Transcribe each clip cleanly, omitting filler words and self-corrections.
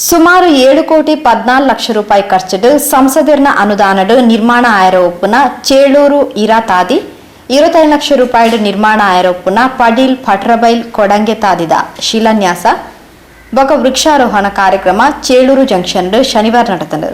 ಸುಮಾರು 7,14,00,000 ರೂಪಾಯಿ ಖರ್ಚಿಡು ಸಂಸದಿರ್ನ ಅನುದಾನಡು ನಿರ್ಮಾಣ ಆಯರ ಒಪ್ಪುನ ಚೇಳೂರು ಇರಾತಾದಿ 25 ಲಕ್ಷ ರೂಪಾಯಿ ನಿರ್ಮಾಣ ಆಯರ ಒಪ್ಪುನ ಪಡೀಲ್ ಪಟ್ರಬೈಲ್ ಕೊಡಂಗೆ ತಾದಿದ ಶಿಲಾನ್ಯಾಸ ಬೊಕ ವೃಕ್ಷಾರೋಹಣ ಕಾರ್ಯಕ್ರಮ ಚೇಳೂರು ಜಂಕ್ಷನ್ ಶನಿವಾರ ನಡೆತಂದು.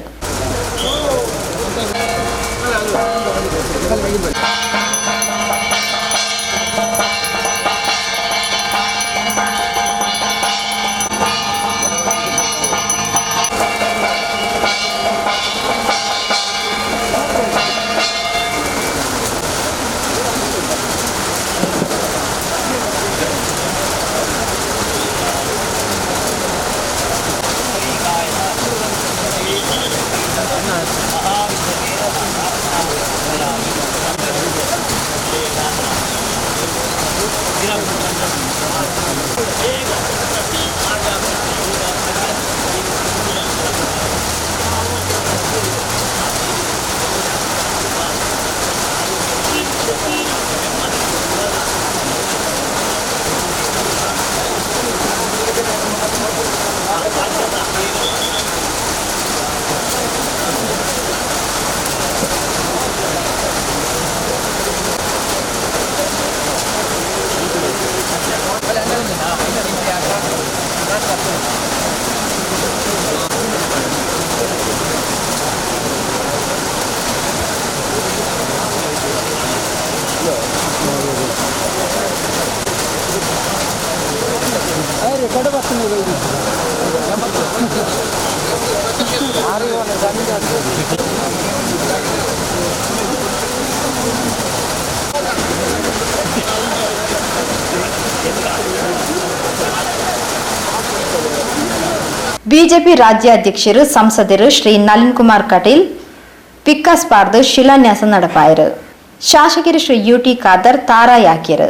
ಬಿಜೆಪಿ ರಾಜ್ಯಾಧ್ಯಕ್ಷರು ಸಂಸದರು ಶ್ರೀ ನಳಿನ್ ಕುಮಾರ್ ಕಟೀಲ್ ಪಿಕ್ಕಸ್ಪಾರ್ದು ಶಿಲಾನ್ಯಾಸ ನಡಪಾಯರು. ಶಾಸಕರು ಶ್ರೀ ಯುಟಿ ಖಾದರ್ ತಾರಾ ಯಾಕ್ಯರು.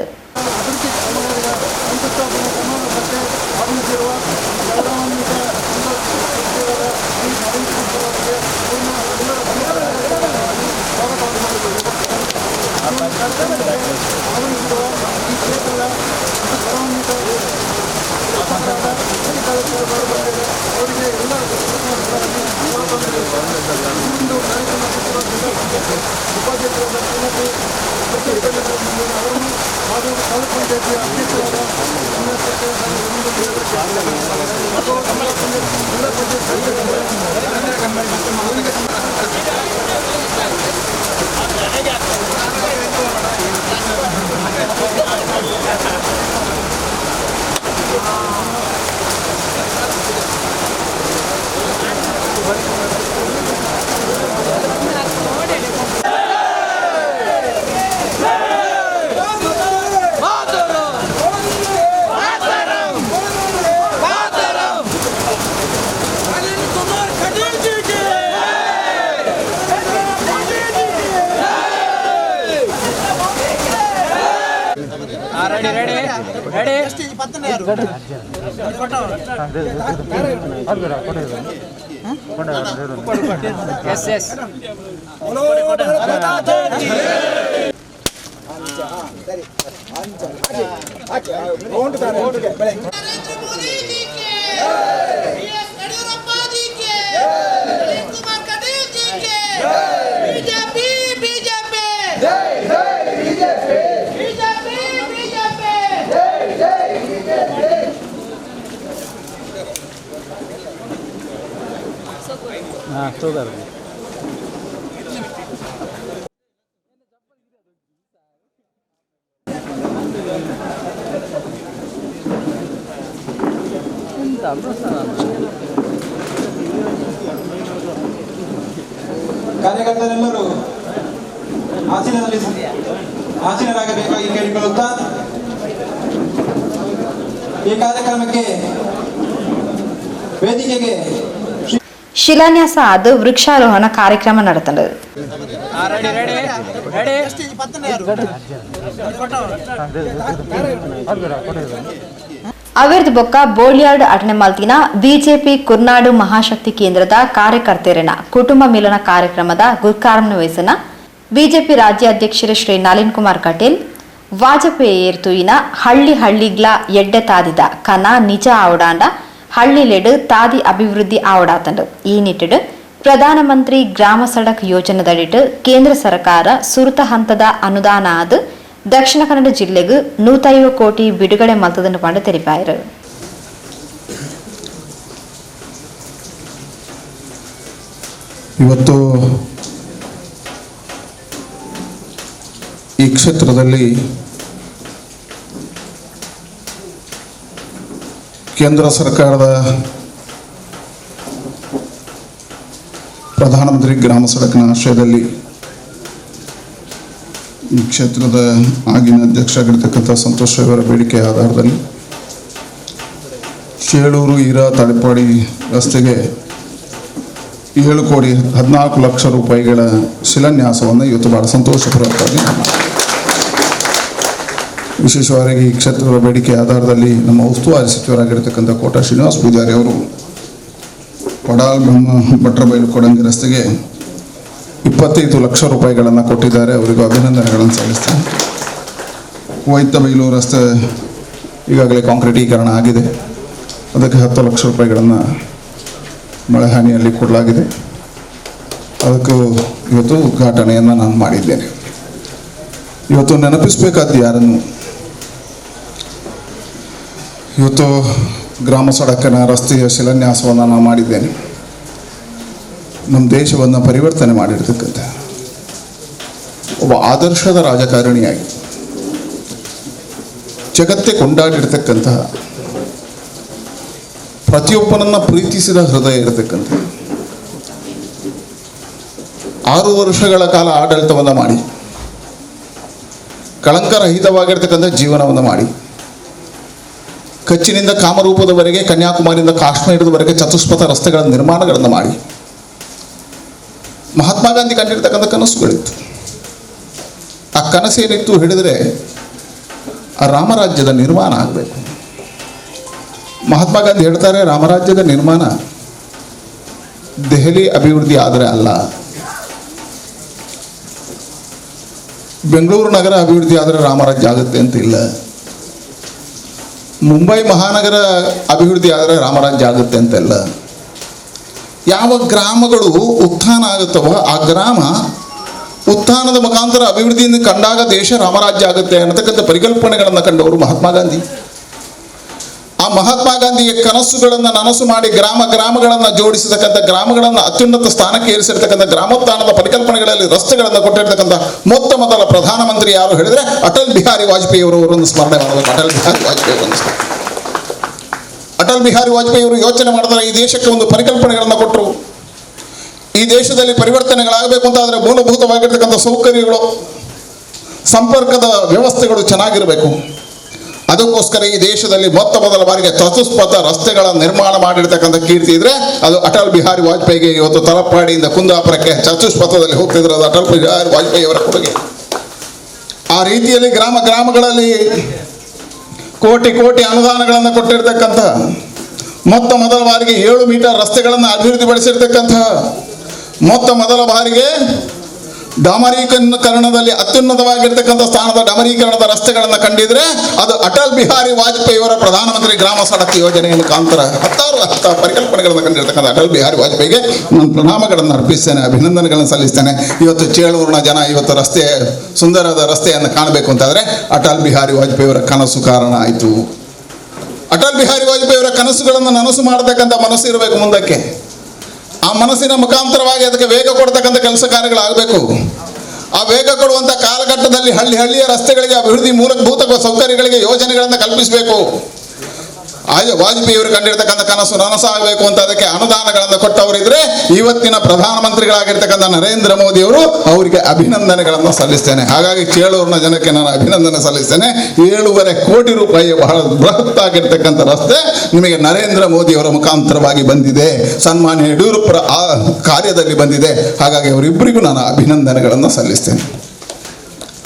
ಕಾರ್ಯಕರ್ತರೆಲ್ಲರೂ ಆಸೀನರಾಗಬೇಕಾಗಿ ಕೇಳಿಕೊಳ್ಳುತ್ತಾ ಈ ಕಾರ್ಯಕ್ರಮಕ್ಕೆ ವೇದಿಕೆಗೆ ಶಿಲಾನ್ಯಾಸ ಆದ ವೃಕ್ಷಾರೋಹಣ ಕಾರ್ಯಕ್ರಮ ನಡೆತಂದು. ಅವಿರ್ದ ಬೊಕ್ಕ ಬೋಳ್ಯಾರ್ಡ್ ಅಟನೆ ಮಲ್ತಿನ ಬಿಜೆಪಿ ಕುರ್ನಾಡು ಮಹಾಶಕ್ತಿ ಕೇಂದ್ರದ ಕಾರ್ಯಕರ್ತೆಯರಿನ ಕುಟುಂಬ ಮಿಲನ ಕಾರ್ಯಕ್ರಮದ ಗುರುಕಾರನ ವಹಿಸಿನ ಬಿಜೆಪಿ ರಾಜ್ಯಾಧ್ಯಕ್ಷರು ಶ್ರೀ ನಳಿನ್ ಕುಮಾರ್ ಕಟೀಲ್ ವಾಜಪೇಯಿ ಏರ್ತುಯಿನ ಹಳ್ಳಿ ಹಳ್ಳಿಗ್ಲ ಎಡ್ಡೆ ತಾದಿದ ಕನ ನಿಜ ಆವಡಾಂಡ ಹಳ್ಳಿಲೆಡು ತಾದಿ ಅಭಿವೃದ್ಧಿ ಆವಡಾತಂಡು. ಈ ನಿಟ್ಟಿಡು ಪ್ರಧಾನಮಂತ್ರಿ ಗ್ರಾಮ ಸಡಕ್ ಯೋಜನೆದಡಿಟ್ಟು ಕೇಂದ್ರ ಸರ್ಕಾರ ಸುರುತ ಹಂತದ ಅನುದಾನ ಆದ ದಕ್ಷಿಣ ಕನ್ನಡ ಜಿಲ್ಲೆಗೂ 150 ಕೋಟಿ ಬಿಡುಗಡೆ ಮಲ್ತದನ್ನು ಪಂಡು ತೆರಿಪಾಯರು. ಇವತ್ತು ಈ ಕ್ಷೇತ್ರದಲ್ಲಿ ಕೇಂದ್ರ ಸರ್ಕಾರದ ಪ್ರಧಾನಮಂತ್ರಿ ಗ್ರಾಮ ಸಡಕ್ನ ಆಶ್ರಯದಲ್ಲಿ ಈ ಕ್ಷೇತ್ರದ ಆಗಿನ ಅಧ್ಯಕ್ಷರಾಗಿರ್ತಕ್ಕಂಥ ಸಂತೋಷ್ ಅವರ ಬೇಡಿಕೆ ಆಧಾರದಲ್ಲಿ ಚೇಳೂರು ಈರಾ ತಳಪಾಡಿ ರಸ್ತೆಗೆ 7 ಕೋಟಿ 14 ಲಕ್ಷ ರೂಪಾಯಿಗಳ ಶಿಲಾನ್ಯಾಸವನ್ನು ಇವತ್ತು ಬಹಳ ಸಂತೋಷಪೂರ್ವಕವಾಗಿ ವಿಶೇಷವಾಗಿ ಈ ಕ್ಷೇತ್ರದ ಬೇಡಿಕೆ ಆಧಾರದಲ್ಲಿ ನಮ್ಮ ಉಸ್ತುವಾರಿ ಸಚಿವರಾಗಿರ್ತಕ್ಕಂಥ ಕೋಟಾ ಶ್ರೀನಿವಾಸ ಪೂಜಾರಿ ಅವರು ಪಡಾಲ್ ಭಟ್ರಬೈಲು ಕೊಡಂಗಿ ರಸ್ತೆಗೆ 25 ಲಕ್ಷ ರೂಪಾಯಿಗಳನ್ನು ಕೊಟ್ಟಿದ್ದಾರೆ. ಅವರಿಗೂ ಅಭಿನಂದನೆಗಳನ್ನು ಸಲ್ಲಿಸ್ತೀನಿ. ವೈತಬೈಲು ರಸ್ತೆ ಈಗಾಗಲೇ ಕಾಂಕ್ರೀಟೀಕರಣ ಆಗಿದೆ. ಅದಕ್ಕೆ 10 ಲಕ್ಷ ರೂಪಾಯಿಗಳನ್ನು ಮಳೆ ಹಾನಿಯಲ್ಲಿ ಕೊಡಲಾಗಿದೆ. ಅದಕ್ಕೂ ಇವತ್ತು ಉದ್ಘಾಟನೆಯನ್ನು ನಾನು ಮಾಡಿದ್ದೇನೆ. ಇವತ್ತು ನೆನಪಿಸಬೇಕಾದ ಯಾರನ್ನು, ಇವತ್ತು ಗ್ರಾಮ ಸಡಕಿನ ರಸ್ತೆಯ ಶಿಲಾನ್ಯಾಸವನ್ನು ನಾನು ಮಾಡಿದ್ದೇನೆ. ನಮ್ಮ ದೇಶವನ್ನು ಪರಿವರ್ತನೆ ಮಾಡಿರ್ತಕ್ಕಂಥ ಒಬ್ಬ ಆದರ್ಶದ ರಾಜಕಾರಣಿಯಾಗಿ ಜಗತ್ತೇ ಕೊಂಡಾಡಿರ್ತಕ್ಕಂತಹ, ಪ್ರತಿಯೊಬ್ಬನನ್ನು ಪ್ರೀತಿಸಿದ ಹೃದಯ ಇರತಕ್ಕಂಥ, 6 ವರ್ಷಗಳ ಕಾಲ ಆಡಳಿತವನ್ನು ಮಾಡಿ ಕಳಂಕರಹಿತವಾಗಿರ್ತಕ್ಕಂಥ ಜೀವನವನ್ನು ಮಾಡಿ ಕಚ್ಚಿನಿಂದ ಕಾಮರೂಪದವರೆಗೆ ಕನ್ಯಾಕುಮಾರಿಯಿಂದ ಕಾಶ್ಮೀರದವರೆಗೆ ಚತುಷ್ಪಥ ರಸ್ತೆಗಳ ನಿರ್ಮಾಣಗಳನ್ನು ಮಾಡಿ ಮಹಾತ್ಮ ಗಾಂಧಿ ಕಂಡಿರ್ತಕ್ಕಂಥ ಕನಸುಗಳಿತ್ತು. ಆ ಕನಸೇನಿತ್ತು ಹಿಡಿದರೆ ಆ ರಾಮರಾಜ್ಯದ ನಿರ್ಮಾಣ ಆಗಬೇಕು. ಮಹಾತ್ಮ ಗಾಂಧಿ ಹೇಳ್ತಾರೆ, ರಾಮರಾಜ್ಯದ ನಿರ್ಮಾಣ ದೆಹಲಿ ಅಭಿವೃದ್ಧಿ ಆದರೆ ಅಲ್ಲ, ಬೆಂಗಳೂರು ನಗರ ಅಭಿವೃದ್ಧಿ ಆದರೆ ರಾಮರಾಜ್ಯ ಆಗುತ್ತೆ ಅಂತ ಇಲ್ಲ, ಮುಂಬೈ ಮಹಾನಗರ ಅಭಿವೃದ್ಧಿ ಆದರೆ ರಾಮರಾಜ್ಯ ಆಗುತ್ತೆ ಅಂತ ಇಲ್ಲ. ಯಾವ ಗ್ರಾಮಗಳು ಉತ್ಥಾನ ಆಗುತ್ತವೋ ಆ ಗ್ರಾಮ ಉತ್ಥಾನದ ಮುಖಾಂತರ ಅಭಿವೃದ್ಧಿಯಿಂದ ಕಂಡಾಗ ದೇಶ ರಾಮರಾಜ್ಯ ಆಗುತ್ತೆ ಅನ್ನತಕ್ಕಂಥ ಪರಿಕಲ್ಪನೆಗಳನ್ನು ಕಂಡವರು ಮಹಾತ್ಮ ಗಾಂಧಿ. ಆ ಮಹಾತ್ಮ ಗಾಂಧಿಯ ಕನಸುಗಳನ್ನು ನನಸು ಮಾಡಿ ಗ್ರಾಮಗಳನ್ನು ಜೋಡಿಸತಕ್ಕಂಥ, ಗ್ರಾಮಗಳನ್ನು ಅತ್ಯುನ್ನತ ಸ್ಥಾನಕ್ಕೆ ಏರಿಸಿರ್ತಕ್ಕಂಥ, ಗ್ರಾಮೋತ್ಥಾನದ ಪರಿಕಲ್ಪನೆಗಳಲ್ಲಿ ರಸ್ತೆಗಳನ್ನು ಕೊಟ್ಟಿರ್ತಕ್ಕಂಥ ಮೊದಲ ಪ್ರಧಾನಮಂತ್ರಿ ಯಾರು ಹೇಳಿದರೆ ಅಟಲ್ ಬಿಹಾರಿ ವಾಜಪೇಯಿ ಅವರನ್ನು ಸ್ಮರಣೆ ಮಾಡಬೇಕು. ಅಟಲ್ ಬಿಹಾರಿ ವಾಜಪೇಯಿ ಅವರು ಯೋಚನೆ ಮಾಡ್ತಾರೆ, ಈ ದೇಶಕ್ಕೆ ಒಂದು ಪರಿಕಲ್ಪನೆಗಳನ್ನು ಕೊಟ್ಟರು. ಈ ದೇಶದಲ್ಲಿ ಪರಿವರ್ತನೆಗಳಾಗಬೇಕು ಅಂತ ಆದರೆ ಮೂಲಭೂತವಾಗಿರ್ತಕ್ಕಂಥ ಸೌಕರ್ಯಗಳು, ಸಂಪರ್ಕದ ವ್ಯವಸ್ಥೆಗಳು ಚೆನ್ನಾಗಿರಬೇಕು. ಅದಕ್ಕೋಸ್ಕರ ಈ ದೇಶದಲ್ಲಿ ಮೊದಲ ಬಾರಿಗೆ ಚತುಷ್ಪಥ ರಸ್ತೆಗಳ ನಿರ್ಮಾಣ ಮಾಡಿರ್ತಕ್ಕಂಥ ಕೀರ್ತಿ ಇದ್ರೆ ಅದು ಅಟಲ್ ಬಿಹಾರಿ ವಾಜಪೇಯಿಗೆ. ಇವತ್ತು ತಲಪಾಡಿಯಿಂದ ಕುಂದಾಪುರಕ್ಕೆ ಚತುಷ್ಪಥದಲ್ಲಿ ಹೋಗ್ತಿದ್ರು, ಅದು ಅಟಲ್ ಬಿಹಾರಿ ವಾಜಪೇಯಿ ಅವರ ಕೊಡುಗೆ. ಆ ರೀತಿಯಲ್ಲಿ ಗ್ರಾಮಗಳಲ್ಲಿ ಕೋಟಿ ಅನುದಾನಗಳನ್ನು ಕೊಟ್ಟಿರ್ತಕ್ಕಂಥ, ಮೊದಲ ಬಾರಿಗೆ 7 ಮೀಟರ್ ರಸ್ತೆಗಳನ್ನು ಅಭಿವೃದ್ಧಿಪಡಿಸಿರ್ತಕ್ಕಂಥ, ಮೊದಲ ಬಾರಿಗೆ ಡಾಮರೀಕರಣದಲ್ಲಿ ಅತ್ಯುನ್ನತವಾಗಿರ್ತಕ್ಕಂಥ ಸ್ಥಾನದ ಡಾಮರೀಕರಣದ ರಸ್ತೆಗಳನ್ನು ಕಂಡಿದ್ರೆ ಅದು ಅಟಲ್ ಬಿಹಾರಿ ವಾಜಪೇಯಿ ಅವರ ಪ್ರಧಾನಮಂತ್ರಿ ಗ್ರಾಮ ಸಡಕ್ ಯೋಜನೆಯ ಮುಖಾಂತರ ಹತ್ತಾರು ಪರಿಕಲ್ಪನೆಗಳನ್ನು ಕಂಡಿರ್ತಕ್ಕಂಥ ಅಟಲ್ ಬಿಹಾರಿ ವಾಜಪೇಯಿಗೆ ನಾನು ಪ್ರಣಾಮಗಳನ್ನು ಅರ್ಪಿಸ್ತೇನೆ, ಅಭಿನಂದನೆಗಳನ್ನು ಸಲ್ಲಿಸ್ತೇನೆ. ಇವತ್ತು ಚೇಳೂರಿನ ಜನ ಇವತ್ತು ಸುಂದರವಾದ ರಸ್ತೆಯನ್ನು ಕಾಣಬೇಕು ಅಂತಾದರೆ ಅಟಲ್ ಬಿಹಾರಿ ವಾಜಪೇಯಿ ಅವರ ಕನಸು ಕಾರಣ ಆಯಿತು. ಅಟಲ್ ಬಿಹಾರಿ ವಾಜಪೇಯಿ ಅವರ ಕನಸುಗಳನ್ನು ನನಸು ಮಾಡತಕ್ಕಂಥ ಮನಸ್ಸು ಇರಬೇಕು ಮುಂದಕ್ಕೆ. ಆ ಮನಸ್ಸಿನ ಮುಖಾಂತರವಾಗಿ ಅದಕ್ಕೆ ವೇಗ ಕೊಡ್ತಕ್ಕಂಥ ಕೆಲಸ ಕಾರ್ಯಗಳಾಗಬೇಕು. ಆ ವೇಗ ಕೊಡುವಂಥ ಕಾಲಘಟ್ಟದಲ್ಲಿ ಹಳ್ಳಿಯ ರಸ್ತೆಗಳಿಗೆ ಅಭಿವೃದ್ಧಿ ಮೂಲಭೂತ ಸೌಕರ್ಯಗಳಿಗೆ ಯೋಜನೆಗಳನ್ನು ಕಲ್ಪಿಸಬೇಕು. ವಾಜಪೇಯಿಯವರು ಕಂಡಿರ್ತಕ್ಕಂಥ ಕನಸು ನನಸಾಗಬೇಕು ಅಂತ ಅದಕ್ಕೆ ಅನುದಾನಗಳನ್ನು ಕೊಟ್ಟವರಿದ್ರೆ ಇವತ್ತಿನ ಪ್ರಧಾನಮಂತ್ರಿಗಳಾಗಿರ್ತಕ್ಕಂಥ ನರೇಂದ್ರ ಮೋದಿ ಅವರು ಅವರಿಗೆ ಅಭಿನಂದನೆಗಳನ್ನು ಸಲ್ಲಿಸ್ತೇನೆ. ಹಾಗಾಗಿ ಚೇಳೂರಿನ ಜನಕ್ಕೆ ನಾನು ಅಭಿನಂದನೆ ಸಲ್ಲಿಸ್ತೇನೆ. 7.5 ಕೋಟಿ ರೂಪಾಯಿ ಬಹಳ ಬೃಹತ್ ಆಗಿರ್ತಕ್ಕಂಥ ರಸ್ತೆ ನಿಮಗೆ ನರೇಂದ್ರ ಮೋದಿ ಅವರ ಮುಖಾಂತರವಾಗಿ ಬಂದಿದೆ, ಸನ್ಮಾನ್ಯ ಯಡಿಯೂರಪ್ಪರ ಆ ಕಾರ್ಯದಲ್ಲಿ ಬಂದಿದೆ. ಹಾಗಾಗಿ ಅವರಿಬ್ಬರಿಗೂ ನಾನು ಅಭಿನಂದನೆಗಳನ್ನು ಸಲ್ಲಿಸ್ತೇನೆ.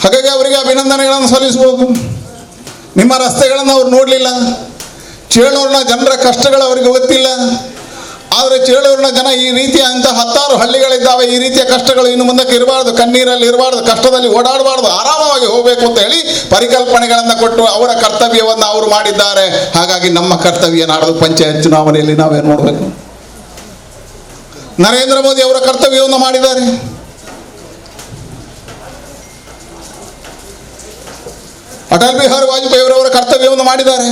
ಹಾಗಾಗಿ ಅವರಿಗೆ ಅಭಿನಂದನೆಗಳನ್ನು ಸಲ್ಲಿಸಬಹುದು. ನಿಮ್ಮ ರಸ್ತೆಗಳನ್ನು ಅವ್ರು ನೋಡಲಿಲ್ಲ, ಚೇಳೂರಿನ ಜನರ ಕಷ್ಟಗಳು ಅವರಿಗೆ ಗೊತ್ತಿಲ್ಲ. ಆದರೆ ಚೇಳೂರಿನ ಜನ ಈ ರೀತಿಯ ಅಂತ 10 ಹಳ್ಳಿಗಳಿದ್ದಾವೆ, ಈ ರೀತಿಯ ಕಷ್ಟಗಳು ಇನ್ನು ಮುಂದಕ್ಕೆ ಇರಬಾರ್ದು, ಕಣ್ಣೀರಲ್ಲಿ ಇರಬಾರ್ದು, ಕಷ್ಟದಲ್ಲಿ ಓಡಾಡಬಾರ್ದು, ಆರಾಮವಾಗಿ ಹೋಗಬೇಕು ಅಂತ ಹೇಳಿ ಪರಿಕಲ್ಪನೆಗಳನ್ನು ಕೊಟ್ಟು ಅವರ ಕರ್ತವ್ಯವನ್ನು ಅವರು ಮಾಡಿದ್ದಾರೆ. ಹಾಗಾಗಿ ನಮ್ಮ ಕರ್ತವ್ಯ ನಾಡದು ಪಂಚಾಯತ್ ಚುನಾವಣೆಯಲ್ಲಿ ನಾವೇನು ಮಾಡಬೇಕು? ನರೇಂದ್ರ ಮೋದಿ ಅವರ ಕರ್ತವ್ಯವನ್ನು ಮಾಡಿದ್ದಾರೆ. ಅಟಲ್ ಬಿಹಾರಿ ವಾಜಪೇಯಿ ಅವರವರ ಕರ್ತವ್ಯವನ್ನು ಮಾಡಿದ್ದಾರೆ.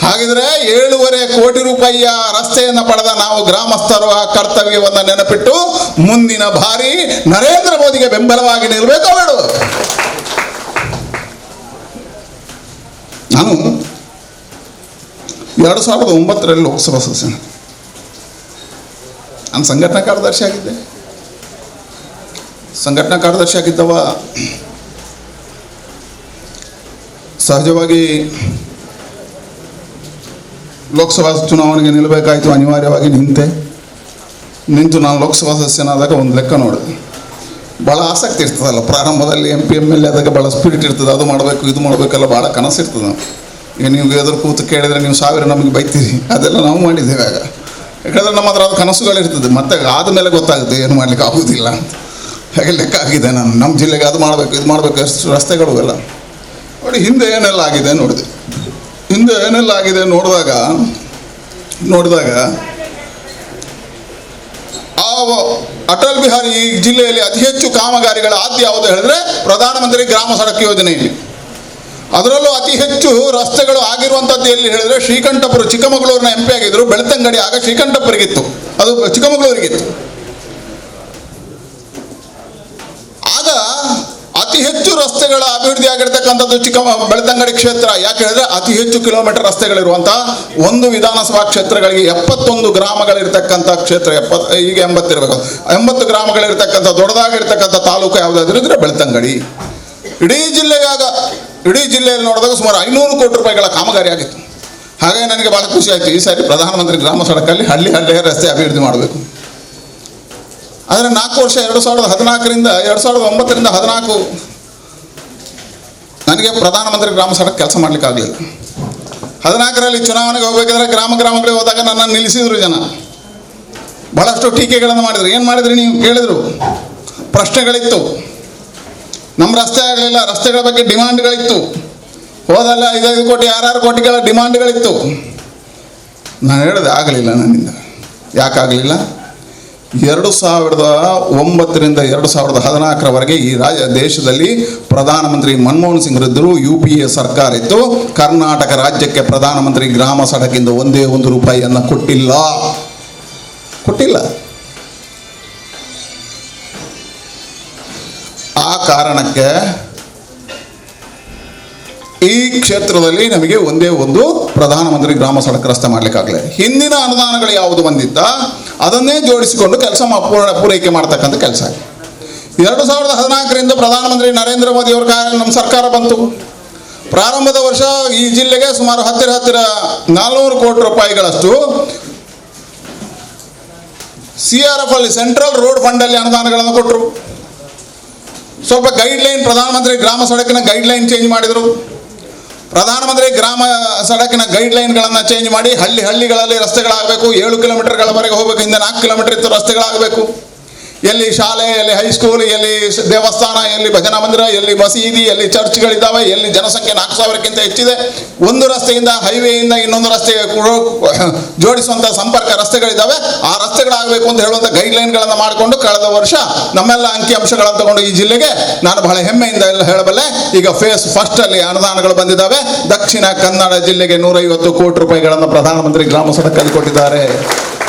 ಹಾಗಿದ್ರೆ 7.5 ಕೋಟಿ ರೂಪಾಯಿಯ ರಸ್ತೆಯನ್ನು ಪಡೆದ ನಾವು ಗ್ರಾಮಸ್ಥರು ಆ ಕರ್ತವ್ಯವನ್ನು ನೆನಪಿಟ್ಟು ಮುಂದಿನ ಬಾರಿ ನರೇಂದ್ರ ಮೋದಿಗೆ ಬೆಂಬಲವಾಗಿ ನಿಲ್ಲಬೇಕೋ ಬೇಡ? ನಾನು 2009ರಲ್ಲಿ ಲೋಕಸಭಾ ಸದಸ್ಯ, ನಾನು ಸಂಘಟನಾ ಕಾರ್ಯದರ್ಶಿ ಆಗಿದ್ದೆ. ಸಂಘಟನಾ ಕಾರ್ಯದರ್ಶಿ ಆಗಿದ್ದವ ಸಹಜವಾಗಿ ಲೋಕಸಭಾ ಚುನಾವಣೆಗೆ ನಿಲ್ಲಬೇಕಾಯಿತು. ಅನಿವಾರ್ಯವಾಗಿ ನಿಂತು ನಾನು ಲೋಕಸಭಾ ಸದಸ್ಯನಾದಾಗ ಒಂದು ಲೆಕ್ಕ ನೋಡಿದೆ. ಭಾಳ ಆಸಕ್ತಿ ಇರ್ತದಲ್ಲ ಪ್ರಾರಂಭದಲ್ಲಿ. MP ಆದಾಗ ಭಾಳ ಸ್ಪಿರಿಟ್ ಇರ್ತದೆ, ಅದು ಮಾಡಬೇಕು ಇದು ಮಾಡಬೇಕೆಲ್ಲ ಭಾಳ ಕನಸಿರ್ತದೆ. ಈಗ ನೀವು ಎದುರು ಕೂತು ಕೇಳಿದರೆ ನೀವು 1000 ನಮಗೆ ಬೈತೀರಿ, ಅದೆಲ್ಲ ನಾವು ಮಾಡಿದ್ದೇವೆ. ಆಗ ಯಾಕಂದರೆ ನಮ್ಮ ಹತ್ರ ಅದು ಕನಸುಗಳಿರ್ತದೆ. ಮತ್ತೆ ಆದಮೇಲೆ ಗೊತ್ತಾಗುತ್ತೆ ಏನು ಮಾಡಲಿಕ್ಕೆ ಆಗೋದಿಲ್ಲ ಅಂತ. ಹಾಗೆ ಲೆಕ್ಕ ಆಗಿದೆ ನಾನು ನಮ್ಮ ಜಿಲ್ಲೆಗೆ ಅದು ಮಾಡಬೇಕು ಇದು ಮಾಡಬೇಕು, ಎಷ್ಟು ರಸ್ತೆಗಳು ಎಲ್ಲ ನೋಡಿ. ಹಿಂದೆ ಏನೆಲ್ಲ ಆಗಿದೆ ನೋಡಿದೆ. ಹಿಂದೆ ಏನೆಲ್ಲ ಆಗಿದೆ ನೋಡಿದಾಗ ಆ ಅಟಲ್ ಬಿಹಾರಿ ಈ ಜಿಲ್ಲೆಯಲ್ಲಿ ಅತಿ ಹೆಚ್ಚು ಕಾಮಗಾರಿಗಳ ಆದ್ಯ ಯಾವುದು ಹೇಳಿದ್ರೆ ಪ್ರಧಾನಮಂತ್ರಿ ಗ್ರಾಮ ಸಡಕ್ ಯೋಜನೆಯಲ್ಲಿ. ಅದರಲ್ಲೂ ಅತಿ ಹೆಚ್ಚು ರಸ್ತೆಗಳು ಆಗಿರುವಂಥದ್ದು ಎಲ್ಲಿ ಹೇಳಿದ್ರೆ ಶ್ರೀಕಂಠಪುರ, ಚಿಕ್ಕಮಗಳೂರಿನ MP ಆಗಿದ್ದರು ಬೆಳ್ತಂಗಡಿ, ಆಗ ಶ್ರೀಕಂಠಪುರಿಗಿತ್ತು, ಅದು ಚಿಕ್ಕಮಗಳೂರಿಗಿತ್ತು. ಆಗ ಅತಿ ಹೆಚ್ಚು ರಸ್ತೆಗಳ ಅಭಿವೃದ್ಧಿ ಆಗಿರ್ತಕ್ಕಂಥದ್ದು ಬೆಳ್ತಂಗಡಿ ಕ್ಷೇತ್ರ. ಯಾಕೆ ಹೇಳಿದ್ರೆ ಅತಿ ಹೆಚ್ಚು ಕಿಲೋಮೀಟರ್ ರಸ್ತೆಗಳಿರುವಂಥ ಒಂದು ವಿಧಾನಸಭಾ ಕ್ಷೇತ್ರಗಳಿಗೆ 71 ಗ್ರಾಮಗಳಿರ್ತಕ್ಕಂಥ ಕ್ಷೇತ್ರ. ಈಗ 80 ಇರಬೇಕು, 80 ಗ್ರಾಮಗಳಿರ್ತಕ್ಕಂಥ ದೊಡ್ಡದಾಗಿರ್ತಕ್ಕಂಥ ತಾಲೂಕು ಯಾವುದಾದ್ರೂ ಇದ್ರೆ ಬೆಳ್ತಂಗಡಿ. ಇಡೀ ಜಿಲ್ಲೆಯಲ್ಲಿ ನೋಡಿದಾಗ ಸುಮಾರು 500 ಕೋಟಿ ರೂಪಾಯಿಗಳ ಕಾಮಗಾರಿ ಆಗಿತ್ತು. ಹಾಗಾಗಿ ನನಗೆ ಭಾಳ ಖುಷಿ ಆಯಿತು, ಈ ಸಾರಿ ಪ್ರಧಾನಮಂತ್ರಿ ಗ್ರಾಮ ಸಡಕಲ್ಲಿ ಹಳ್ಳಿಯ ರಸ್ತೆ ಅಭಿವೃದ್ಧಿ ಮಾಡಬೇಕು. ಆದರೆ 4 ವರ್ಷ 2014ರಿಂದ 2009ರಿಂದ 14 ನನಗೆ ಪ್ರಧಾನಮಂತ್ರಿ ಗ್ರಾಮ ಸಡಕ್ ಕೆಲಸ ಮಾಡಲಿಕ್ಕಾಗಲಿಲ್ಲ. 14ರಲ್ಲಿ ಚುನಾವಣೆಗೆ ಹೋಗಬೇಕಾದ್ರೆ ಗ್ರಾಮಗಳಿಗೆ ಹೋದಾಗ ನನ್ನನ್ನು ನಿಲ್ಲಿಸಿದ್ರು ಜನ. ಭಾಳಷ್ಟು ಟೀಕೆಗಳನ್ನು ಮಾಡಿದರು. ಏನು ಮಾಡಿದ್ರಿ ನೀವು ಕೇಳಿದರು, ಪ್ರಶ್ನೆಗಳಿತ್ತು. ನಮ್ಮ ರಸ್ತೆ ಆಗಲಿಲ್ಲ, ರಸ್ತೆಗಳ ಬಗ್ಗೆ ಡಿಮಾಂಡ್ಗಳಿತ್ತು. ಹೋದಲ್ಲ 5 ಕೋಟಿ 6 ಕೋಟಿಗಳ ಡಿಮಾಂಡ್ಗಳಿತ್ತು. ನಾನು ಹೇಳಿದೆ ಆಗಲಿಲ್ಲ ನನ್ನಿಂದ. ಯಾಕಾಗಲಿಲ್ಲ? 2009ರಿಂದ 2014ರವರೆಗೆ ಈ ದೇಶದಲ್ಲಿ ಪ್ರಧಾನಮಂತ್ರಿ ಮನಮೋಹನ್ ಸಿಂಗ್ ಇದ್ದರು, UPA ಸರ್ಕಾರ ಇತ್ತು. ಕರ್ನಾಟಕ ರಾಜ್ಯಕ್ಕೆ ಪ್ರಧಾನಮಂತ್ರಿ ಗ್ರಾಮ ಸಡಕಿಂದ ಒಂದೇ ಒಂದು ರೂಪಾಯಿಯನ್ನು ಕೊಟ್ಟಿಲ್ಲ. ಆ ಕಾರಣಕ್ಕೆ ಈ ಕ್ಷೇತ್ರದಲ್ಲಿ ನಮಗೆ ಒಂದೇ ಒಂದು ಪ್ರಧಾನಮಂತ್ರಿ ಗ್ರಾಮ ಸಡಕ್ ರಸ್ತೆ ಮಾಡಲಿಕ್ಕಾಗಲಿಲ್ಲ. ಹಿಂದಿನ ಅನುದಾನಗಳು ಯಾವುದು ಬಂದಿತ್ತ ಅದನ್ನೇ ಜೋಡಿಸಿಕೊಂಡು ಕೆಲಸ ಪೂರೈಕೆ ಮಾಡ್ತಕ್ಕಂಥ ಕೆಲಸ. 2014ರಿಂದ ಪ್ರಧಾನಮಂತ್ರಿ ನರೇಂದ್ರ ಮೋದಿ ಅವರ ನಮ್ಮ ಸರ್ಕಾರ ಬಂತು. ಪ್ರಾರಂಭದ ವರ್ಷ ಈ ಜಿಲ್ಲೆಗೆ ಸುಮಾರು ಹತ್ತಿರ 400 ಕೋಟಿ ರೂಪಾಯಿಗಳಷ್ಟು CRF ಅಲ್ಲಿ ಸೆಂಟ್ರಲ್ ರೋಡ್ ಫಂಡಲ್ಲಿ ಅನುದಾನಗಳನ್ನು ಕೊಟ್ಟರು. ಸ್ವಲ್ಪ ಗೈಡ್ಲೈನ್, ಪ್ರಧಾನಮಂತ್ರಿ ಗ್ರಾಮ ಸಡಕಿನ ಗೈಡ್ಲೈನ್ ಚೇಂಜ್ ಮಾಡಿದರು. ಪ್ರಧಾನಮಂತ್ರಿ ಗ್ರಾಮ ಸಡಕಿನ ಗೈಡ್ಲೈನ್ಗಳನ್ನು ಚೇಂಜ್ ಮಾಡಿ ಹಳ್ಳಿಗಳಲ್ಲಿ ರಸ್ತೆಗಳಾಗಬೇಕು. 7 ಕಿಲೋಮೀಟರ್ಗಳವರೆಗೆ ಹೋಗಬೇಕು. ಹಿಂದೆ 4 ಕಿಲೋಮೀಟರ್ ಇತ್ತು ರಸ್ತೆಗಳಾಗಬೇಕು. ಎಲ್ಲಿ ಶಾಲೆ, ಎಲ್ಲಿ ಹೈಸ್ಕೂಲ್, ಎಲ್ಲಿ ದೇವಸ್ಥಾನ, ಎಲ್ಲಿ ಭಜನಾ ಮಂದಿರ, ಎಲ್ಲಿ ಮಸೀದಿ, ಎಲ್ಲಿ ಚರ್ಚ್ಗಳಿದ್ದಾವೆ, ಎಲ್ಲಿ ಜನಸಂಖ್ಯೆ 4000ಕ್ಕಿಂತ ಹೆಚ್ಚಿದೆ, ಒಂದು ರಸ್ತೆಯಿಂದ ಹೈವೇಯಿಂದ ಇನ್ನೊಂದು ರಸ್ತೆಗೆ ಜೋಡಿಸುವಂಥ ಸಂಪರ್ಕ ರಸ್ತೆಗಳಿದ್ದಾವೆ, ಆ ರಸ್ತೆಗಳಾಗಬೇಕು ಅಂತ ಹೇಳುವಂಥ ಗೈಡ್ಲೈನ್ಗಳನ್ನು ಮಾಡಿಕೊಂಡು ಕಳೆದ ವರ್ಷ ನಮ್ಮೆಲ್ಲ ಅಂಕಿಅಂಶಗಳನ್ನು ತಗೊಂಡು ಈ ಜಿಲ್ಲೆಗೆ ನಾನು ಬಹಳ ಹೆಮ್ಮೆಯಿಂದ ಎಲ್ಲ ಹೇಳಬಲ್ಲೆ. ಈಗ ಫೇಸ್ ಫಸ್ಟಲ್ಲಿ ಅನುದಾನಗಳು ಬಂದಿದ್ದಾವೆ. ದಕ್ಷಿಣ ಕನ್ನಡ ಜಿಲ್ಲೆಗೆ 150 ಕೋಟಿ ರೂಪಾಯಿಗಳನ್ನು ಪ್ರಧಾನಮಂತ್ರಿ ಗ್ರಾಮ ಸಡಕಲ್ಲಿ ಕೊಟ್ಟಿದ್ದಾರೆ.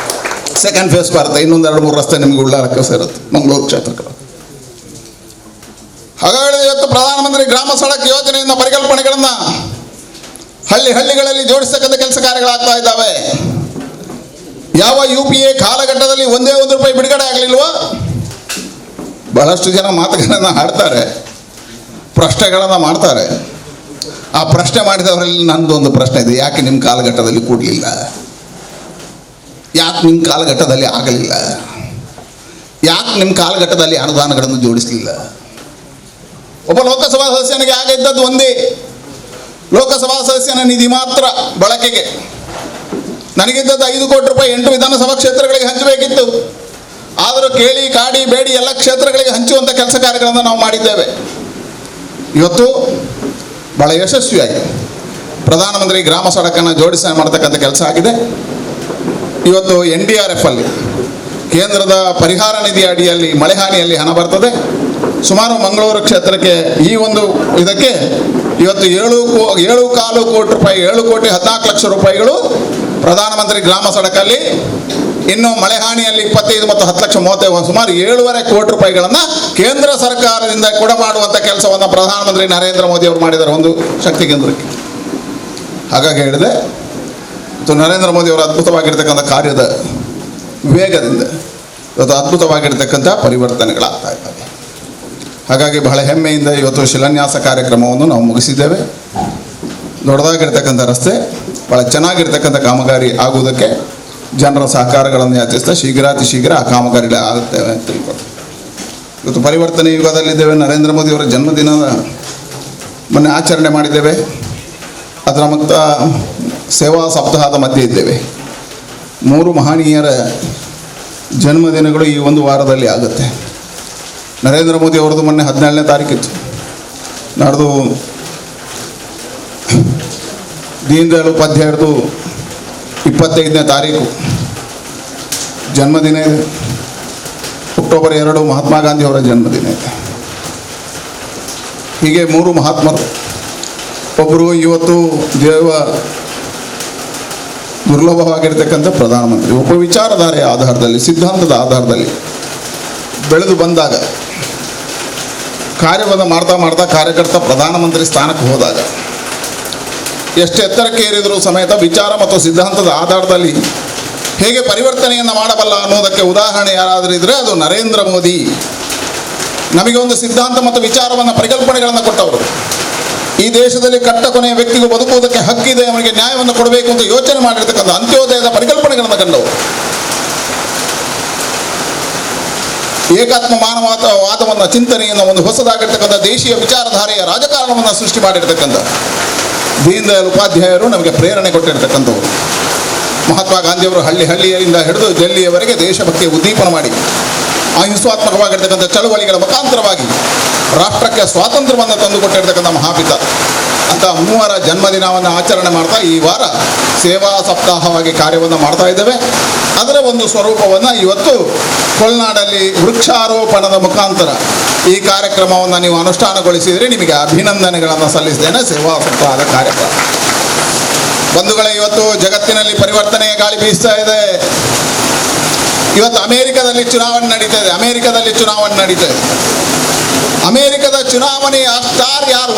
ಸೆಕೆಂಡ್ ಫೇಸ್ ಬರುತ್ತೆ, ಇನ್ನೊಂದು 2-3 ರಸ್ತೆ ನಿಮಗೆ ಉಳ್ಳಾರಕ್ಕೆ ಸೇರುತ್ತೆ ಮಂಗಳೂರು ಕ್ಷೇತ್ರಕ್ಕೆ. ಹಾಗಾದರೆ ಇವತ್ತು ಪ್ರಧಾನಮಂತ್ರಿ ಗ್ರಾಮ ಸಡಕ್ ಯೋಜನೆಯಿಂದ ಪರಿಕಲ್ಪನೆಗಳನ್ನು ಹಳ್ಳಿಗಳಲ್ಲಿ ಜೋಡಿಸ್ತಕ್ಕಂಥ ಕೆಲಸ ಕಾರ್ಯಗಳಾಗ್ತಾ ಇದ್ದಾವೆ. ಯಾವ UPA ಕಾಲಘಟ್ಟದಲ್ಲಿ ಒಂದೇ ಒಂದು ರೂಪಾಯಿ ಬಿಡುಗಡೆ ಆಗಲಿಲ್ವೋ? ಬಹಳಷ್ಟು ಜನ ಮಾತುಗಳನ್ನು ಆಡ್ತಾರೆ, ಪ್ರಶ್ನೆಗಳನ್ನು ಮಾಡ್ತಾರೆ. ಆ ಪ್ರಶ್ನೆ ಮಾಡಿದವರಲ್ಲಿ ನನ್ನದೊಂದು ಪ್ರಶ್ನೆ ಇದೆ, ಯಾಕೆ ನಿಮ್ಮ ಕಾಲಘಟ್ಟದಲ್ಲಿ ಕೊಡಲಿಲ್ಲ? ಯಾಕೆ ನಿಮ್ಮ ಕಾಲಘಟ್ಟದಲ್ಲಿ ಆಗಲಿಲ್ಲ? ಯಾಕೆ ನಿಮ್ಮ ಕಾಲಘಟ್ಟದಲ್ಲಿ ಅನುದಾನಗಳನ್ನು ಜೋಡಿಸಲಿಲ್ಲ? ಒಬ್ಬ ಲೋಕಸಭಾ ಸದಸ್ಯನಿಗೆ ಆಗಿದ್ದದ್ದು ಒಂದೇ, ಲೋಕಸಭಾ ಸದಸ್ಯನ ನಿಧಿ ಮಾತ್ರ ಬಳಕೆಗೆ. ನನಗಿದ್ದದ್ದು 5 ಕೋಟಿ ರೂಪಾಯಿ 8 ವಿಧಾನಸಭಾ ಕ್ಷೇತ್ರಗಳಿಗೆ ಹಂಚಬೇಕಿತ್ತು. ಆದರೂ ಕೇಳಿ ಕಾಡಿ ಬೇಡಿ ಎಲ್ಲ ಕ್ಷೇತ್ರಗಳಿಗೆ ಹಂಚುವಂಥ ಕೆಲಸ ಕಾರ್ಯಗಳನ್ನು ನಾವು ಮಾಡಿದ್ದೇವೆ. ಇವತ್ತು ಭಾಳ ಯಶಸ್ವಿಯಾಗಿ ಪ್ರಧಾನಮಂತ್ರಿ ಗ್ರಾಮ ಸಡಕನ್ನು ಜೋಡಿಸಿ ಮಾಡ್ತಕ್ಕಂಥ ಕೆಲಸ ಆಗಿದೆ. ಇವತ್ತು NDRF ಅಲ್ಲಿ ಕೇಂದ್ರದ ಪರಿಹಾರ ನಿಧಿ ಅಡಿಯಲ್ಲಿ ಮಳೆ ಹಾನಿಯಲ್ಲಿ ಹಣ ಬರ್ತದೆ. ಸುಮಾರು ಮಂಗಳೂರು ಕ್ಷೇತ್ರಕ್ಕೆ ಈ ಒಂದು ಇದಕ್ಕೆ ಇವತ್ತು 7.25 ಕೋಟಿ ರೂಪಾಯಿ 7,14,00,000 ರೂಪಾಯಿಗಳು ಪ್ರಧಾನಮಂತ್ರಿ ಗ್ರಾಮ ಸಡಕಲ್ಲಿ, ಇನ್ನು ಮಳೆ ಹಾನಿಯಲ್ಲಿ 25 ಮತ್ತು 10,30,000 ಸುಮಾರು 7.5 ಕೋಟಿ ರೂಪಾಯಿಗಳನ್ನು ಕೇಂದ್ರ ಸರ್ಕಾರದಿಂದ ಕೂಡ ಮಾಡುವಂಥ ಕೆಲಸವನ್ನು ಪ್ರಧಾನಮಂತ್ರಿ ನರೇಂದ್ರ ಮೋದಿ ಅವರು ಮಾಡಿದ್ದಾರೆ ಒಂದು ಶಕ್ತಿ ಕೇಂದ್ರಕ್ಕೆ. ಹಾಗಾಗಿ ಹೇಳಿದೆ, ಇವತ್ತು ನರೇಂದ್ರ ಮೋದಿ ಅವರ ಅದ್ಭುತವಾಗಿರ್ತಕ್ಕಂಥ ಕಾರ್ಯದ ವೇಗದಿಂದ ಇವತ್ತು ಅದ್ಭುತವಾಗಿರ್ತಕ್ಕಂಥ ಪರಿವರ್ತನೆಗಳಾಗ್ತಾ ಇದ್ದಾವೆ. ಹಾಗಾಗಿ ಬಹಳ ಹೆಮ್ಮೆಯಿಂದ ಇವತ್ತು ಶಿಲಾನ್ಯಾಸ ಕಾರ್ಯಕ್ರಮವನ್ನು ನಾವು ಮುಗಿಸಿದ್ದೇವೆ. ದೊಡ್ಡದಾಗಿರ್ತಕ್ಕಂಥ ರಸ್ತೆ, ಭಾಳ ಚೆನ್ನಾಗಿರ್ತಕ್ಕಂಥ ಕಾಮಗಾರಿ ಆಗುವುದಕ್ಕೆ ಜನರ ಸಹಕಾರಗಳನ್ನು ಯಾಚಿಸ್ತಾ ಶೀಘ್ರಾತಿ ಶೀಘ್ರ ಆ ಕಾಮಗಾರಿ ಆಗುತ್ತೇವೆ ಅಂತ ತಿಳ್ಕೊಂಡು ಇವತ್ತು ಪರಿವರ್ತನೆ ಯುಗದಲ್ಲಿದ್ದೇವೆ. ನರೇಂದ್ರ ಮೋದಿ ಅವರ ಜನ್ಮದಿನದ ಮೊನ್ನೆ ಆಚರಣೆ ಮಾಡಿದ್ದೇವೆ. ಅದರ ಮತ್ತು ಸೇವಾ ಸಪ್ತಾಹದ ಮಧ್ಯೆ ಇದ್ದೇವೆ. 3 ಮಹನೀಯರ ಜನ್ಮದಿನಗಳು ಈ ಒಂದು ವಾರದಲ್ಲಿ ಆಗುತ್ತೆ. ನರೇಂದ್ರ ಮೋದಿ ಅವರದ್ದು ಮೊನ್ನೆ 17ನೇ ತಾರೀಕಿತ್ತು. ನಾಡ್ದು ದೀನ್ ದಯಾಳ್ ಉಪಾಧ್ಯಾಯರದು 25ನೇ ತಾರೀಕು ಜನ್ಮದಿನ ಇದೆ. ಅಕ್ಟೋಬರ್ 2 ಮಹಾತ್ಮ ಗಾಂಧಿ ಅವರ ಜನ್ಮದಿನ ಇದೆ. ಹೀಗೆ 3 ಮಹಾತ್ಮರು. ಒಬ್ಬರು ಇವತ್ತು ದುರ್ಲಭವಾಗಿರ್ತಕ್ಕಂಥ ಪ್ರಧಾನಮಂತ್ರಿ, ಒಬ್ಬ ವಿಚಾರಧಾರೆಯ ಆಧಾರದಲ್ಲಿ ಸಿದ್ಧಾಂತದ ಆಧಾರದಲ್ಲಿ ಬೆಳೆದು ಬಂದಾಗ ಕಾರ್ಯವನ್ನು ಮಾಡ್ತಾ ಮಾಡ್ತಾ ಕಾರ್ಯಕರ್ತ ಪ್ರಧಾನಮಂತ್ರಿ ಸ್ಥಾನಕ್ಕೆ ಹೋದಾಗ ಎಷ್ಟು ಎತ್ತರಕ್ಕೆ ಏರಿದರೂ ಸಮೇತ ವಿಚಾರ ಮತ್ತು ಸಿದ್ಧಾಂತದ ಆಧಾರದಲ್ಲಿ ಹೇಗೆ ಪರಿವರ್ತನೆಯನ್ನು ಮಾಡಬಲ್ಲ ಅನ್ನೋದಕ್ಕೆ ಉದಾಹರಣೆ ಯಾರಾದರೂ ಇದ್ದರೆ ಅದು ನರೇಂದ್ರ ಮೋದಿ. ನಮಗೆ ಒಂದು ಸಿದ್ಧಾಂತ ಮತ್ತು ವಿಚಾರವನ್ನು ಪರಿಕಲ್ಪನೆಗಳನ್ನು ಕೊಟ್ಟವರು. ಈ ದೇಶದಲ್ಲಿ ಕಟ್ಟ ಕೊನೆಯ ವ್ಯಕ್ತಿಗೂ ಬದುಕುವುದಕ್ಕೆ ಹಕ್ಕಿದೆ, ಅವನಿಗೆ ನ್ಯಾಯವನ್ನು ಕೊಡಬೇಕು ಅಂತ ಯೋಚನೆ ಮಾಡಿರ್ತಕ್ಕಂಥ ಅಂತ್ಯೋದಯದ ಪರಿಕಲ್ಪನೆಗಳನ್ನು ಕಂಡವರು. ಏಕಾತ್ಮ ಮಾನವವಾದವನ್ನು ಚಿಂತನೆಯನ್ನು ಒಂದು ಹೊಸದಾಗಿರ್ತಕ್ಕಂಥ ದೇಶೀಯ ವಿಚಾರಧಾರೆಯ ರಾಜಕಾರಣವನ್ನು ಸೃಷ್ಟಿ ಮಾಡಿರ್ತಕ್ಕಂಥ ದೀನ್ ದಯಾಳ್ ಉಪಾಧ್ಯಾಯರು ನಮಗೆ ಪ್ರೇರಣೆ ಕೊಟ್ಟಿರ್ತಕ್ಕಂಥವರು. ಮಹಾತ್ಮ ಗಾಂಧಿಯವರು ಹಳ್ಳಿಯಿಂದ ಹಿಡಿದು ಡೆಲ್ಲಿಯವರೆಗೆ ದೇಶಭಕ್ತಿಯ ಉದ್ದೀಪನ ಮಾಡಿ ಅಹಿಂಸಾತ್ಮಕವಾಗಿರ್ತಕ್ಕಂಥ ಚಳುವಳಿಗಳ ಮುಖಾಂತರವಾಗಿ ರಾಷ್ಟ್ರಕ್ಕೆ ಸ್ವಾತಂತ್ರ್ಯವನ್ನು ತಂದುಕೊಟ್ಟಿರ್ತಕ್ಕಂಥ ಮಹಾಪಿತ ಅಂತ 3ರ ಜನ್ಮದಿನವನ್ನು ಆಚರಣೆ ಮಾಡ್ತಾ ಈ ವಾರ ಸೇವಾ ಸಪ್ತಾಹವಾಗಿ ಕಾರ್ಯವನ್ನು ಮಾಡ್ತಾ ಇದ್ದೇವೆ. ಅದರ ಒಂದು ಸ್ವರೂಪವನ್ನು ಇವತ್ತು ಕೊಲ್ನಾಡಲ್ಲಿ ವೃಕ್ಷಾರೋಪಣದ ಮುಖಾಂತರ ಈ ಕಾರ್ಯಕ್ರಮವನ್ನು ನೀವು ಅನುಷ್ಠಾನಗೊಳಿಸಿದರೆ ನಿಮಗೆ ಅಭಿನಂದನೆಗಳನ್ನು ಸಲ್ಲಿಸಿದ್ದೇನೆ. ಸೇವಾ ಸಪ್ತಾಹದ ಕಾರ್ಯಕ್ರಮ ಬಂಧುಗಳೇ, ಇವತ್ತು ಜಗತ್ತಿನಲ್ಲಿ ಪರಿವರ್ತನೆಯ ಗಾಳಿ ಬೀಸ್ತಾ ಇದೆ. ಇವತ್ತು ಅಮೆರಿಕದಲ್ಲಿ ಚುನಾವಣೆ ನಡೀತಾ ಇದೆ. ಅಮೆರಿಕದ ಚುನಾವಣೆಯ ಸ್ಟಾರ್ ಯಾರು,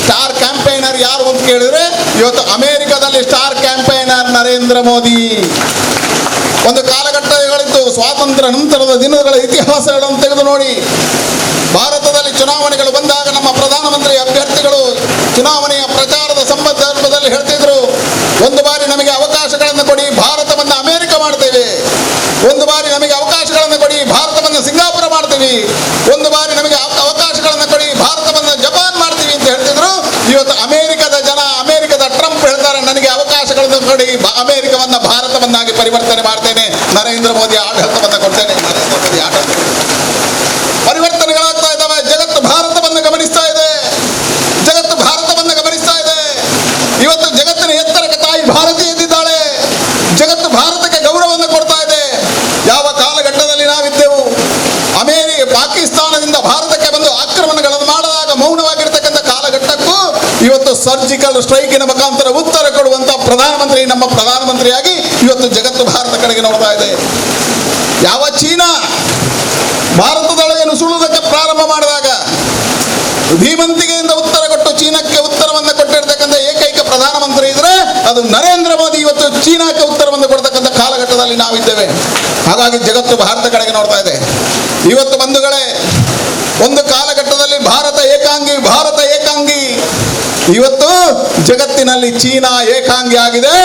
ಸ್ಟಾರ್ ಕ್ಯಾಂಪೇನರ್ ಯಾರು ಅಂತ ಕೇಳಿದ್ರೆ ಇವತ್ತು ಅಮೆರಿಕದಲ್ಲಿ ಸ್ಟಾರ್ ಕ್ಯಾಂಪೇನರ್ ನರೇಂದ್ರ ಮೋದಿ. ಒಂದು ಕಾಲಘಟ್ಟಗಳಿದ್ದು ಸ್ವಾತಂತ್ರ್ಯ ನಂತರದ ದಿನಗಳ ಇತಿಹಾಸಗಳನ್ನು ತೆಗೆದು ನೋಡಿ. ಭಾರತದಲ್ಲಿ ಚುನಾವಣೆಗಳು ಬಂದಾಗ ನಮ್ಮ ಪ್ರಧಾನಮಂತ್ರಿ ಅಭ್ಯರ್ಥಿಗಳು ಚುನಾವಣೆಯ ಪ್ರಚಾರದ ಸಂದರ್ಭದಲ್ಲಿ ಹೇಳ್ತಿದ್ರು, ಒಂದು ಬಾರಿ ನಮಗೆ ಅವಕಾಶಗಳನ್ನು ಕೊಡಿ, ಭಾರತವನ್ನು ಅಮೆರಿಕ ಮಾಡ್ತೇವೆ. ಒಂದು ಬಾರಿ ನಮಗೆ ಅವಕಾಶಗಳನ್ನು ಕೊಡಿ, ಭಾರತವನ್ನು ಸಿಂಗಾಪುರ ಮಾಡ್ತೀವಿ. ಒಂದು ಬಾರಿ ನಮಗೆ ಅವಕಾಶಗಳನ್ನು ಕೊಡಿ, ಭಾರತವನ್ನು ಜಪಾನ್ ಮಾಡ್ತೀವಿ ಅಂತ ಹೇಳ್ತಿದ್ರು. ಇವತ್ತು ಅಮೆರಿಕದ ಜನ, ಅಮೆರಿಕದ ಟ್ರಂಪ್ ಹೇಳ್ತಾರೆ, ನನಗೆ ಅವಕಾಶಗಳನ್ನು ಕೊಡಿ, ಅಮೆರಿಕವನ್ನು ಭಾರತವನ್ನಾಗಿ ಪರಿವರ್ತನೆ ಮಾಡ್ತೇನೆ, ನರೇಂದ್ರ ಮೋದಿ ಆಡಳಿತವನ್ನು ಕೊಡ್ತೇನೆ. ನರೇಂದ್ರ ಮೋದಿ ಆಡಳಿತ ಪರಿವರ್ತನೆಗಳಾಗ್ತಾ ಇದ್ದಾವೆ. ಜಗತ್ತು ಭಾರತವನ್ನು ಗಮನಿಸ್ತಾ ಇದೆ. ಇವತ್ತು ಜಗತ್ತಿನ ಎತ್ತರಕ್ಕೆ ತಾಯಿ ಭಾರತಿ ಎದ್ದಿದ್ದಾಳೆ. ಜಗತ್ತು ಭಾರತಕ್ಕೆ ಗೌರವವನ್ನು ಕೊಡ್ತಾ ಇದೆ. ಯಾವ ಕಾಲಘಟ್ಟದಲ್ಲಿ ನಾವಿದ್ದೆವು, ಪಾಕಿಸ್ತಾನದಿಂದ ಭಾರತಕ್ಕೆ ಬಂದು ಆಕ್ರಮಣಗಳನ್ನು ಮಾಡಿದಾಗ ಮೌನವಾಗಿರ್ತಕ್ಕಂಥ ಕಾಲಘಟ್ಟಕ್ಕೂ ಇವತ್ತು ಸರ್ಜಿಕಲ್ ಸ್ಟ್ರೈಕಿನ ಮುಖಾಂತರ ಉತ್ತರ ಕೊಡುವಂತ ಪ್ರಧಾನಮಂತ್ರಿ ನಮ್ಮ ಪ್ರಧಾನಮಂತ್ರಿಯಾಗಿ ಇವತ್ತು ಜಗತ್ತು ಭಾರತ ಕಡೆಗೆ ನೋಡ್ತಾ ಇದೆ. ಯಾವ ಚೀನಾ ಭಾರತದೊಳಗೆ ನುಸುಳುವುದಕ್ಕೆ ಪ್ರಾರಂಭ ಮಾಡಿದಾಗ ಧೀಮಂತಿಗೆಯಿಂದ ಉತ್ತರ ಕೊಟ್ಟು ಚೀನಾಕ್ಕೆ ಉತ್ತರವನ್ನು ಕೊಟ್ಟಿರ್ತಕ್ಕಂಥ ಏಕೈಕ ಪ್ರಧಾನಮಂತ್ರಿ ಇದ್ರೆ ಅದು ನರೇಂದ್ರ ಮೋದಿ. ಇವತ್ತು ಚೀನಾಕ್ಕೆ ಉತ್ತರವನ್ನು ಕೊಡ್ತಕ್ಕಂಥ ಕಾಲಘಟ್ಟದಲ್ಲಿ ನಾವಿದ್ದೇವೆ. ಹಾಗಾಗಿ ಜಗತ್ತು ಭಾರತ ಕಡೆಗೆ ನೋಡ್ತಾ ಇದೆ. ಇವತ್ತು ಬಂಧುಗಳೇ, ಒಂದು ಕಾಲಘಟ್ಟದಲ್ಲಿ ಭಾರತ ಏಕಾಂಗಿ. ಇವತ್ತು ಜಗತ್ತಿನಲ್ಲಿ ಚೀನಾ ಏಕಾಂಗಿ ಆಗಿದೆ.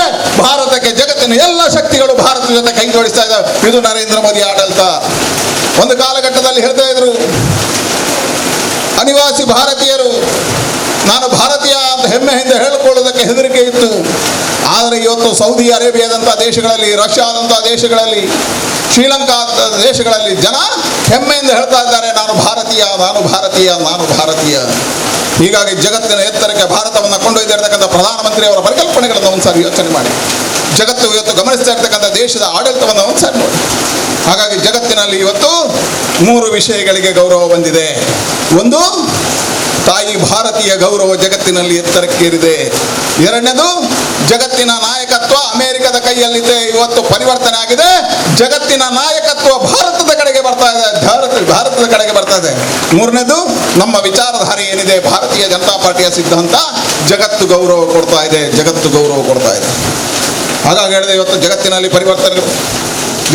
ಭಾರತಕ್ಕೆ ಜಗತ್ತಿನ ಎಲ್ಲ ಶಕ್ತಿಗಳು ಭಾರತದ ಜೊತೆ ಕೈ ಜೋಡಿಸ್ತಾ ಇದ್ದಾವೆ. ಇದು ನರೇಂದ್ರ ಮೋದಿ ಆಡಳಿತ. ಒಂದು ಕಾಲಘಟ್ಟದಲ್ಲಿ ಹೇಳ್ತಾ ಇದ್ರು, ಅನಿವಾಸಿ ಭಾರತೀಯರು ನಾನು ಭಾರತೀಯ ಅಂತ ಹೆಮ್ಮೆಯಿಂದ ಹೇಳಿಕೊಳ್ಳುವುದಕ್ಕೆ ಹೆದರಿಕೆ ಇತ್ತು. ಆದರೆ ಇವತ್ತು ಸೌದಿ ಅರೇಬಿಯಾದಂಥ ದೇಶಗಳಲ್ಲಿ, ರಷ್ಯಾದಂಥ ದೇಶಗಳಲ್ಲಿ, ಶ್ರೀಲಂಕಾ ದೇಶಗಳಲ್ಲಿ ಜನ ಹೆಮ್ಮೆಯಿಂದ ಹೇಳ್ತಾ ಇದ್ದಾರೆ, ನಾನು ಭಾರತೀಯ, ನಾನು ಭಾರತೀಯ, ನಾನು ಭಾರತೀಯ. ಹೀಗಾಗಿ ಜಗತ್ತಿನ ಎತ್ತರಕ್ಕೆ ಭಾರತವನ್ನು ಕೊಂಡೊಯ್ದಿರ್ತಕ್ಕಂಥ ಪ್ರಧಾನಮಂತ್ರಿಯವರ ಪರಿಕಲ್ಪನೆಗಳನ್ನು ಒಂದ್ಸಾರಿ ಯೋಚನೆ ಮಾಡಿ. ಜಗತ್ತು ಇವತ್ತು ಗಮನಿಸ್ತಾ ಇರ್ತಕ್ಕಂಥ ದೇಶದ ಆಡಳಿತವನ್ನು ಒಂದ್ಸಾರಿ ನೋಡಿ. ಹಾಗಾಗಿ ಜಗತ್ತಿನಲ್ಲಿ ಇವತ್ತು 3 ವಿಷಯಗಳಿಗೆ ಗೌರವ ಬಂದಿದೆ. ಒಂದು, ತಾಯಿ ಭಾರತೀಯ ಗೌರವ ಜಗತ್ತಿನಲ್ಲಿ ಎತ್ತರಕ್ಕೇರಿದೆ. ಎರಡನೇದು, ಜಗತ್ತಿನ ನಾಯಕತ್ವ ಅಮೆರಿಕದ ಕೈಯಲ್ಲಿದೆ, ಇವತ್ತು ಪರಿವರ್ತನೆ ಆಗಿದೆ. ಜಗತ್ತಿನ ನಾಯಕತ್ವ ಭಾರತದ ಕಡೆಗೆ ಬರ್ತಾ ಇದೆ, ಭಾರತದ ಕಡೆಗೆ ಬರ್ತಾ ಇದೆ. ಮೂರನೇದು, ನಮ್ಮ ವಿಚಾರಧಾರೆ ಏನಿದೆ, ಭಾರತೀಯ ಜನತಾ ಪಾರ್ಟಿಯ ಸಿದ್ಧಾಂತ, ಜಗತ್ತು ಗೌರವ ಕೊಡ್ತಾ ಇದೆ, ಜಗತ್ತು ಗೌರವ ಕೊಡ್ತಾ ಇದೆ. ಹಾಗಾಗಿ ಹೇಳಿದೆ, ಇವತ್ತು ಜಗತ್ತಿನಲ್ಲಿ ಪರಿವರ್ತನೆಗಳು,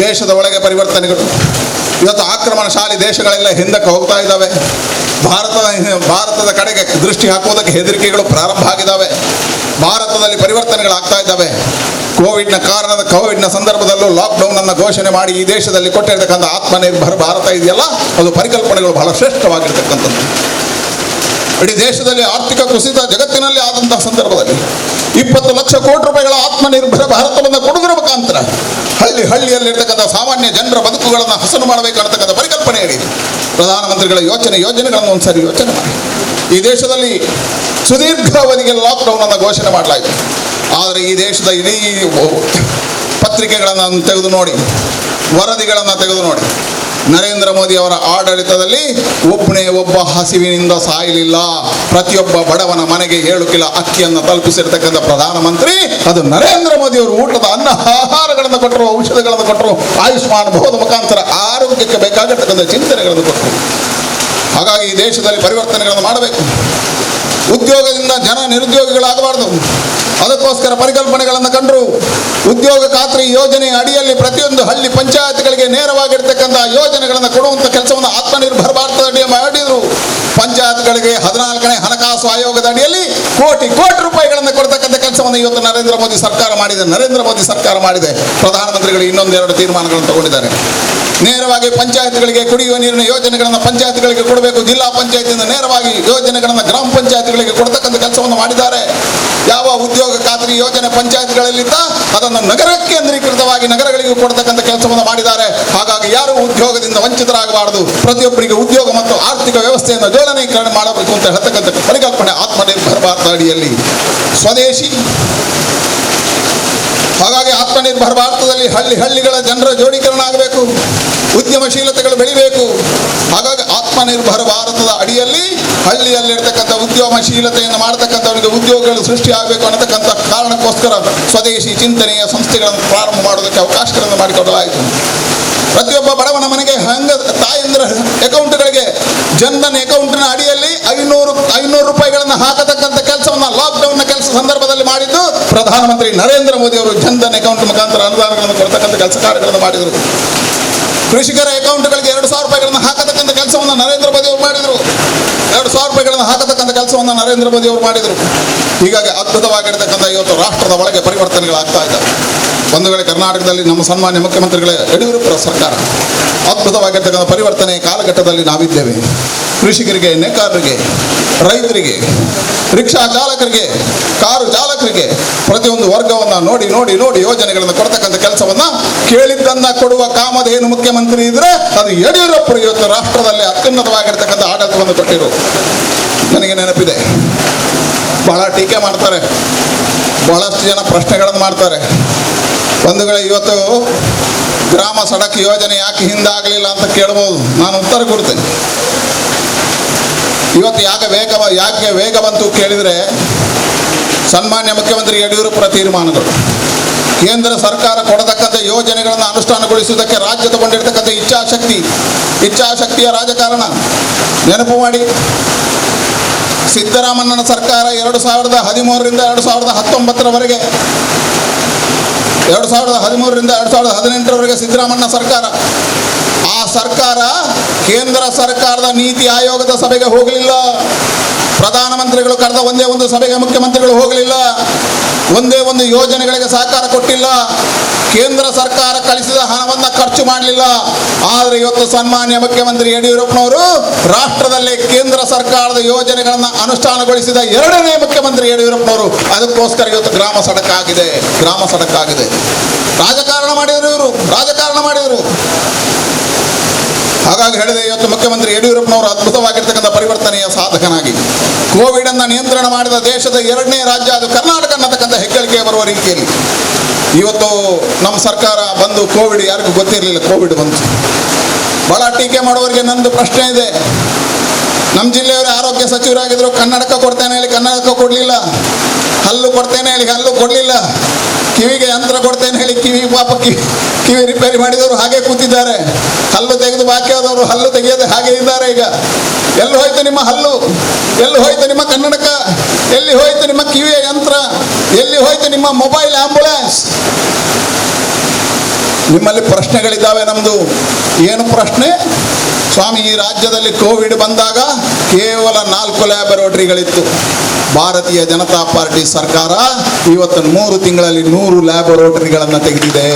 ದೇಶದ ಒಳಗೆ ಪರಿವರ್ತನೆಗಳು. ಇವತ್ತು ಆಕ್ರಮಣಶಾಲಿ ದೇಶಗಳೆಲ್ಲ ಹಿಂದಕ್ಕೆ ಹೋಗ್ತಾ ಇದ್ದಾವೆ. ಭಾರತದ ಕಡೆಗೆ ದೃಷ್ಟಿ ಹಾಕುವುದಕ್ಕೆ ಹೆದರಿಕೆಗಳು ಪ್ರಾರಂಭ ಆಗಿದ್ದಾವೆ. ಭಾರತದಲ್ಲಿ ಪರಿವರ್ತನೆಗಳಾಗ್ತಾ ಇದ್ದಾವೆ. ಕೋವಿಡ್ನ ಸಂದರ್ಭದಲ್ಲೂ ಲಾಕ್ಡೌನ್ ಅನ್ನು ಘೋಷಣೆ ಮಾಡಿ ಈ ದೇಶದಲ್ಲಿ ಕೊಟ್ಟಿರ್ತಕ್ಕಂಥ ಆತ್ಮನಿರ್ಭರ ಭಾರತ ಇದೆಯಲ್ಲ, ಅದು ಪರಿಕಲ್ಪನೆಗಳು ಬಹಳ ಶ್ರೇಷ್ಠವಾಗಿರ್ತಕ್ಕಂಥದ್ದು. ಇಡೀ ದೇಶದಲ್ಲಿ ಆರ್ಥಿಕ ಕುಸಿತ ಜಗತ್ತಿನಲ್ಲಿ ಆದಂತಹ ಸಂದರ್ಭದಲ್ಲಿ 20 ಲಕ್ಷ ಕೋಟಿ ರೂಪಾಯಿಗಳ ಆತ್ಮನಿರ್ಭರ ಭಾರತವನ್ನು ಕೊಡುವುದರ ಮುಖಾಂತರ ಹಳ್ಳಿಯಲ್ಲಿರ್ತಕ್ಕಂಥ ಸಾಮಾನ್ಯ ಜನರ ಬದುಕುಗಳನ್ನು ಹಸನು ಮಾಡಬೇಕನ್ನತಕ್ಕಂಥ ಪರಿಕಲ್ಪನೆ ಹೇಳಿ ಪ್ರಧಾನಮಂತ್ರಿಗಳ ಯೋಜನೆಗಳನ್ನು ಒಂದ್ಸರಿ ಯೋಚನೆ ಮಾಡಿ. ಈ ದೇಶದಲ್ಲಿ ಸುದೀರ್ಘ ಅವಧಿಗೆ ಲಾಕ್ಡೌನ್ ಅನ್ನು ಘೋಷಣೆ ಮಾಡಲಾಯಿತು. ಆದರೆ ಈ ದೇಶದ ಇಡೀ ಪತ್ರಿಕೆಗಳನ್ನು ತೆಗೆದು ನೋಡಿ, ವರದಿಗಳನ್ನು ತೆಗೆದು ನೋಡಿ, ನರೇಂದ್ರ ಮೋದಿ ಅವರ ಆಡಳಿತದಲ್ಲಿ ಒಬ್ಬ ಹಸಿವಿನಿಂದ ಸಾಯಲಿಲ್ಲ. ಪ್ರತಿಯೊಬ್ಬ ಬಡವನ ಮನೆಗೆ 7 ಕಿಲೋ ಅಕ್ಕಿಯನ್ನು ತಲುಪಿಸಿರ್ತಕ್ಕಂಥ ಪ್ರಧಾನಮಂತ್ರಿ ಅದು ನರೇಂದ್ರ ಮೋದಿ ಅವರು. ಊಟದ ಆಹಾರಗಳನ್ನು ಕೊಟ್ಟರು, ಔಷಧಗಳನ್ನು ಕೊಟ್ಟರು, ಆಯುಷ್ಮಾನ್ ಭಾರತದ ಮುಖಾಂತರ ಆರೋಗ್ಯಕ್ಕೆ ಬೇಕಾಗಿರ್ತಕ್ಕಂಥ ಚಿಂತನೆಗಳನ್ನು ಕೊಟ್ಟರು. ಹಾಗಾಗಿ ಈ ದೇಶದಲ್ಲಿ ಪರಿವರ್ತನೆಗಳನ್ನು ಮಾಡಬೇಕು. ಉದ್ಯೋಗದಿಂದ ಜನ ನಿರುದ್ಯೋಗಿಗಳಾಗಬಾರ್ದು. ಅದಕ್ಕೋಸ್ಕರ ಪರಿಕಲ್ಪನೆಗಳನ್ನು ಕಂಡರು. ಉದ್ಯೋಗ ಖಾತ್ರಿ ಯೋಜನೆ ಅಡಿಯಲ್ಲಿ ಪ್ರತಿಯೊಂದು ಹಳ್ಳಿ ಪಂಚಾಯತ್ಗಳಿಗೆ ನೇರವಾಗಿರ್ತಕ್ಕಂಥ ಯೋಜನೆಗಳನ್ನು ಕೊಡುವಂಥ ಕೆಲಸವನ್ನು ಆತ್ಮನಿರ್ಭರ ಭಾರತದ ಅಡಿಯಲ್ಲಿ ಮಾಡಿದರು. ಪಂಚಾಯತ್ಗಳಿಗೆ 14ನೇ ಹಣಕಾಸು ಆಯೋಗದ ಅಡಿಯಲ್ಲಿ ಕೋಟಿ ರೂಪಾಯಿಗಳನ್ನು ಕೊಡ್ತಕ್ಕಂಥ ಕೆಲಸವನ್ನು ಇವತ್ತು ನರೇಂದ್ರ ಮೋದಿ ಸರ್ಕಾರ ಮಾಡಿದೆ. ಪ್ರಧಾನಮಂತ್ರಿಗಳು ಇನ್ನೊಂದೆರಡು ತೀರ್ಮಾನಗಳನ್ನು ತಗೊಂಡಿದ್ದಾರೆ. ನೇರವಾಗಿ ಪಂಚಾಯತ್ಗಳಿಗೆ ಕುಡಿಯುವ ನೀರಿನ ಯೋಜನೆಗಳನ್ನು ಪಂಚಾಯತ್ಗಳಿಗೆ ಕೊಡಬೇಕು. ಜಿಲ್ಲಾ ಪಂಚಾಯತಿಯಿಂದ ನೇರವಾಗಿ ಯೋಜನೆಗಳನ್ನು ಗ್ರಾಮ ಪಂಚಾಯತ್ಗಳಿಗೆ ಕೊಡ್ತಕ್ಕಂಥ ಕೆಲಸವನ್ನು ಮಾಡಿದ್ದಾರೆ. ಯಾವ ಉದ್ಯೋಗ ಖಾತ್ರಿ ಯೋಜನೆ ಪಂಚಾಯತ್ಗಳಲ್ಲಿದ್ದ ಅದನ್ನು ನಗರ ಕೇಂದ್ರೀಕೃತವಾಗಿ ನಗರಗಳಿಗೂ ಕೊಡ್ತಕ್ಕಂಥ ಕೆಲಸವನ್ನು ಮಾಡಿದ್ದಾರೆ. ಹಾಗಾಗಿ ಯಾರು ಉದ್ಯೋಗದಿಂದ ವಂಚಿತರಾಗಬಾರದು, ಪ್ರತಿಯೊಬ್ಬರಿಗೆ ಉದ್ಯೋಗ ಮತ್ತು ಆರ್ಥಿಕ ವ್ಯವಸ್ಥೆಯನ್ನು ಜೋಡಣೀಕರಣ ಮಾಡಬೇಕು ಅಂತ ಹೇಳ್ತಕ್ಕಂಥ ಪರಿಕಲ್ಪನೆ ಆತ್ಮನಿರ್ಭರ ಭಾರತ ಅಡಿಯಲ್ಲಿ ಸ್ವದೇಶಿ. ಹಾಗಾಗಿ ಆತ್ಮನಿರ್ಭರ ಭಾರತದಲ್ಲಿ ಹಳ್ಳಿಗಳ ಜನರ ಜೋಡೀಕರಣ ಆಗಬೇಕು, ಉದ್ಯಮಶೀಲತೆಗಳು ಬೆಳಿಬೇಕು. ಹಾಗಾಗಿ ಆತ್ಮನಿರ್ಭರ ಭಾರತದ ಅಡಿಯಲ್ಲಿ ಹಳ್ಳಿಯಲ್ಲಿರ್ತಕ್ಕಂಥ ಉದ್ಯಮಶೀಲತೆಯನ್ನು ಮಾಡತಕ್ಕಂಥವರಿಗೆ ಉದ್ಯೋಗಗಳು ಸೃಷ್ಟಿ ಆಗಬೇಕು ಅನ್ನತಕ್ಕಂಥ ಕಾರಣಕ್ಕೋಸ್ಕರ ಸ್ವದೇಶಿ ಚಿಂತನೆಯ ಸಂಸ್ಥೆಗಳನ್ನು ಪ್ರಾರಂಭ ಮಾಡೋದಕ್ಕೆ ಅವಕಾಶಗಳನ್ನು ಮಾಡಿಕೊಡಲಾಯಿತು. ಪ್ರತಿಯೊಬ್ಬ ಬಡವನ ಮನೆಗೆ ತಾಯಂದಿರ ಅಕೌಂಟ್ಗಳಿಗೆ ಜನ್ಧನ್ ಅಕೌಂಟಿನ ಅಡಿಯಲ್ಲಿ 500 ರೂಪಾಯಿಗಳನ್ನು ಹಾಕತಕ್ಕಂಥ ಕೆಲಸವನ್ನು ಲಾಕ್ಡೌನ್ನ ಕೆಲಸ ಸಂದರ್ಭದಲ್ಲಿ ಮಾಡಿದ್ದು ಪ್ರಧಾನಮಂತ್ರಿ ನರೇಂದ್ರ ಮೋದಿ ಅವರು. ಜನ್ಧನ್ ಅಕೌಂಟ್ ಮುಖಾಂತರ ಅನುದಾನಗಳನ್ನು ಕೊಡ್ತಕ್ಕಂಥ ಕೆಲಸ ಕಾರ್ಯಗಳನ್ನು ಮಾಡಿದರು. ಕೃಷಿಕರ ಅಕೌಂಟ್ಗಳಿಗೆ 2,000 ರೂಪಾಯಿಗಳನ್ನು ಹಾಕತಕ್ಕಂಥ ಕೆಲಸವನ್ನು ನರೇಂದ್ರ ಮೋದಿ ಅವರು ಮಾಡಿದರು. 2,000 ರೂಪಾಯಿಗಳನ್ನು ಹಾಕತಕ್ಕಂಥ ಕೆಲಸವನ್ನು ನರೇಂದ್ರ ಮೋದಿ ಅವರು ಮಾಡಿದರು. ಹೀಗಾಗಿ ಅದ್ಭುತವಾಗಿರ್ತಕ್ಕಂಥ ಇವತ್ತು ರಾಷ್ಟ್ರದ ಒಳಗೆ ಪರಿವರ್ತನೆಗಳಾಗ್ತಾ ಇದ್ದಾವೆ. ಒಂದು ವೇಳೆ ಕರ್ನಾಟಕದಲ್ಲಿ ನಮ್ಮ ಸನ್ಮಾನ್ಯ ಮುಖ್ಯಮಂತ್ರಿಗಳೇ ಯಡಿಯೂರಪ್ಪರ ಸರ್ಕಾರ ಅದ್ಭುತವಾಗಿರ್ತಕ್ಕಂಥ ಪರಿವರ್ತನೆ ಕಾಲಘಟ್ಟದಲ್ಲಿ ನಾವಿದ್ದೇವೆ. ಕೃಷಿಕರಿಗೆ, ನೇಕಾರರಿಗೆ, ರೈತರಿಗೆ, ರಿಕ್ಷಾ ಚಾಲಕರಿಗೆ, ಕಾರು ಚಾಲಕರಿಗೆ ಪ್ರತಿಯೊಂದು ವರ್ಗವನ್ನು ನೋಡಿ ಯೋಜನೆಗಳನ್ನು ಕೊಡ್ತಕ್ಕಂಥ ಕೆಲಸವನ್ನು ಕೇಳಿದ್ದನ್ನ ಕೊಡುವ ಕಾಮಧೇನು ಮುಖ್ಯಮಂತ್ರಿ ಇದ್ರೆ ಅದು ಯಡಿಯೂರಪ್ಪರು. ಇವತ್ತು ರಾಷ್ಟ್ರದಲ್ಲಿ ಅತ್ಯುನ್ನತವಾಗಿರ್ತಕ್ಕಂಥ ಆಡಳಿತವನ್ನು ಕೊಟ್ಟಿರು. ನನಗೆ ನೆನಪಿದೆ, ಬಹಳ ಟೀಕೆ ಮಾಡ್ತಾರೆ, ಬಹಳಷ್ಟು ಜನ ಪ್ರಶ್ನೆಗಳನ್ನು ಮಾಡ್ತಾರೆ. ಒಂದು ವೇಳೆ ಇವತ್ತು ಗ್ರಾಮ ಸಡಕ್ ಯೋಜನೆ ಯಾಕೆ ಹಿಂದಾಗಲಿಲ್ಲ ಅಂತ ಕೇಳ್ಬೋದು. ನಾನು ಉತ್ತರ ಕೊಡ್ತೇನೆ. ಇವತ್ತು ಯಾಕೆ ವೇಗ ಬಂತು ಕೇಳಿದರೆ ಸನ್ಮಾನ್ಯ ಮುಖ್ಯಮಂತ್ರಿ ಯಡಿಯೂರಪ್ಪರ ತೀರ್ಮಾನಗಳು, ಕೇಂದ್ರ ಸರ್ಕಾರ ಕೊಡತಕ್ಕಂಥ ಯೋಜನೆಗಳನ್ನು ಅನುಷ್ಠಾನಗೊಳಿಸುವುದಕ್ಕೆ ರಾಜ್ಯ ತಗೊಂಡಿರ್ತಕ್ಕಂಥ ಇಚ್ಛಾಶಕ್ತಿಯ ರಾಜಕಾರಣ. ನೆನಪು ಮಾಡಿ, ಸಿದ್ದರಾಮಣ್ಣನ ಸರ್ಕಾರ 2013ರಿಂದ 2019ರವರೆಗೆ 2013ರಿಂದ 2018ರವರೆಗೆ ಸಿದ್ದರಾಮಣ್ಣ ಸರ್ಕಾರ. ಆ ಸರ್ಕಾರ ಕೇಂದ್ರ ಸರ್ಕಾರದ ನೀತಿ ಆಯೋಗದ ಸಭೆಗೆ ಹೋಗಲಿಲ್ಲ. ಪ್ರಧಾನಮಂತ್ರಿಗಳು ಕರೆದ ಒಂದೇ ಒಂದು ಸಭೆಗೆ ಮುಖ್ಯಮಂತ್ರಿಗಳು ಹೋಗಲಿಲ್ಲ. ಒಂದೇ ಒಂದು ಯೋಜನೆಗಳಿಗೆ ಸಹಕಾರ ಕೊಟ್ಟಿಲ್ಲ. ಕೇಂದ್ರ ಸರ್ಕಾರ ಕಳಿಸಿದ ಹಣವನ್ನು ಖರ್ಚು ಮಾಡಲಿಲ್ಲ. ಆದರೆ ಇವತ್ತು ಸನ್ಮಾನ್ಯ ಮುಖ್ಯಮಂತ್ರಿ ಯಡಿಯೂರಪ್ಪನವರು ರಾಷ್ಟ್ರದಲ್ಲೇ ಕೇಂದ್ರ ಸರ್ಕಾರದ ಯೋಜನೆಗಳನ್ನು ಅನುಷ್ಠಾನಗೊಳಿಸಿದ ಎರಡನೇ ಮುಖ್ಯಮಂತ್ರಿ ಯಡಿಯೂರಪ್ಪನವರು. ಅದಕ್ಕೋಸ್ಕರ ಇವತ್ತು ಗ್ರಾಮ ಸಡಕ್ ಆಗಿದೆ. ರಾಜಕಾರಣ ಮಾಡಿದರು. ಹಾಗಾಗಿ ಹೇಳಿದೆ, ಇವತ್ತು ಮುಖ್ಯಮಂತ್ರಿ ಯಡಿಯೂರಪ್ಪನವರು ಅದ್ಭುತವಾಗಿರ್ತಕ್ಕಂಥ ಪರಿವರ್ತನೆಯ ಸಾಧಕನಾಗಿ ಕೋವಿಡ್ ಅನ್ನು ನಿಯಂತ್ರಣ ಮಾಡಿದ ದೇಶದ ಎರಡನೇ ರಾಜ್ಯ ಅದು ಕರ್ನಾಟಕ ಅನ್ನತಕ್ಕಂಥ ಹೆಗ್ಗಳಿಕೆ ಬರುವ ರೀತಿಯಲ್ಲಿ ಇವತ್ತು ನಮ್ಮ ಸರ್ಕಾರ ಬಂದು ಕೋವಿಡ್ ಯಾರಿಗೂ ಗೊತ್ತಿರಲಿಲ್ಲ, ಕೋವಿಡ್ ಬಂತು. ಬಹಳ ಟೀಕೆ ಮಾಡುವವರಿಗೆ ನಂದು ಪ್ರಶ್ನೆ ಇದೆ. ನಮ್ಮ ಜಿಲ್ಲೆಯವರ ಆರೋಗ್ಯ ಸಚಿವರಾಗಿದ್ದರು, ಕನ್ನಡಕ ಕೊಡ್ತೇನೆ ಹೇಳಿ ಕನ್ನಡಕ ಕೊಡಲಿಲ್ಲ, ಹಲ್ಲು ಕೊಡ್ತೇನೆ ಹೇಳಿ ಹಲ್ಲು ಕೊಡಲಿಲ್ಲ, ಕಿವಿಗೆ ಯಂತ್ರ ಕೊಡ್ತೇನೆ ಹೇಳಿ ಕಿವಿ ರಿಪೇರಿ ಮಾಡಿದವರು ಹಾಗೆ ಕೂತಿದ್ದಾರೆ. ಹಲ್ಲು ತೆಗೆದು ಬಾಕಿ ಆದವರು ಹಲ್ಲು ತೆಗೆಯದೆ ಹಾಗೆ ಇದ್ದಾರೆ. ಈಗ ಎಲ್ಲಿ ಹೋಯ್ತು ನಿಮ್ಮ ಹಲ್ಲು? ಎಲ್ಲಿ ಹೋಯ್ತು ನಿಮ್ಮ ಕನ್ನಡಕ? ಎಲ್ಲಿ ಹೋಯ್ತು ನಿಮ್ಮ ಕಿವಿಯ ಯಂತ್ರ? ಎಲ್ಲಿ ಹೋಯ್ತು ನಿಮ್ಮ ಮೊಬೈಲ್ ಆಂಬುಲೆನ್ಸ್? ನಿಮ್ಮಲ್ಲಿ ಪ್ರಶ್ನೆಗಳಿದ್ದಾವೆ. ನಮ್ಮದು ಏನು ಪ್ರಶ್ನೆ? ಸ್ವಾಮಿ, ಈ ರಾಜ್ಯದಲ್ಲಿ ಕೋವಿಡ್ ಬಂದಾಗ ಕೇವಲ 4 ಲ್ಯಾಬೊರೇಟರಿಗಳಿತ್ತು. ಭಾರತೀಯ ಜನತಾ ಪಾರ್ಟಿ ಸರ್ಕಾರ ಇವತ್ತು 3 ತಿಂಗಳಲ್ಲಿ 100 ಲ್ಯಾಬೊರೇಟರಿಗಳನ್ನು ತೆಗೆದಿದೆ.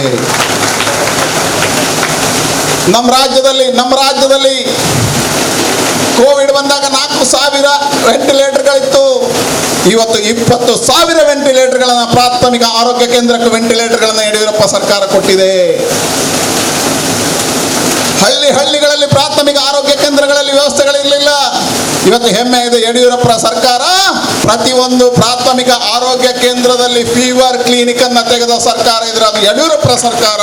ನಮ್ಮ ರಾಜ್ಯದಲ್ಲಿ ಕೋವಿಡ್ ಬಂದಾಗ 4,000 ವೆಂಟಿಲೇಟರ್ಗಳಿತ್ತು. ಇವತ್ತು 20,000 ವೆಂಟಿಲೇಟರ್ಗಳನ್ನು ಪ್ರಾಥಮಿಕ ಆರೋಗ್ಯ ಕೇಂದ್ರಕ್ಕೆ ವೆಂಟಿಲೇಟರ್ಗಳನ್ನು ಯಡಿಯೂರಪ್ಪ ಸರ್ಕಾರ ಕೊಟ್ಟಿದೆ. ಹಳ್ಳಿಗಳಲ್ಲಿ ಪ್ರಾಥಮಿಕ ಆರೋಗ್ಯ ಕೇಂದ್ರಗಳಲ್ಲಿ ವ್ಯವಸ್ಥೆಗಳಿರಲಿಲ್ಲ. ಇವತ್ತು ಹೆಮ್ಮೆ ಇದೆ, ಯಡಿಯೂರಪ್ಪ ಸರ್ಕಾರ ಪ್ರತಿಯೊಂದು ಪ್ರಾಥಮಿಕ ಆರೋಗ್ಯ ಕೇಂದ್ರದಲ್ಲಿ ಫೀವರ್ ಕ್ಲಿನಿಕ್ ಅನ್ನು ತೆಗೆದ ಸರ್ಕಾರ ಇದ್ರೆ ಅದು ಯಡಿಯೂರಪ್ಪ ಸರ್ಕಾರ.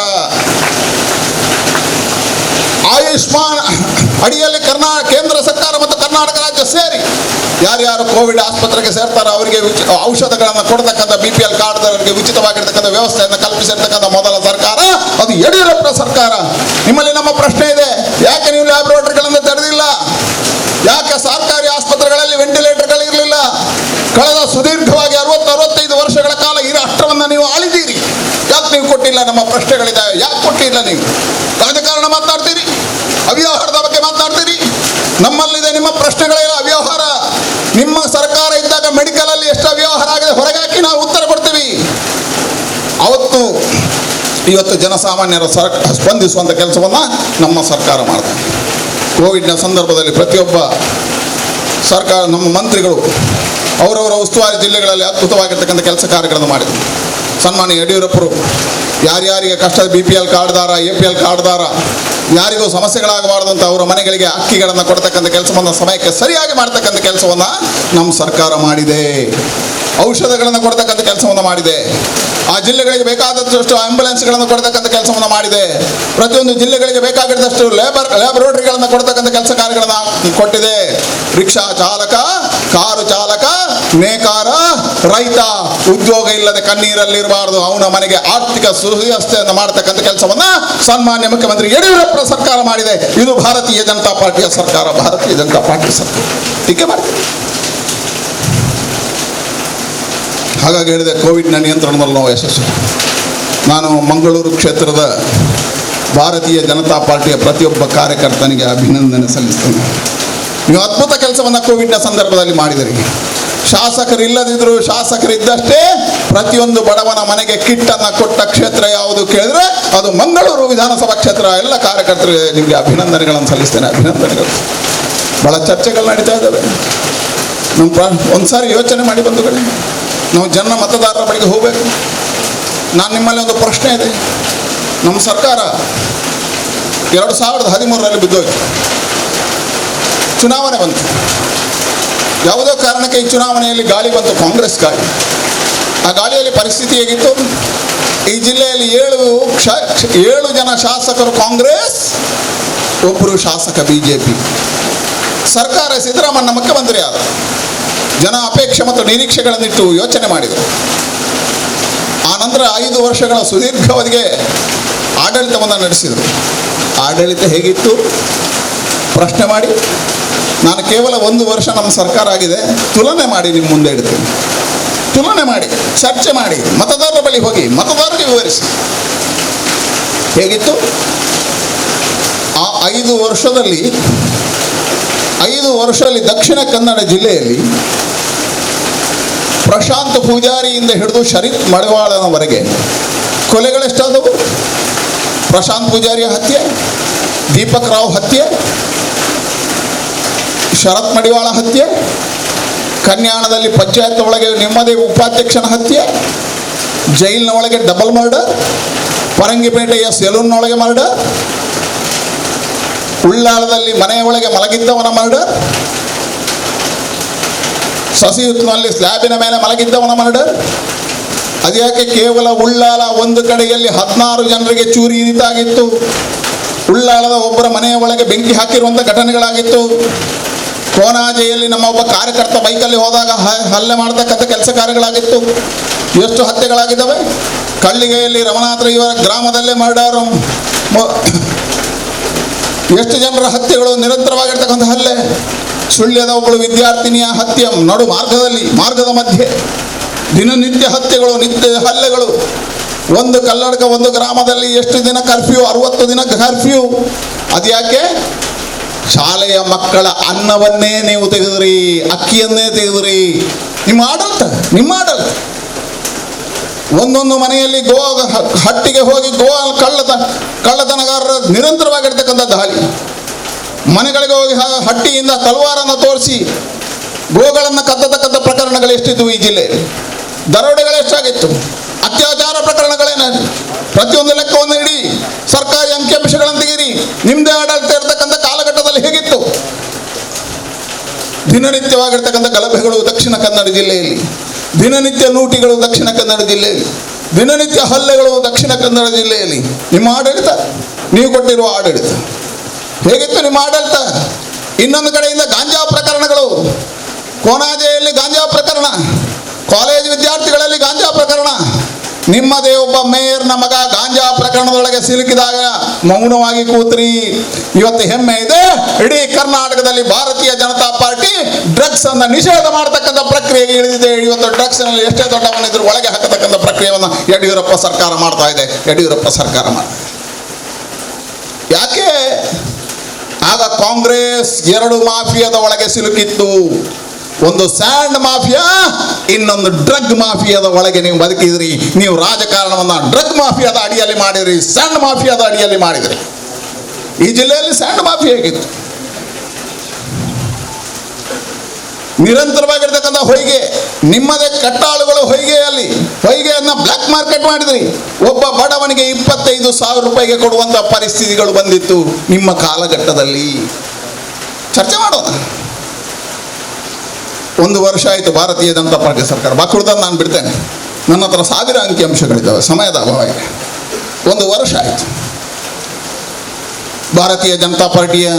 ಆಯುಷ್ಮಾನ್ ಅಡಿಯಲ್ಲಿ ಕೇಂದ್ರ ಸರ್ಕಾರ ಮತ್ತು ಕರ್ನಾಟಕ ರಾಜ್ಯ ಸೇರಿ ಯಾರ್ಯಾರು ಕೋವಿಡ್ ಆಸ್ಪತ್ರೆಗೆ ಸೇರ್ತಾರೋ ಅವರಿಗೆ ಔಷಧಗಳನ್ನು ಕೊಡ್ತಕ್ಕಂಥ BPL ಕಾರ್ಡ್ದವರಿಗೆ ಉಚಿತವಾಗಿರ್ತಕ್ಕಂಥ ವ್ಯವಸ್ಥೆಯನ್ನು ಕಲ್ಪಿಸಿರ್ತಕ್ಕಂಥ ಮೊದಲ ಸರ್ಕಾರ ಅದು ಯಡಿಯೂರಪ್ಪ ಸರ್ಕಾರ. ನಿಮ್ಮಲ್ಲಿ ನಮ್ಮ ಪ್ರಶ್ನೆ ಇದೆ, ಯಾಕೆ ನೀವು ಲ್ಯಾಬೊರೇಟರಿಗಳನ್ನು ತೆರೆದಿಲ್ಲ? ಯಾಕೆ ಸರ್ಕಾರಿ ಆಸ್ಪತ್ರೆಗಳಲ್ಲಿ ವೆಂಟಿಲೇಟರ್ಗಳಿರಲಿಲ್ಲ? ಕಳೆದ ಸುದೀರ್ಘವಾಗಿ 60-65 ವರ್ಷಗಳ ಕಾಲ ಈ ರಾಷ್ಟ್ರವನ್ನು ನೀವು ಆಳಿದ್ದೀರಿ, ಯಾಕೆ ನೀವು ಕೊಟ್ಟಿಲ್ಲ? ನಮ್ಮ ಪ್ರಶ್ನೆಗಳಿದ್ದಾವೆ, ಯಾಕೆ ಕೊಟ್ಟಿಲ್ಲ? ನೀವು ರಾಜಕಾರಣ ಮಾತನಾಡ್ತೀರಿ, ಅವ್ಯವಹಾರದ ಬಗ್ಗೆ ಮಾತನಾಡ್ತೀರಿ. ನಮ್ಮಲ್ಲಿದೆ ನಿಮ್ಮ ಪ್ರಶ್ನೆಗಳೆಲ್ಲ ಅವ್ಯವಹಾರ. ನಿಮ್ಮ ಸರ್ಕಾರ ಇದ್ದಾಗ ಮೆಡಿಕಲ್ ಅಲ್ಲಿ ಎಷ್ಟು ಅವ್ಯವಹಾರ ಆಗಿದೆ ಹೊರಗೆ ಹಾಕಿ ನಾವು ಉತ್ತರ ಕೊಡ್ತೀವಿ. ಇವತ್ತು ಜನಸಾಮಾನ್ಯರ ಸ್ಪಂದಿಸುವಂಥ ಕೆಲಸವನ್ನು ನಮ್ಮ ಸರ್ಕಾರ ಮಾಡ್ತಾರೆ. ಕೋವಿಡ್ನ ಸಂದರ್ಭದಲ್ಲಿ ಪ್ರತಿಯೊಬ್ಬ ಸರ್ಕಾರ, ನಮ್ಮ ಮಂತ್ರಿಗಳು ಅವರವರ ಉಸ್ತುವಾರಿ ಜಿಲ್ಲೆಗಳಲ್ಲಿ ಅದ್ಭುತವಾಗಿರ್ತಕ್ಕಂಥ ಕೆಲಸ ಕಾರ್ಯಗಳನ್ನು ಮಾಡಿದರು. ಸನ್ಮಾನ್ಯ ಯಡಿಯೂರಪ್ಪರು ಯಾರ್ಯಾರಿಗೆ ಕಷ್ಟದ BPL ಕಾರ್ಡ್ದಾರ, APL ಕಾರ್ಡ್ದಾರ ಯಾರಿಗೂ ಸಮಸ್ಯೆಗಳಾಗಬಾರ್ದು ಅಂತ ಅವರ ಮನೆಗಳಿಗೆ ಅಕ್ಕಿಗಳನ್ನು ಕೊಡ್ತಕ್ಕಂಥ ಕೆಲಸವನ್ನು ಸಮಯಕ್ಕೆ ಸರಿಯಾಗಿ ಮಾಡ್ತಕ್ಕಂಥ ಕೆಲಸವನ್ನು ನಮ್ಮ ಸರ್ಕಾರ ಮಾಡಿದೆ. ಔಷಧಗಳನ್ನು ಕೊಡ್ತಕ್ಕಂಥ ಕೆಲಸವನ್ನು ಮಾಡಿದೆ. ಆ ಜಿಲ್ಲೆಗಳಿಗೆ ಬೇಕಾದಷ್ಟು ಆಂಬ್ಯುಲೆನ್ಸ್ಗಳನ್ನು ಕೊಡ್ತಕ್ಕಂಥ ಕೆಲಸವನ್ನು ಮಾಡಿದೆ. ಪ್ರತಿಯೊಂದು ಜಿಲ್ಲೆಗಳಿಗೆ ಬೇಕಾಗಿದ್ದಷ್ಟು ಲ್ಯಾಬೊರೇಟರಿಗಳನ್ನು ಕೊಡ್ತಕ್ಕಂಥ ಕೆಲಸ ಕಾರ್ಯಗಳನ್ನು ಕೊಟ್ಟಿದೆ. ರಿಕ್ಷಾ ಚಾಲಕ, ಕಾರು ಚಾಲಕ, ನೇಕಾರ, ರೈತ ಉದ್ಯೋಗ ಇಲ್ಲದೆ ಕಣ್ಣೀರಲ್ಲಿರಬಾರದು, ಅವನ ಮನೆಗೆ ಆರ್ಥಿಕ ಸುವ್ಯವಸ್ಥೆಯನ್ನು ಮಾಡತಕ್ಕಂಥ ಕೆಲಸವನ್ನು ಸನ್ಮಾನ್ಯ ಮುಖ್ಯಮಂತ್ರಿ ಯಡಿಯೂರಪ್ಪ ಸರ್ಕಾರ ಮಾಡಿದೆ. ಇದು ಭಾರತೀಯ ಜನತಾ ಪಾರ್ಟಿಯ ಸರ್ಕಾರ. ಟೀಕೆ ಮಾಡ್ತೀವಿ. ಹಾಗಾಗಿ ಹೇಳಿದೆ, ಕೋವಿಡ್ನ ನಿಯಂತ್ರಣದಲ್ಲಿ ನಾವು ಯಶಸ್ವಿ. ನಾನು ಮಂಗಳೂರು ಕ್ಷೇತ್ರದ ಭಾರತೀಯ ಜನತಾ ಪಾರ್ಟಿಯ ಪ್ರತಿಯೊಬ್ಬ ಕಾರ್ಯಕರ್ತನಿಗೆ ಅಭಿನಂದನೆ ಸಲ್ಲಿಸ್ತೇನೆ. ನೀವು ಅದ್ಭುತ ಕೆಲಸವನ್ನು ಕೋವಿಡ್ನ ಸಂದರ್ಭದಲ್ಲಿ ಮಾಡಿದಿರಿ. ಶಾಸಕರಿಲ್ಲದಿದ್ದರೂ ಶಾಸಕರಿದ್ದಷ್ಟೇ ಪ್ರತಿಯೊಂದು ಬಡವನ ಮನೆಗೆ ಕಿಟ್ಟನ್ನು ಕೊಟ್ಟ ಕ್ಷೇತ್ರ ಯಾವುದು ಕೇಳಿದ್ರೆ ಅದು ಮಂಗಳೂರು ವಿಧಾನಸಭಾ ಕ್ಷೇತ್ರ. ಎಲ್ಲ ಕಾರ್ಯಕರ್ತರಿಗೆ ನಿಮಗೆ ಅಭಿನಂದನೆಗಳನ್ನು ಸಲ್ಲಿಸ್ತೇನೆ. ಅಭಿನಂದನೆಗಳು. ಬಹಳ ಚರ್ಚೆಗಳು ನಡೀತಾ ಇದ್ದಾವೆ. ಒಂದು ಸಾರಿ ಯೋಚನೆ ಮಾಡಿ ಬಂಧುಗಳೇ, ನಾವು ಜನ ಮತದಾರರ ಬಳಿಗೆ ಹೋಗಬೇಕು. ನಾನು ನಿಮ್ಮಲ್ಲಿ ಒಂದು ಪ್ರಶ್ನೆ ಇದೆ. ನಮ್ಮ ಸರ್ಕಾರ 2013ರಲ್ಲಿ ಬಿದ್ದೋಯ್ತು. ಚುನಾವಣೆ ಬಂತು. ಯಾವುದೋ ಕಾರಣಕ್ಕೆ ಈ ಚುನಾವಣೆಯಲ್ಲಿ ಗಾಳಿ ಬಂತು, ಕಾಂಗ್ರೆಸ್ ಗಾಳಿ. ಆ ಗಾಳಿಯಲ್ಲಿ ಪರಿಸ್ಥಿತಿ ಹೇಗಿತ್ತು? ಈ ಜಿಲ್ಲೆಯಲ್ಲಿ 7 ಜನ ಶಾಸಕರು ಕಾಂಗ್ರೆಸ್, 1 ಶಾಸಕ BJP. ಸರ್ಕಾರ ಸಿದ್ದರಾಮಯ್ಯ ಮುಖ್ಯಮಂತ್ರಿ ಆದ. ಜನ ಅಪೇಕ್ಷೆ ಮತ್ತು ನಿರೀಕ್ಷೆಗಳನ್ನಿಟ್ಟು ಯೋಚನೆ ಮಾಡಿದರು. ಆ ನಂತರ 5 ವರ್ಷಗಳ ಸುದೀರ್ಘಾವಧಿಗೆ ಆಡಳಿತವನ್ನು ನಡೆಸಿದರು. ಆಡಳಿತ ಹೇಗಿತ್ತು ಪ್ರಶ್ನೆ ಮಾಡಿ. ನಾನು ಕೇವಲ 1 ವರ್ಷ ನಮ್ಮ ಸರ್ಕಾರ ಆಗಿದೆ, ತುಲನೆ ಮಾಡಿ ನಿಮ್ಮ ಮುಂದೆ ಇಡ್ತೀನಿ. ತುಲನೆ ಮಾಡಿ, ಚರ್ಚೆ ಮಾಡಿ, ಮತದಾರರ ಬಳಿ ಹೋಗಿ ಮತದಾರರಿಗೆ ವಿವರಿಸಿ ಹೇಗಿತ್ತು. ಆ 5 ವರ್ಷದಲ್ಲಿ 5 ವರ್ಷದಲ್ಲಿ ದಕ್ಷಿಣ ಕನ್ನಡ ಜಿಲ್ಲೆಯಲ್ಲಿ ಪ್ರಶಾಂತ್ ಪೂಜಾರಿಯಿಂದ ಹಿಡಿದು ಶರೀಫ್ ಮಡಿವಾಳನವರೆಗೆ ಕೊಲೆಗಳೆಷ್ಟಾದವು? ಪ್ರಶಾಂತ್ ಪೂಜಾರಿಯ ಹತ್ಯೆ, ದೀಪಕ್ ರಾವ್ ಹತ್ಯೆ, ಶರತ್ ಮಡಿವಾಳ ಹತ್ಯೆ, ಕನ್ಯಾಣದಲ್ಲಿ ಪಂಚಾಯತ್ ಒಳಗೆ ನಿಮ್ಮದೇ ಉಪಾಧ್ಯಕ್ಷನ ಹತ್ಯೆ, ಜೈಲಿನ ಒಳಗೆ ಡಬಲ್ ಮರ್ಡರ್, ಪರಂಗಿಪೇಟೆಯ ಸೆಲೂನ್ನೊಳಗೆ ಮರ್ಡರ್, ಉಳ್ಳಾಳದಲ್ಲಿ ಮನೆಯ ಒಳಗೆ ಮಲಗಿದ್ದವನ ಮರ್ಡರ್, ಸಸಿಯುತ್ತಿನಲ್ಲಿ ಸ್ಲ್ಯಾಬಿನ ಮೇಲೆ ಮಲಗಿದ್ದವನ ಮರ್ಡರ್. ಅದ್ಯಾಕೆ ಕೇವಲ ಉಳ್ಳಾಲ ಒಂದು ಕಡೆಯಲ್ಲಿ 16 ಜನರಿಗೆ ಚೂರಿ ಇರಿತಾಗಿತ್ತು. ಉಳ್ಳಾಳದ ಒಬ್ಬರ ಮನೆಯ ಒಳಗೆ ಬೆಂಕಿ ಹಾಕಿರುವಂಥ ಘಟನೆಗಳಾಗಿತ್ತು. ಕೋನಾಜೆಯಲ್ಲಿ ನಮ್ಮ ಒಬ್ಬ ಕಾರ್ಯಕರ್ತ ಬೈಕಲ್ಲಿ ಹೋದಾಗ ಹಲ್ಲೆ ಮಾಡತಕ್ಕಂಥ ಕೆಲಸ ಕಾರ್ಯಗಳಾಗಿತ್ತು. ಎಷ್ಟು ಹತ್ಯೆಗಳಾಗಿದ್ದಾವೆ. ಕಳ್ಳಿಗೆಯಲ್ಲಿ ರಮನಾಥ ಇವರ ಗ್ರಾಮದಲ್ಲೇ ಮರ್ಡರು. ಎಷ್ಟು ಜನರ ಹತ್ಯೆಗಳು, ನಿರಂತರವಾಗಿರ್ತಕ್ಕಂಥ ಹಲ್ಲೆ. ಸುಳ್ಯದ ಒಬ್ಬಳು ವಿದ್ಯಾರ್ಥಿನಿಯ ಹತ್ಯೆ ನಡು ಮಾರ್ಗದ ಮಧ್ಯೆ. ದಿನನಿತ್ಯ ಹತ್ಯೆಗಳು, ನಿತ್ಯ ಹಲ್ಲೆಗಳು. ಒಂದು ಕಲ್ಲಡ್ಕ ಒಂದು ಗ್ರಾಮದಲ್ಲಿ ಎಷ್ಟು ದಿನ ಕರ್ಫ್ಯೂ? 60 ದಿನ ಕರ್ಫ್ಯೂ. ಅದ್ಯಾಕೆ? ಶಾಲೆಯ ಮಕ್ಕಳ ಅನ್ನವನ್ನೇ ನೀವು ತೆಗೆದ್ರಿ, ಅಕ್ಕಿಯನ್ನೇ ತೆಗೆದ್ರಿ. ನಿಮ್ಮ ಆಡಳಿತ. ಒಂದೊಂದು ಮನೆಯಲ್ಲಿ ಹಟ್ಟಿಗೆ ಹೋಗಿ ಕಳ್ಳತನಗಾರರ ನಿರಂತರವಾಗಿರ್ತಕ್ಕಂಥ ದಾಳಿ. ಮನೆಗಳಿಗೆ ಹೋಗಿ ಹಟ್ಟಿಯಿಂದ ತಲವಾರನ್ನು ತೋರಿಸಿ ಗೋಗಳನ್ನು ಕದ್ದತಕ್ಕಂಥ ಪ್ರಕರಣಗಳು ಎಷ್ಟಿದ್ವು ಈ ಜಿಲ್ಲೆಯಲ್ಲಿ? ದರೋಡೆಗಳೆಷ್ಟಾಗಿತ್ತು? ಅತ್ಯಾಚಾರ ಪ್ರಕರಣಗಳೇನಾಗಿ? ಪ್ರತಿಯೊಂದು ಲೆಕ್ಕವನ್ನು ಇಡಿ, ಸರ್ಕಾರಿ ಅಂಕಿಅಂಶಗಳನ್ನು ತೆಗೀರಿ. ನಿಮ್ಮದೇ ಆಡಳಿತ ಇರತಕ್ಕಂಥ ಕಾಲಘಟ್ಟದಲ್ಲಿ ಹೇಗಿತ್ತು? ದಿನನಿತ್ಯವಾಗಿರ್ತಕ್ಕಂಥ ಗಲಭೆಗಳು ದಕ್ಷಿಣ ಕನ್ನಡ ಜಿಲ್ಲೆಯಲ್ಲಿ, ದಿನನಿತ್ಯ ಲೂಟಿಗಳು ದಕ್ಷಿಣ ಕನ್ನಡ ಜಿಲ್ಲೆಯಲ್ಲಿ, ದಿನನಿತ್ಯ ಹಲ್ಲೆಗಳು ದಕ್ಷಿಣ ಕನ್ನಡ ಜಿಲ್ಲೆಯಲ್ಲಿ. ನಿಮ್ಮ ಆಡಳಿತ, ನೀವು ಕೊಟ್ಟಿರುವ ಆಡಳಿತ ಹೇಗಿತ್ತು? ನಿಮ್ಮ ಆಡಳಿತ. ಇನ್ನೊಂದು ಕಡೆಯಿಂದ ಗಾಂಜಾ ಪ್ರಕರಣಗಳು. ಕೋನಾಜೆಯಲ್ಲಿ ಗಾಂಜಾ ಪ್ರಕರಣ, ಕಾಲೇಜ್ ವಿದ್ಯಾರ್ಥಿಗಳಲ್ಲಿ ಗಾಂಜಾ ಪ್ರಕರಣ. ನಿಮ್ಮದೇ ಒಬ್ಬ ಮೇಯರ್ನ ಮಗ ಗಾಂಜಾ ಪ್ರಕರಣದೊಳಗೆ ಸಿಲುಕಿದಾಗ ಮೌನವಾಗಿ ಕೂತ್ರಿ. ಇವತ್ತು ಹೆಮ್ಮೆ ಇದೆ, ಇಡೀ ಕರ್ನಾಟಕದಲ್ಲಿ ಭಾರತೀಯ ಜನತಾ ಪಾರ್ಟಿ ಡ್ರಗ್ಸ್ ಅನ್ನು ನಿಷೇಧ ಮಾಡತಕ್ಕಂಥ ಪ್ರಕ್ರಿಯೆಗೆ ಇಳಿದಿದೆ. ಇವತ್ತು ಡ್ರಗ್ಸ್ ನಲ್ಲಿ ಎಷ್ಟೇ ದೊಡ್ಡವನಿದ್ರು ಒಳಗೆ ಹಾಕತಕ್ಕಂಥ ಪ್ರಕ್ರಿಯೆಯನ್ನು ಯಡಿಯೂರಪ್ಪ ಸರ್ಕಾರ ಮಾಡ್ತಾ ಇದೆ. ಯಾಕೆ? ಆಗ ಕಾಂಗ್ರೆಸ್ 2 ಮಾಫಿಯಾದ ಒಳಗೆ ಸಿಲುಕಿತ್ತು. ಒಂದು ಸ್ಯಾಂಡ್ ಮಾಫಿಯಾ, ಇನ್ನೊಂದು ಡ್ರಗ್ ಮಾಫಿಯಾದ ಒಳಗೆ ನೀವು ಬದುಕಿದ್ರಿ. ನೀವು ರಾಜಕಾರಣವನ್ನು ಡ್ರಗ್ ಮಾಫಿಯಾದ ಅಡಿಯಲ್ಲಿ ಮಾಡಿದ್ರಿ, ಸ್ಯಾಂಡ್ ಮಾಫಿಯಾದ ಅಡಿಯಲ್ಲಿ ಮಾಡಿದ್ರಿ. ಈ ಜಿಲ್ಲೆಯಲ್ಲಿ ಸ್ಯಾಂಡ್ ಮಾಫಿಯಾ ಹೇಗಿತ್ತು? ನಿರಂತರವಾಗಿರ್ತಕ್ಕಂಥ ಹೊಯ್ಗೆ, ನಿಮ್ಮದೇ ಕಟ್ಟಾಳುಗಳು ಹೊಯ್ಗೆಯನ್ನು ಬ್ಲ್ಯಾಕ್ ಮಾರ್ಕೆಟ್ ಮಾಡಿದ್ರಿ. ಒಬ್ಬ ಬಡವನಿಗೆ 25,000 ರೂಪಾಯಿಗೆ ಕೊಡುವಂಥ ಪರಿಸ್ಥಿತಿಗಳು ಬಂದಿತ್ತು ನಿಮ್ಮ ಕಾಲಘಟ್ಟದಲ್ಲಿ. ಚರ್ಚೆ ಮಾಡೋಣ. 1 ವರ್ಷ ಆಯಿತು ಭಾರತೀಯ ಜನತಾ ಪಾರ್ಟಿ ಸರ್ಕಾರ. ಬಾಕುಳ್ದನ್ನು ನಾನು ಬಿಡ್ತೇನೆ, ನನ್ನ ಹತ್ರ 1000 ಅಂಕಿಅಂಶಗಳಿದ್ದಾವೆ, ಸಮಯದ ಅಭಾವ ಇದೆ. 1 ವರ್ಷ ಆಯಿತು. ಭಾರತೀಯ ಜನತಾ ಪಾರ್ಟಿಯ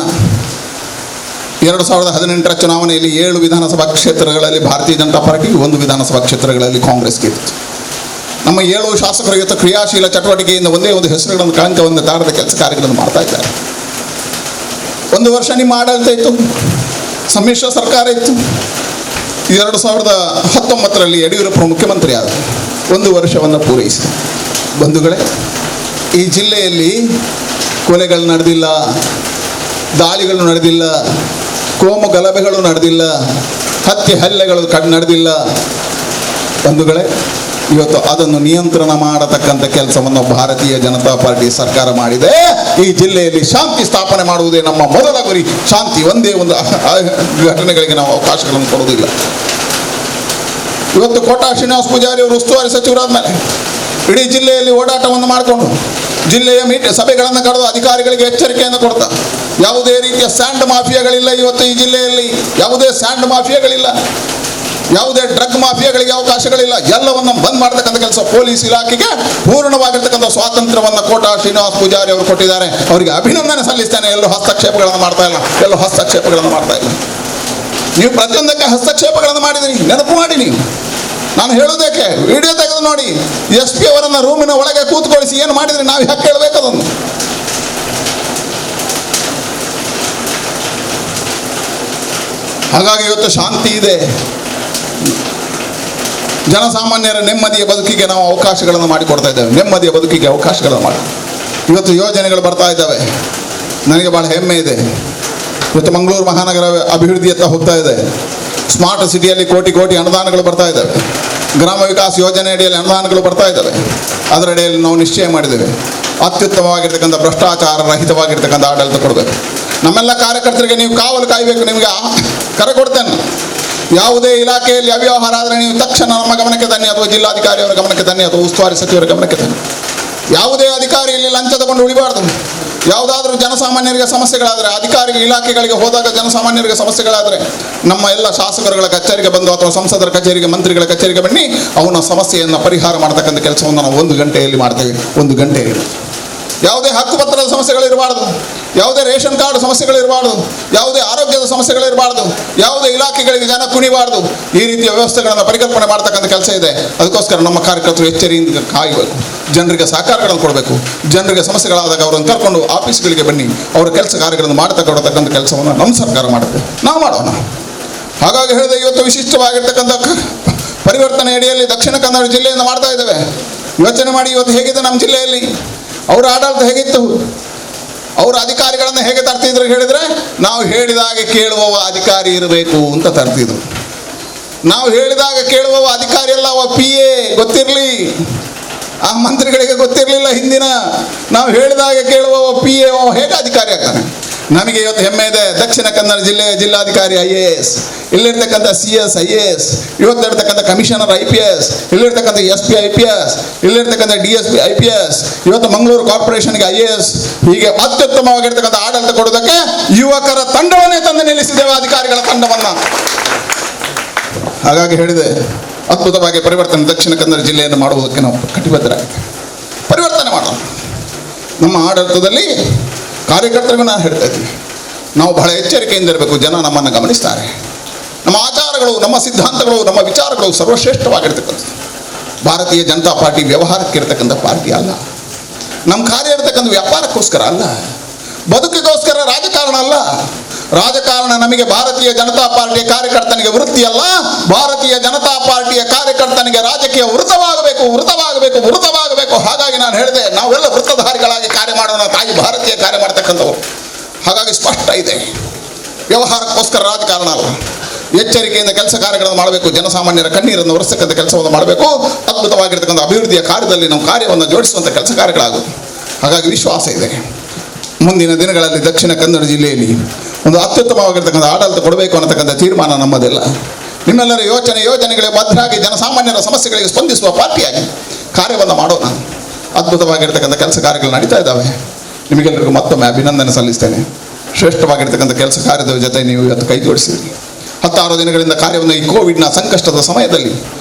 2018ರ ಚುನಾವಣೆಯಲ್ಲಿ 7 ವಿಧಾನಸಭಾ ಕ್ಷೇತ್ರಗಳಲ್ಲಿ ಭಾರತೀಯ ಜನತಾ ಪಾರ್ಟಿ, 1 ವಿಧಾನಸಭಾ ಕ್ಷೇತ್ರಗಳಲ್ಲಿ ಕಾಂಗ್ರೆಸ್ ಗೆದ್ದಿತ್ತು. ನಮ್ಮ 7 ಶಾಸಕರು ಇವತ್ತು ಕ್ರಿಯಾಶೀಲ ಚಟುವಟಿಕೆಯಿಂದ ಒಂದೇ ಒಂದು ಹೆಸರುಗಳನ್ನು ಕಾಂಕವನ್ನು ತಾರದ ಕೆಲಸ ಕಾರ್ಯಗಳನ್ನು ಮಾಡ್ತಾ ಇದ್ದಾರೆ. 1 ವರ್ಷ ನಿಮ್ಮ ಆಡಳಿತ ಇತ್ತು, ಸಮ್ಮಿಶ್ರ ಸರ್ಕಾರ ಇತ್ತು. 2019ರಲ್ಲಿ ಯಡಿಯೂರಪ್ಪ ಮುಖ್ಯಮಂತ್ರಿ ಆದ 1 ವರ್ಷವನ್ನು ಪೂರೈಸಿದ. ಬಂಧುಗಳೇ, ಈ ಜಿಲ್ಲೆಯಲ್ಲಿ ಕೊಲೆಗಳು ನಡೆದಿಲ್ಲ, ದಾಳಿಗಳು ನಡೆದಿಲ್ಲ, ಕೋಮು ಗಲಭೆಗಳು ನಡೆದಿಲ್ಲ, ಹಲ್ಲೆಗಳು ನಡೆದಿಲ್ಲ. ಬಂಧುಗಳೇ, ಇವತ್ತು ಅದನ್ನು ನಿಯಂತ್ರಣ ಮಾಡತಕ್ಕಂಥ ಕೆಲಸವನ್ನು ಭಾರತೀಯ ಜನತಾ ಪಾರ್ಟಿ ಸರ್ಕಾರ ಮಾಡಿದೆ. ಈ ಜಿಲ್ಲೆಯಲ್ಲಿ ಶಾಂತಿ ಸ್ಥಾಪನೆ ಮಾಡುವುದೇ ನಮ್ಮ ಮೊದಲ ಗುರಿ. ಶಾಂತಿ, ಒಂದೇ ಒಂದು ಘಟನೆಗಳಿಗೆ ನಾವು ಅವಕಾಶಗಳನ್ನು ಕೊಡುವುದಿಲ್ಲ. ಇವತ್ತು ಕೋಟಾ ಶ್ರೀನಿವಾಸ ಪೂಜಾರಿ ಅವರು ಉಸ್ತುವಾರಿ ಸಚಿವರಾದ ಮೇಲೆ ಇಡೀ ಜಿಲ್ಲೆಯಲ್ಲಿ ಓಡಾಟವನ್ನು ಮಾಡಿಕೊಂಡು ಜಿಲ್ಲೆಯ ಸಭೆಗಳನ್ನು ಕರೆದು ಅಧಿಕಾರಿಗಳಿಗೆ ಎಚ್ಚರಿಕೆಯನ್ನು ಕೊಡ್ತಾ, ಯಾವುದೇ ರೀತಿಯ ಸ್ಯಾಂಡ್ ಮಾಫಿಯಾಗಳಿಲ್ಲ. ಇವತ್ತು ಈ ಜಿಲ್ಲೆಯಲ್ಲಿ ಯಾವುದೇ ಸ್ಯಾಂಡ್ ಮಾಫಿಯಾಗಳಿಲ್ಲ, ಯಾವುದೇ ಡ್ರಗ್ ಮಾಫಿಯಾಗಳಿಗೆ ಅವಕಾಶಗಳಿಲ್ಲ. ಎಲ್ಲವನ್ನು ಬಂದ್ ಮಾಡತಕ್ಕಂಥ ಕೆಲಸ ಪೊಲೀಸ್ ಇಲಾಖೆಗೆ ಪೂರ್ಣವಾಗಿರ್ತಕ್ಕಂಥ ಸ್ವಾತಂತ್ರ್ಯವನ್ನು ಕೋಟಾ ಶ್ರೀನಿವಾಸ ಪೂಜಾರಿ ಅವರು ಕೊಟ್ಟಿದ್ದಾರೆ. ಅವರಿಗೆ ಅಭಿನಂದನೆ ಸಲ್ಲಿಸ್ತೇನೆ. ಎಲ್ಲೂ ಹಸ್ತಕ್ಷೇಪಗಳನ್ನು ಮಾಡ್ತಾ ಇಲ್ಲ. ನೀವು ಪ್ರತಿಯೊಂದಕ್ಕೆ ಹಸ್ತಕ್ಷೇಪಗಳನ್ನು ಮಾಡಿದಿರಿ, ನೆನಪು ಮಾಡಿ. ನೀವು ನಾನು ಹೇಳೋದಕ್ಕೆ ವಿಡಿಯೋ ತೆಗೆದು ನೋಡಿ. SP ಅವರನ್ನ ರೂಮಿನ ಒಳಗೆ ಕೂತ್ಕೊಳಿಸಿ ಏನು ಮಾಡಿದ್ರಿ, ನಾವು ಯಾಕೆ ಕೇಳಬೇಕು ಅದನ್ನು? ಹಾಗಾಗಿ ಇವತ್ತು ಶಾಂತಿ ಇದೆ. ಜನಸಾಮಾನ್ಯರ ನೆಮ್ಮದಿಯ ಬದುಕಿಗೆ ನಾವು ಅವಕಾಶಗಳನ್ನು ಮಾಡಿಕೊಡ್ತಾ ಇದ್ದೇವೆ. ನೆಮ್ಮದಿಯ ಬದುಕಿಗೆ ಅವಕಾಶಗಳನ್ನು ಮಾಡಿ ಇವತ್ತು ಯೋಜನೆಗಳು ಬರ್ತಾ ಇದ್ದಾವೆ. ನನಗೆ ಭಾಳ ಹೆಮ್ಮೆ ಇದೆ. ಇವತ್ತು ಮಂಗಳೂರು ಮಹಾನಗರ ಅಭಿವೃದ್ಧಿಯತ್ತ ಹೋಗ್ತಾ ಇದೆ. ಸ್ಮಾರ್ಟ್ ಸಿಟಿಯಲ್ಲಿ ಕೋಟಿ ಕೋಟಿ ಅನುದಾನಗಳು ಬರ್ತಾ ಇದ್ದಾವೆ. ಗ್ರಾಮ ವಿಕಾಸ ಯೋಜನೆ ಅಡಿಯಲ್ಲಿ ಅನುದಾನಗಳು ಬರ್ತಾ ಇದ್ದಾವೆ. ಅದರ ಅಡಿಯಲ್ಲಿ ನಾವು ನಿಶ್ಚಯ ಮಾಡಿದ್ದೇವೆ, ಅತ್ಯುತ್ತಮವಾಗಿರ್ತಕ್ಕಂಥ ಭ್ರಷ್ಟಾಚಾರ ರಹಿತವಾಗಿರ್ತಕ್ಕಂಥ ಆಡಳಿತ ಕೊಡಬೇಕು. ನಮ್ಮೆಲ್ಲ ಕಾರ್ಯಕರ್ತರಿಗೆ ನೀವು ಕಾವಲು ಕಾಯಬೇಕು. ನಿಮಗೆ ಕರೆ ಕೊಡ್ತೇನೆ, ಯಾವುದೇ ಇಲಾಖೆಯಲ್ಲಿ ಅವ್ಯವಹಾರ ಆದರೆ ನೀವು ತಕ್ಷಣ ನಮ್ಮ ಗಮನಕ್ಕೆ ತನ್ನಿ, ಅಥವಾ ಜಿಲ್ಲಾಧಿಕಾರಿಯವರ ಗಮನಕ್ಕೆ ತನ್ನಿ, ಅಥವಾ ಉಸ್ತುವಾರಿ ಸಚಿವರ ಗಮನಕ್ಕೆ ತನ್ನಿ. ಯಾವುದೇ ಅಧಿಕಾರಿಯಲ್ಲಿ ಲಂಚ ತಗೊಂಡು ಉಳಿಬಾರ್ದು. ಯಾವುದಾದ್ರೂ ಜನಸಾಮಾನ್ಯರಿಗೆ ಸಮಸ್ಯೆಗಳಾದರೆ, ಅಧಿಕಾರಿ ಇಲಾಖೆಗಳಿಗೆ ಹೋದಾಗ ಜನಸಾಮಾನ್ಯರಿಗೆ ಸಮಸ್ಯೆಗಳಾದರೆ ನಮ್ಮ ಎಲ್ಲ ಶಾಸಕರುಗಳ ಕಚೇರಿಗೆ ಬಂದು, ಅಥವಾ ಸಂಸದರ ಕಚೇರಿಗೆ, ಮಂತ್ರಿಗಳ ಕಚೇರಿಗೆ ಬನ್ನಿ, ಅವನ ಸಮಸ್ಯೆಯನ್ನು ಪರಿಹಾರ ಮಾಡ್ತಕ್ಕಂಥ ಕೆಲಸವನ್ನು ನಾವು 1 ಗಂಟೆಯಲ್ಲಿ ಮಾಡ್ತೇವೆ. 1 ಗಂಟೆಯಲ್ಲಿ ಯಾವುದೇ ಹಕ್ಕುಪತ್ರದ ಸಮಸ್ಯೆಗಳಿರಬಾರ್ದು, ಯಾವುದೇ ರೇಷನ್ ಕಾರ್ಡ್ ಸಮಸ್ಯೆಗಳಿರಬಾರ್ದು, ಯಾವುದೇ ಆರೋಗ್ಯದ ಸಮಸ್ಯೆಗಳಿರಬಾರ್ದು, ಯಾವುದೇ ಇಲಾಖೆಗಳಿಗೆ ಜನ ಕುಣಿಬಾರ್ದು. ಈ ರೀತಿಯ ವ್ಯವಸ್ಥೆಗಳನ್ನು ಪರಿಕಲ್ಪನೆ ಮಾಡ್ತಕ್ಕಂಥ ಕೆಲಸ ಇದೆ. ಅದಕ್ಕೋಸ್ಕರ ನಮ್ಮ ಕಾರ್ಯಕರ್ತರು ಎಚ್ಚರಿಯಿಂದ ಕಾಯಬೇಕು, ಜನರಿಗೆ ಸಹಕಾರಗಳನ್ನು ಕೊಡಬೇಕು. ಜನರಿಗೆ ಸಮಸ್ಯೆಗಳಾದಾಗ ಅವರನ್ನು ಕರ್ಕೊಂಡು ಆಫೀಸ್ಗಳಿಗೆ ಬನ್ನಿ, ಅವರ ಕೆಲಸ ಕಾರ್ಯಗಳನ್ನು ಮಾಡ್ತಾ ಕೊಡತಕ್ಕಂಥ ಕೆಲಸವನ್ನು ನಮ್ಮ ಸರ್ಕಾರ ಮಾಡುತ್ತೆ, ನಾವು ಮಾಡೋಣ. ಹಾಗಾಗಿ ಹೇಳಿದೆ, ಇವತ್ತು ವಿಶಿಷ್ಟವಾಗಿರ್ತಕ್ಕಂಥ ಪರಿವರ್ತನೆ ಅಡಿಯಲ್ಲಿ ದಕ್ಷಿಣ ಕನ್ನಡ ಜಿಲ್ಲೆಯಿಂದ ಮಾಡ್ತಾ ಇದ್ದೇವೆ. ಯೋಚನೆ ಮಾಡಿ, ಇವತ್ತು ಹೇಗಿದೆ ನಮ್ಮ ಜಿಲ್ಲೆಯಲ್ಲಿ, ಅವರ ಆಡಳಿತ ಹೇಗಿತ್ತು, ಅವರ ಅಧಿಕಾರಿಗಳನ್ನು ಹೇಗೆ ತರ್ತಿದ್ರು ಹೇಳಿದರೆ, ನಾವು ಹೇಳಿದಾಗೆ ಕೇಳುವವ ಅಧಿಕಾರಿ ಇರಬೇಕು ಅಂತ ತರ್ತಿದ್ರು. ನಾವು ಹೇಳಿದಾಗ ಕೇಳುವವ ಅಧಿಕಾರಿ ಅಲ್ಲ, ಅವ PA ಗೊತ್ತಿರಲಿ. ಆ ಮಂತ್ರಿಗಳಿಗೆ ಗೊತ್ತಿರಲಿಲ್ಲ ಹಿಂದಿನ. ನಾವು ಹೇಳಿದಾಗೆ ಕೇಳುವವ PA ಅವ ಹೇಗೆ ಅಧಿಕಾರಿ ಆಗ್ತಾನೆ? ನಮಗೆ ಇವತ್ತು ಹೆಮ್ಮೆ ಇದೆ, ದಕ್ಷಿಣ ಕನ್ನಡ ಜಿಲ್ಲೆಯ ಜಿಲ್ಲಾಧಿಕಾರಿ IAS, ಇಲ್ಲಿರ್ತಕ್ಕಂಥ CS IAS, ಇವತ್ತಿರ್ತಕ್ಕಂಥ ಕಮಿಷನರ್ IPS, ಇಲ್ಲಿರ್ತಕ್ಕಂಥ SP IPS, ಇಲ್ಲಿರ್ತಕ್ಕಂಥ DSP IPS, ಇವತ್ತು ಮಂಗಳೂರು ಕಾರ್ಪೊರೇಷನ್ಗೆ IAS, ಹೀಗೆ ಅತ್ಯುತ್ತಮವಾಗಿರ್ತಕ್ಕಂಥ ಆಡಳಿತ ಕೊಡೋದಕ್ಕೆ ಯುವಕರ ತಂಡವನ್ನೇ ತಂದು ನಿಲ್ಲಿಸಿದ್ದೇವೆ, ಅಧಿಕಾರಿಗಳ ತಂಡವನ್ನು. ಹಾಗಾಗಿ ಹೇಳಿದೆ, ಅದ್ಭುತವಾಗಿ ಪರಿವರ್ತನೆ ದಕ್ಷಿಣ ಕನ್ನಡ ಜಿಲ್ಲೆಯನ್ನು ಮಾಡುವುದಕ್ಕೆ ನಾವು ಕಟಿಬದ್ಧರಾಗಿದ್ದೇವೆ. ಪರಿವರ್ತನೆ ಮಾಡೋಣ. ನಮ್ಮ ಆಡಳಿತದಲ್ಲಿ ಕಾರ್ಯಕರ್ತರಿಗೂ ನಾನು ಹೇಳ್ತಾ ಇದ್ದೀನಿ, ನಾವು ಬಹಳ ಎಚ್ಚರಿಕೆಯಿಂದ ಇರಬೇಕು. ಜನ ನಮ್ಮನ್ನು ಗಮನಿಸ್ತಾರೆ. ನಮ್ಮ ಆಚಾರಗಳು, ನಮ್ಮ ಸಿದ್ಧಾಂತಗಳು, ನಮ್ಮ ವಿಚಾರಗಳು ಸರ್ವಶ್ರೇಷ್ಠವಾಗಿರ್ತಕ್ಕಂಥದ್ದು. ಭಾರತೀಯ ಜನತಾ ಪಾರ್ಟಿ ವ್ಯವಹಾರಕ್ಕೆ ಇರತಕ್ಕಂಥ ಪಾರ್ಟಿ ಅಲ್ಲ. ನಮ್ಮ ಕಾರ್ಯ ಇರತಕ್ಕಂಥ ವ್ಯಾಪಾರಕ್ಕೋಸ್ಕರ ಅಲ್ಲ, ಬದುಕಿಗೋಸ್ಕರ ರಾಜಕಾರಣ ಅಲ್ಲ. ರಾಜಕಾರಣ ನಮಗೆ ಭಾರತೀಯ ಜನತಾ ಪಾರ್ಟಿಯ ಕಾರ್ಯಕರ್ತನಿಗೆ ವೃತ್ತಿ ಅಲ್ಲ. ಭಾರತೀಯ ಜನತಾ ಪಾರ್ಟಿಯ ಕಾರ್ಯಕರ್ತನಿಗೆ ರಾಜಕೀಯ ವೃತವಾಗಬೇಕು, ವೃತವಾಗಬೇಕು, ವೃತವಾಗಬೇಕು. ಹಾಗಾಗಿ ನಾನು ಹೇಳಿದೆ, ನಾವೆಲ್ಲ ವೃತ್ತಧಾರಿಗಳಾಗಿ ಕಾರ್ಯ ಮಾಡೋಣ, ತಾಯಿ ಭಾರತೀಯ ಕಾರ್ಯ ಮಾಡ್ತಕ್ಕಂಥವ್ರು. ಹಾಗಾಗಿ ಸ್ಪಷ್ಟ ಇದೆ, ವ್ಯವಹಾರಕ್ಕೋಸ್ಕರ ರಾಜಕಾರಣ ಅಲ್ಲ. ಎಚ್ಚರಿಕೆಯಿಂದ ಕೆಲಸ ಕಾರ್ಯಗಳನ್ನು ಮಾಡಬೇಕು, ಜನಸಾಮಾನ್ಯರ ಕಣ್ಣೀರನ್ನು ಒರೆಸ್ತಕ್ಕಂಥ ಕೆಲಸವನ್ನು ಮಾಡಬೇಕು. ಅದ್ಭುತವಾಗಿರ್ತಕ್ಕಂಥ ಅಭಿವೃದ್ಧಿಯ ಕಾರ್ಯದಲ್ಲಿ ನಮ್ಮ ಕಾರ್ಯವನ್ನು ಜೋಡಿಸುವಂಥ ಕೆಲಸ ಕಾರ್ಯಗಳಾಗುತ್ತೆ. ಹಾಗಾಗಿ ವಿಶ್ವಾಸ ಇದೆ, ಮುಂದಿನ ದಿನಗಳಲ್ಲಿ ದಕ್ಷಿಣ ಕನ್ನಡ ಜಿಲ್ಲೆಯಲ್ಲಿ ಒಂದು ಅತ್ಯುತ್ತಮವಾಗಿರ್ತಕ್ಕಂಥ ಆಡಳಿತ ಕೊಡಬೇಕು ಅನ್ನತಕ್ಕಂಥ ತೀರ್ಮಾನ ನಮ್ಮದೆಲ್ಲ. ನಿಮ್ಮೆಲ್ಲರ ಯೋಜನೆಗಳಿಗೆ ಬದ್ಧರಾಗಿ ಜನಸಾಮಾನ್ಯರ ಸಮಸ್ಯೆಗಳಿಗೆ ಸ್ಪಂದಿಸುವ ಪಾರ್ಟಿಯಾಗಿ ಕಾರ್ಯವನ್ನು ಮಾಡೋಣ. ಅದ್ಭುತವಾಗಿರ್ತಕ್ಕಂಥ ಕೆಲಸ ಕಾರ್ಯಗಳು ನಡೀತಾ ಇದ್ದಾವೆ. ನಿಮಗೆಲ್ಲರಿಗೂ ಮತ್ತೊಮ್ಮೆ ಅಭಿನಂದನೆ ಸಲ್ಲಿಸ್ತೇನೆ. ಶ್ರೇಷ್ಠವಾಗಿರ್ತಕ್ಕಂಥ ಕೆಲಸ ಕಾರ್ಯದ ಜೊತೆ ನೀವು ಇವತ್ತು ಕೈ ಜೋಡಿಸಿದ್ರಿ. 16 ದಿನಗಳಿಂದ ಕಾರ್ಯವನ್ನು ಈ ಕೋವಿಡ್ನ ಸಂಕಷ್ಟದ ಸಮಯದಲ್ಲಿ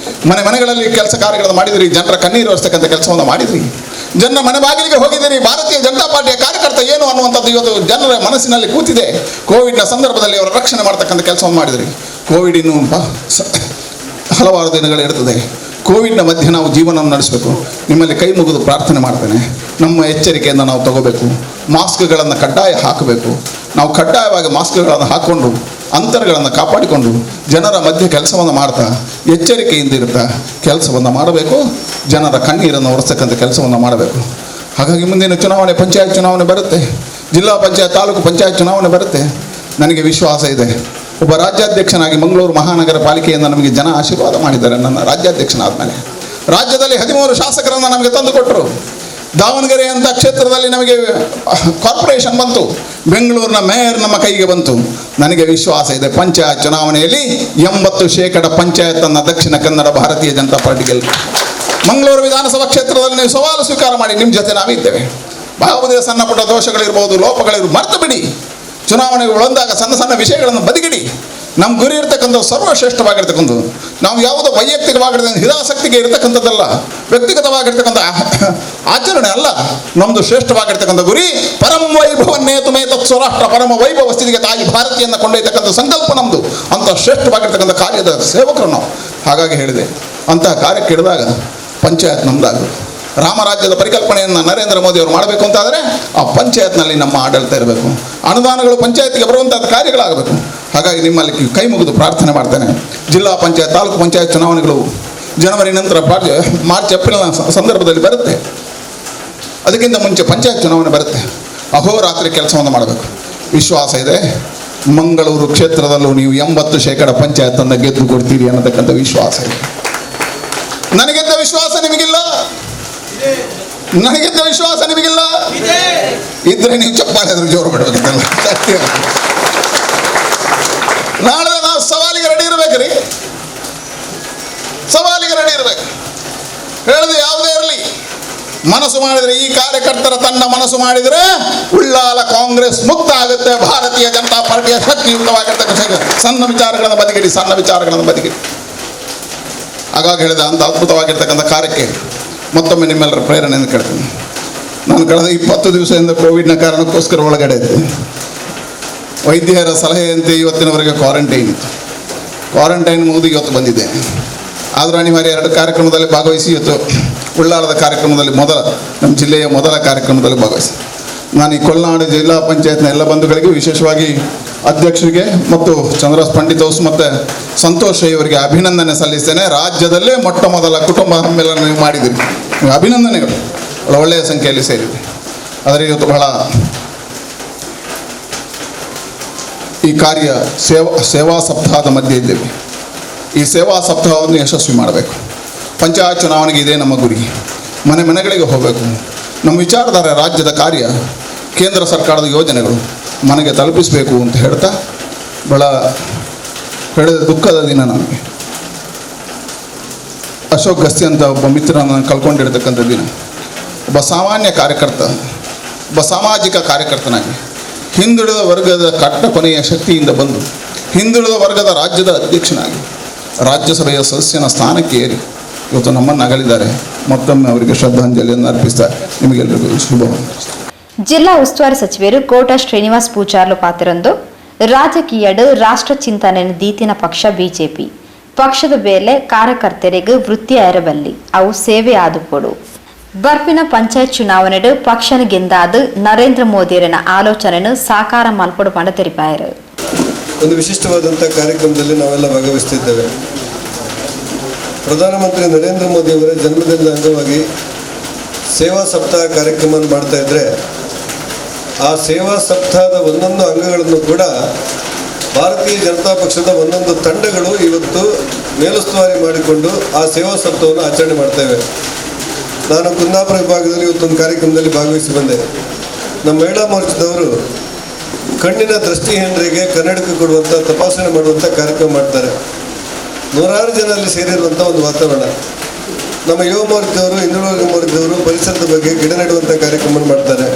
ಮನೆಗಳಲ್ಲಿ ಕೆಲಸ ಕಾರ್ಯಗಳನ್ನು ಮಾಡಿದಿರಿ. ಜನರ ಕಣ್ಣೀರು ಒರೆಸ್ತಕ್ಕಂಥ ಕೆಲಸವನ್ನು ಮಾಡಿದ್ರಿ. ಜನರ ಮನೆ ಬಾಗಿಲಿಗೆ ಹೋಗಿದ್ದೀರಿ. ಭಾರತೀಯ ಜನತಾ ಪಾರ್ಟಿಯ ಕಾರ್ಯಕರ್ತ ಏನು ಅನ್ನುವಂಥದ್ದು ಇವತ್ತು ಜನರ ಮನಸ್ಸಿನಲ್ಲಿ ಕೂತಿದೆ. ಕೋವಿಡ್ನ ಸಂದರ್ಭದಲ್ಲಿ ಅವರ ರಕ್ಷಣೆ ಮಾಡ್ತಕ್ಕಂಥ ಕೆಲಸವನ್ನು ಮಾಡಿದ್ರಿ. ಕೋವಿಡ್ ಇನ್ನೂ ಹಲವಾರು ದಿನಗಳಿರ್ತದೆ. ಕೋವಿಡ್ನ ಮಧ್ಯೆ ನಾವು ಜೀವನವನ್ನು ನಡೆಸಬೇಕು. ನಿಮ್ಮಲ್ಲಿ ಕೈ ಮುಗಿದು ಪ್ರಾರ್ಥನೆ ಮಾಡ್ತೇನೆ, ನಮ್ಮ ಎಚ್ಚರಿಕೆಯನ್ನು ನಾವು ತಗೋಬೇಕು. ಮಾಸ್ಕ್ಗಳನ್ನು ಕಡ್ಡಾಯ ಹಾಕಬೇಕು. ನಾವು ಕಡ್ಡಾಯವಾಗಿ ಮಾಸ್ಕ್ಗಳನ್ನು ಹಾಕ್ಕೊಂಡು ಅಂತರಗಳನ್ನು ಕಾಪಾಡಿಕೊಂಡು ಜನರ ಮಧ್ಯೆ ಕೆಲಸವನ್ನು ಮಾಡ್ತಾ ಎಚ್ಚರಿಕೆಯಿಂದ ಇರ್ತಾ ಕೆಲಸವನ್ನು ಮಾಡಬೇಕು. ಜನರ ಕಣ್ಣೀರನ್ನು ಒರೆಸ್ತಕ್ಕಂಥ ಕೆಲಸವನ್ನು ಮಾಡಬೇಕು. ಹಾಗಾಗಿ ಮುಂದಿನ ಚುನಾವಣೆ, ಪಂಚಾಯತ್ ಚುನಾವಣೆ ಬರುತ್ತೆ, ಜಿಲ್ಲಾ ಪಂಚಾಯತ್, ತಾಲೂಕು ಪಂಚಾಯತ್ ಚುನಾವಣೆ ಬರುತ್ತೆ. ನನಗೆ ವಿಶ್ವಾಸ ಇದೆ, ಒಬ್ಬ ರಾಜ್ಯಾಧ್ಯಕ್ಷನಾಗಿ ಮಂಗಳೂರು ಮಹಾನಗರ ಪಾಲಿಕೆಯಿಂದ ನಮಗೆ ಜನ ಆಶೀರ್ವಾದ ಮಾಡಿದ್ದಾರೆ. ನನ್ನ ರಾಜ್ಯಾಧ್ಯಕ್ಷನಾದ ಮೇಲೆ ರಾಜ್ಯದಲ್ಲಿ 13 ಶಾಸಕರನ್ನು ನಮಗೆ ತಂದು ಕೊಟ್ಟರು. ದಾವಣಗೆರೆ ಅಂತ ಕ್ಷೇತ್ರದಲ್ಲಿ ನಮಗೆ ಕಾರ್ಪೊರೇಷನ್ ಬಂತು. ಬೆಂಗಳೂರಿನ ಮೇಯರ್ ನಮ್ಮ ಕೈಗೆ ಬಂತು. ನನಗೆ ವಿಶ್ವಾಸ ಇದೆ, ಪಂಚಾಯತ್ ಚುನಾವಣೆಯಲ್ಲಿ 80% ಪಂಚಾಯತನ್ನು ದಕ್ಷಿಣ ಕನ್ನಡ ಭಾರತೀಯ ಜನತಾ ಪಾರ್ಟಿ ಗೆಲ್ಲು. ಮಂಗಳೂರು ವಿಧಾನಸಭಾ ಕ್ಷೇತ್ರದಲ್ಲಿ ನೀವು ಸವಾಲು ಸ್ವೀಕಾರ ಮಾಡಿ, ನಿಮ್ಮ ಜೊತೆ ನಾವಿದ್ದೇವೆ. ಯಾವುದೇ ಸಣ್ಣ ಪುಟ್ಟ ದೋಷಗಳಿರ್ಬೋದು, ಲೋಪಗಳಿರ್ಬೋದು, ಮರ್ತು ಬಿಡಿ. ಚುನಾವಣೆಗಳು ಬಂದಾಗ ಸಣ್ಣ ಸಣ್ಣ ವಿಷಯಗಳನ್ನು ಬದಿಗಿಡಿ. ನಮ್ಮ ಗುರಿ ಇರ್ತಕ್ಕಂಥ ಸರ್ವಶ್ರೇಷ್ಠವಾಗಿರ್ತಕ್ಕಂಥದ್ದು. ನಾವು ಯಾವುದೋ ವೈಯಕ್ತಿಕವಾಗಿರ್ತಕ್ಕಂಥ ಹಿತಾಸಕ್ತಿಗೆ ಇರತಕ್ಕಂಥದ್ದಲ್ಲ, ವ್ಯಕ್ತಿಗತವಾಗಿರ್ತಕ್ಕಂಥ ಆಚರಣೆ ಅಲ್ಲ. ನಮ್ಮದು ಶ್ರೇಷ್ಠವಾಗಿರ್ತಕ್ಕಂಥ ಗುರಿ ಪರಮ ವೈಭವನ್ನೇತು ಮೇತತ್ ಸ್ವರಾಷ್ಟ್ರ, ಪರಮ ವೈಭವ ಸ್ಥಿತಿಗೆ ತಾಯಿ ಭಾರತೀಯನ್ನು ಕೊಂಡೊಯ್ತಕ್ಕಂಥ ಸಂಕಲ್ಪ ನಮ್ಮದು. ಅಂಥ ಶ್ರೇಷ್ಠವಾಗಿರ್ತಕ್ಕಂಥ ಕಾರ್ಯದ ಸೇವಕರು ನಾವು. ಹಾಗಾಗಿ ಹೇಳಿದೆ, ಅಂತಹ ಕಾರ್ಯಕ್ಕೆ ಹಿಡಿದಾಗ ಪಂಚಾಯತ್ ನಮ್ಮದಾಗುತ್ತೆ. ರಾಮರಾಜ್ಯದ ಪರಿಕಲ್ಪನೆಯನ್ನು ನರೇಂದ್ರ ಮೋದಿ ಅವರು ಮಾಡಬೇಕು ಅಂತಾದರೆ ಆ ಪಂಚಾಯತ್ನಲ್ಲಿ ನಮ್ಮ ಆಡಳಿತ ಇರಬೇಕು. ಅನುದಾನಗಳು ಪಂಚಾಯತ್ಗೆ ಬರುವಂಥ ಕಾರ್ಯಗಳಾಗಬೇಕು. ಹಾಗಾಗಿ ನಿಮ್ಮಲ್ಲಿ ಕೈ ಮುಗಿದು ಪ್ರಾರ್ಥನೆ ಮಾಡ್ತೇನೆ. ಜಿಲ್ಲಾ ಪಂಚಾಯತ್, ತಾಲೂಕು ಪಂಚಾಯತ್ ಚುನಾವಣೆಗಳು ಜನವರಿ ನಂತರ ಮಾರ್ಚ್ ಏಪ್ರಿಲ್ನ ಸಂದರ್ಭದಲ್ಲಿ ಬರುತ್ತೆ. ಅದಕ್ಕಿಂತ ಮುಂಚೆ ಪಂಚಾಯತ್ ಚುನಾವಣೆ ಬರುತ್ತೆ. ಅಹೋರಾತ್ರಿ ಕೆಲಸವನ್ನು ಮಾಡಬೇಕು. ವಿಶ್ವಾಸ ಇದೆ, ಮಂಗಳೂರು ಕ್ಷೇತ್ರದಲ್ಲೂ ನೀವು 80% ಪಂಚಾಯತನ್ನು ಗೆದ್ದು ಕೊಡ್ತೀರಿ ಅನ್ನತಕ್ಕಂಥ ವಿಶ್ವಾಸ ಇದೆ. ನನಗೆಂತ ವಿಶ್ವಾಸ ನಿಮಗಿಲ್ಲ? ನನಗೆಂತ ವಿಶ್ವಾಸ ನಿಮಗಿಲ್ಲ? ಇದ್ರೆ ನೀವು ಚಪ್ಪಾಳೆ ಜೋರು ಮಾಡಬೇಕಲ್ಲ. ಸತ್ಯ. ನಾಳೆ ನಾವು ಸವಾಲಿಗೆ ರೆಡಿ ಇರ್ಬೇಕ್ರಿ, ಸವಾಲಿಗೆ ರೆಡಿ ಇರ್ಬೇಕು. ಹೇಳಿದ್ರೆ ಯಾವುದೇ ಇರಲಿ, ಮನಸ್ಸು ಮಾಡಿದ್ರೆ ಈ ಕಾರ್ಯಕರ್ತರ ತಂಡ ಮನಸ್ಸು ಮಾಡಿದ್ರೆ ಉಳ್ಳಾಲ ಕಾಂಗ್ರೆಸ್ ಮುಕ್ತ ಆಗುತ್ತೆ. ಭಾರತೀಯ ಜನತಾ ಪಾರ್ಟಿಯ ಶಕ್ತಿಯುತವಾಗಿರ್ತಕ್ಕಂಥ ಸಣ್ಣ ವಿಚಾರಗಳನ್ನು ಬದಿಗಿಡಿ, ಸಣ್ಣ ವಿಚಾರಗಳನ್ನು ಬದಿಗಿಡಿ. ಹಾಗಾಗಿ ಹೇಳಿದ ಅಂತ ಅದ್ಭುತವಾಗಿರ್ತಕ್ಕಂಥ ಕಾರ್ಯಕ್ಕೆ ಮತ್ತೊಮ್ಮೆ ನಿಮ್ಮೆಲ್ಲರ ಪ್ರೇರಣೆಯನ್ನು ಕೇಳ್ತೀನಿ. ನಾನು ಕಳೆದ 20 ದಿವಸದಿಂದ ಕೋವಿಡ್ನ ಕಾರಣಕ್ಕೋಸ್ಕರ ಒಳಗಡೆ ಇದ್ದೆ. ವೈದ್ಯರ ಸಲಹೆಯಂತೆ ಇವತ್ತಿನವರೆಗೆ ಕ್ವಾರಂಟೈನ್ ಇತ್ತು. ಕ್ವಾರಂಟೈನ್ ಮುಗಿದು ಇವತ್ತು ಬಂದಿದ್ದೇನೆ. ಆದರೂ ಅನಿವಾರ್ಯ 2 ಕಾರ್ಯಕ್ರಮದಲ್ಲಿ ಭಾಗವಹಿಸಿ ಇವತ್ತು ಉಳ್ಳಾಳದ ಕಾರ್ಯಕ್ರಮದಲ್ಲಿ ನಮ್ಮ ಜಿಲ್ಲೆಯ ಮೊದಲ ಕಾರ್ಯಕ್ರಮದಲ್ಲಿ ಭಾಗವಹಿಸಿ. ನಾನು ಈ ಕೊಲ್ನಾಡು ಜಿಲ್ಲಾ ಪಂಚಾಯತ್ನ ಎಲ್ಲ ಬಂಧುಗಳಿಗೆ, ವಿಶೇಷವಾಗಿ ಅಧ್ಯಕ್ಷರಿಗೆ ಮತ್ತು ಚಂದ್ರಸ್ ಪಂಡಿತ್ ಹೌಸ್ ಮತ್ತು ಸಂತೋಷ್ ಇವರಿಗೆ ಅಭಿನಂದನೆ ಸಲ್ಲಿಸ್ತೇನೆ. ರಾಜ್ಯದಲ್ಲೇ ಮೊಟ್ಟ ಮೊದಲ ಕುಟುಂಬ ಸಮ್ಮೇಳನ ನೀವು ಮಾಡಿದ್ದೀರಿ, ನೀವು ಅಭಿನಂದನೆಗಳು. ಒಳ್ಳೆಯ ಸಂಖ್ಯೆಯಲ್ಲಿ ಸೇರಿದೆ. ಆದರೆ ಇವತ್ತು ಬಹಳ ಈ ಕಾರ್ಯ ಸೇವಾ ಸಪ್ತಾಹದ ಮಧ್ಯೆ ಇದ್ದೇವೆ. ಈ ಸೇವಾ ಸಪ್ತಾಹವನ್ನು ಯಶಸ್ವಿ ಮಾಡಬೇಕು. ಪಂಚಾಯತ್ ಚುನಾವಣೆಗೆ ಇದೇ ನಮ್ಮ ಗುರಿ. ಮನೆ ಮನೆಗಳಿಗೆ ಹೋಗಬೇಕು. ನಮ್ಮ ವಿಚಾರಧಾರೆ, ರಾಜ್ಯದ ಕಾರ್ಯ, ಕೇಂದ್ರ ಸರ್ಕಾರದ ಯೋಜನೆಗಳು ಮನೆಗೆ ತಲುಪಿಸಬೇಕು ಅಂತ ಹೇಳ್ತಾ, ಬಹಳ ದುಃಖದ ದಿನ ನನಗೆ. ಅಶೋಕ್ ಗಸ್ತಿ ಅಂತ ಒಬ್ಬ ಮಿತ್ರನನ್ನು ಕಳ್ಕೊಂಡಿರ್ತಕ್ಕಂಥ ದಿನ. ಒಬ್ಬ ಸಾಮಾನ್ಯ ಕಾರ್ಯಕರ್ತ, ಒಬ್ಬ ಸಾಮಾಜಿಕ ಕಾರ್ಯಕರ್ತನಾಗಿ ಹಿಂದುಳಿದ ವರ್ಗದ ಕಟ್ಟ ಕೊನೆಯ ಶಕ್ತಿಯಿಂದ ಬಂದು ಹಿಂದುಳಿದ ವರ್ಗದ ರಾಜ್ಯದ ಅಧ್ಯಕ್ಷನಾಗಿ ರಾಜ್ಯಸಭೆಯ ಸದಸ್ಯನ ಸ್ಥಾನಕ್ಕೆ ಏರಿ ಇವತ್ತು ನಮ್ಮನ್ನು ಅಗಲಿದ್ದಾರೆ. ಮತ್ತೊಮ್ಮೆ ಅವರಿಗೆ ಶ್ರದ್ಧಾಂಜಲಿಯನ್ನು ಅರ್ಪಿಸ್ತಾ ನಿಮಗೆಲ್ಲರಿಗೂ ಶುಭವನ್ನು. ಜಿಲ್ಲಾ ಉಸ್ತುವಾರಿ ಸಚಿವರು ಕೋಟ ಶ್ರೀನಿವಾಸ್ ಪೂಜಾರ್ಲು ಪಾತಿರಂದು ರಾಜಕೀಯಡು ರಾಷ್ಟ್ರ ಚಿಂತನೆ ದೀತಿನ ಪಕ್ಷ ಬಿಜೆಪಿ ಪಕ್ಷದ ಬೇಲೆ ಕಾರ್ಯಕರ್ತರಿಗೆ ವೃತ್ತಿ ಇರಬಲ್ಲಿ ಅವು ಸೇವೆ ಆದುಕೊಡು. ಬರ್ಪಿನ ಪಂಚಾಯತ್ ಚುನಾವಣೆಡು ಪಕ್ಷನ ಗೆಂದಾದ ನರೇಂದ್ರ ಮೋದಿಯರನ ಆಲೋಚನೆಯನ್ನು ಸಾಕಾರ ಮಲ್ಪಡು ಪಂಡ ತೆರಿಪಾಯರು. ಒಂದು ವಿಶಿಷ್ಟವಾದಂಥ ಕಾರ್ಯಕ್ರಮದಲ್ಲಿ ನಾವೆಲ್ಲ ಭಾಗವಹಿಸುತ್ತಿದ್ದೇವೆ. ಪ್ರಧಾನಮಂತ್ರಿ ನರೇಂದ್ರ ಮೋದಿ ಅವರ ಜನ್ಮದಿನದ ಅಂಗವಾಗಿ ಸೇವಾ ಸಪ್ತಾಹ ಕಾರ್ಯಕ್ರಮ ಮಾಡ್ತಾ ಇದ್ದರೆ, ಆ ಸೇವಾ ಸಪ್ತಾಹದ ಒಂದೊಂದು ಅಂಗಗಳನ್ನು ಕೂಡ ಭಾರತೀಯ ಜನತಾ ಪಕ್ಷದ ಒಂದೊಂದು ತಂಡಗಳು ಇವತ್ತು ಮೇಲುಸ್ತುವಾರಿ ಮಾಡಿಕೊಂಡು ಆ ಸೇವಾ ಸಪ್ತಾಹವನ್ನು ಆಚರಣೆ ಮಾಡ್ತೇವೆ. ನಾನು ಕುಂದಾಪುರ ವಿಭಾಗದಲ್ಲಿ ಇವತ್ತೊಂದು ಕಾರ್ಯಕ್ರಮದಲ್ಲಿ ಭಾಗವಹಿಸಿ ಬಂದೆ. ನಮ್ಮ ಮಹಿಳಾ ಮೋರ್ಚಾದವರು ಕಣ್ಣಿನ ದೃಷ್ಟಿಹೀನರಿಗೆ ಕನ್ನಡಕ ಕೊಡುವಂಥ, ತಪಾಸಣೆ ಮಾಡುವಂಥ ಕಾರ್ಯಕ್ರಮ ಮಾಡ್ತಾರೆ. 100 ಜನ ಅಲ್ಲಿ ಸೇರಿರುವಂಥ ಒಂದು ವಾತಾವರಣ. ನಮ್ಮ ಯುವ ಮೋರ್ಚಾದವರು, ಹಿಂದುಳಿದ ಮೋರ್ಚಾದವರು ಪರಿಸರದ ಬಗ್ಗೆ ಗಿಡ ನೆಡುವಂಥ ಕಾರ್ಯಕ್ರಮ ಮಾಡ್ತಾರೆ.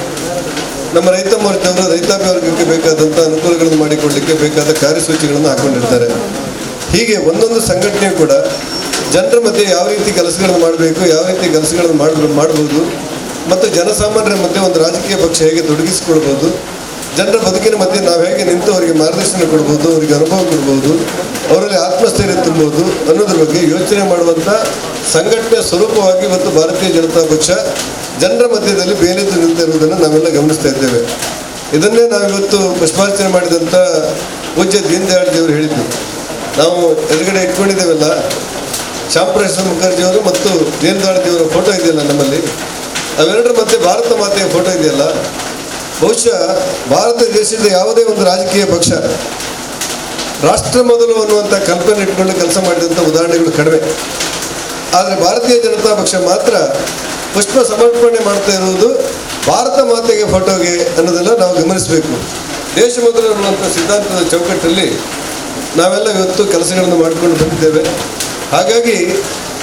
ನಮ್ಮ ರೈತ ಮೋರ್ಚಾದವರು ರೈತಾಪಿ ವರ್ಗಕ್ಕೆ ಬೇಕಾದಂಥ ಅನುಕೂಲಗಳನ್ನು ಮಾಡಿಕೊಳ್ಳಲಿಕ್ಕೆ ಬೇಕಾದ ಕಾರ್ಯಸೂಚಿಗಳನ್ನು ಹಾಕ್ಕೊಂಡಿರ್ತಾರೆ. ಹೀಗೆ ಒಂದೊಂದು ಸಂಘಟನೆ ಕೂಡ ಜನರ ಮಧ್ಯೆ ಯಾವ ರೀತಿ ಕೆಲಸಗಳನ್ನು ಮಾಡಬೇಕು, ಯಾವ ರೀತಿ ಕೆಲಸಗಳನ್ನು ಮಾಡ್ಬೋದು, ಮತ್ತು ಜನಸಾಮಾನ್ಯರ ಮಧ್ಯೆ ಒಂದು ರಾಜಕೀಯ ಪಕ್ಷ ಹೇಗೆ ತೊಡಗಿಸಿಕೊಳ್ಬೋದು, ಜನರ ಬದುಕಿನ ಮಧ್ಯೆ ನಾವು ಹೇಗೆ ನಿಂತು ಅವರಿಗೆ ಮಾರ್ಗದರ್ಶನ ಕೊಡ್ಬೋದು, ಅವರಿಗೆ ಅನುಭವ ಕೊಡ್ಬೋದು, ಅವರಲ್ಲಿ ಆತ್ಮಸ್ಥೈರ್ಯ ತುಂಬೋದು ಅನ್ನೋದ್ರ ಬಗ್ಗೆ ಯೋಚನೆ ಮಾಡುವಂಥ ಸಂಘಟನೆ ಸ್ವರೂಪವಾಗಿ ಇವತ್ತು ಭಾರತೀಯ ಜನತಾ ಪಕ್ಷ ಜನರ ಮಧ್ಯದಲ್ಲಿ ಬೇರೆದ್ದು ನಿಂತಿರುವುದನ್ನು ನಾವೆಲ್ಲ ಗಮನಿಸ್ತಾ ಇದ್ದೇವೆ. ಇದನ್ನೇ ನಾವಿವತ್ತು ಪುಷ್ಪಾರ್ಚನೆ ಮಾಡಿದಂಥ ಪೂಜ್ಯ ದೀನ್ ದಯಾಳ್ ಜಿಯವರು ಹೇಳಿದ್ದು. ನಾವು ಎದುರುಗಡೆ ಇಟ್ಕೊಂಡಿದ್ದೇವಲ್ಲ, ಶ್ಯಾಮ್ ಪ್ರಸಾದ್ ಮುಖರ್ಜಿಯವರು ಮತ್ತು ದೀನ್ ದಯಾಳ್ ಜಿಯವರ ಫೋಟೋ ಇದೆಯಲ್ಲ ನಮ್ಮಲ್ಲಿ, ಅವೆರಡರ ಮಧ್ಯೆ ಭಾರತ ಮಾತೆಯ ಫೋಟೋ ಇದೆಯಲ್ಲ. ಬಹುಶಃ ಭಾರತ ದೇಶದ ಯಾವುದೇ ಒಂದು ರಾಜಕೀಯ ಪಕ್ಷ ರಾಷ್ಟ್ರ ಮೊದಲು ಅನ್ನುವಂಥ ಕಲ್ಪನೆ ಇಟ್ಕೊಂಡು ಕೆಲಸ ಮಾಡಿದಂಥ ಉದಾಹರಣೆಗಳು ಕಡಿಮೆ. ಆದರೆ ಭಾರತೀಯ ಜನತಾ ಪಕ್ಷ ಮಾತ್ರ ಪುಷ್ಪ ಸಮರ್ಪಣೆ ಮಾಡ್ತಾ ಇರುವುದು ಭಾರತ ಮಾತೆಗೆ ಫೋಟೋಗೆ ಅನ್ನೋದೆಲ್ಲ ನಾವು ಗಮನಿಸಬೇಕು. ದೇಶ ಮೊದಲು ಅನ್ನುವಂಥ ಸಿದ್ಧಾಂತದ ಚೌಕಟ್ಟಲ್ಲಿ ನಾವೆಲ್ಲ ಇವತ್ತು ಕೆಲಸಗಳನ್ನು ಮಾಡಿಕೊಂಡು ಬಂದಿದ್ದೇವೆ. ಹಾಗಾಗಿ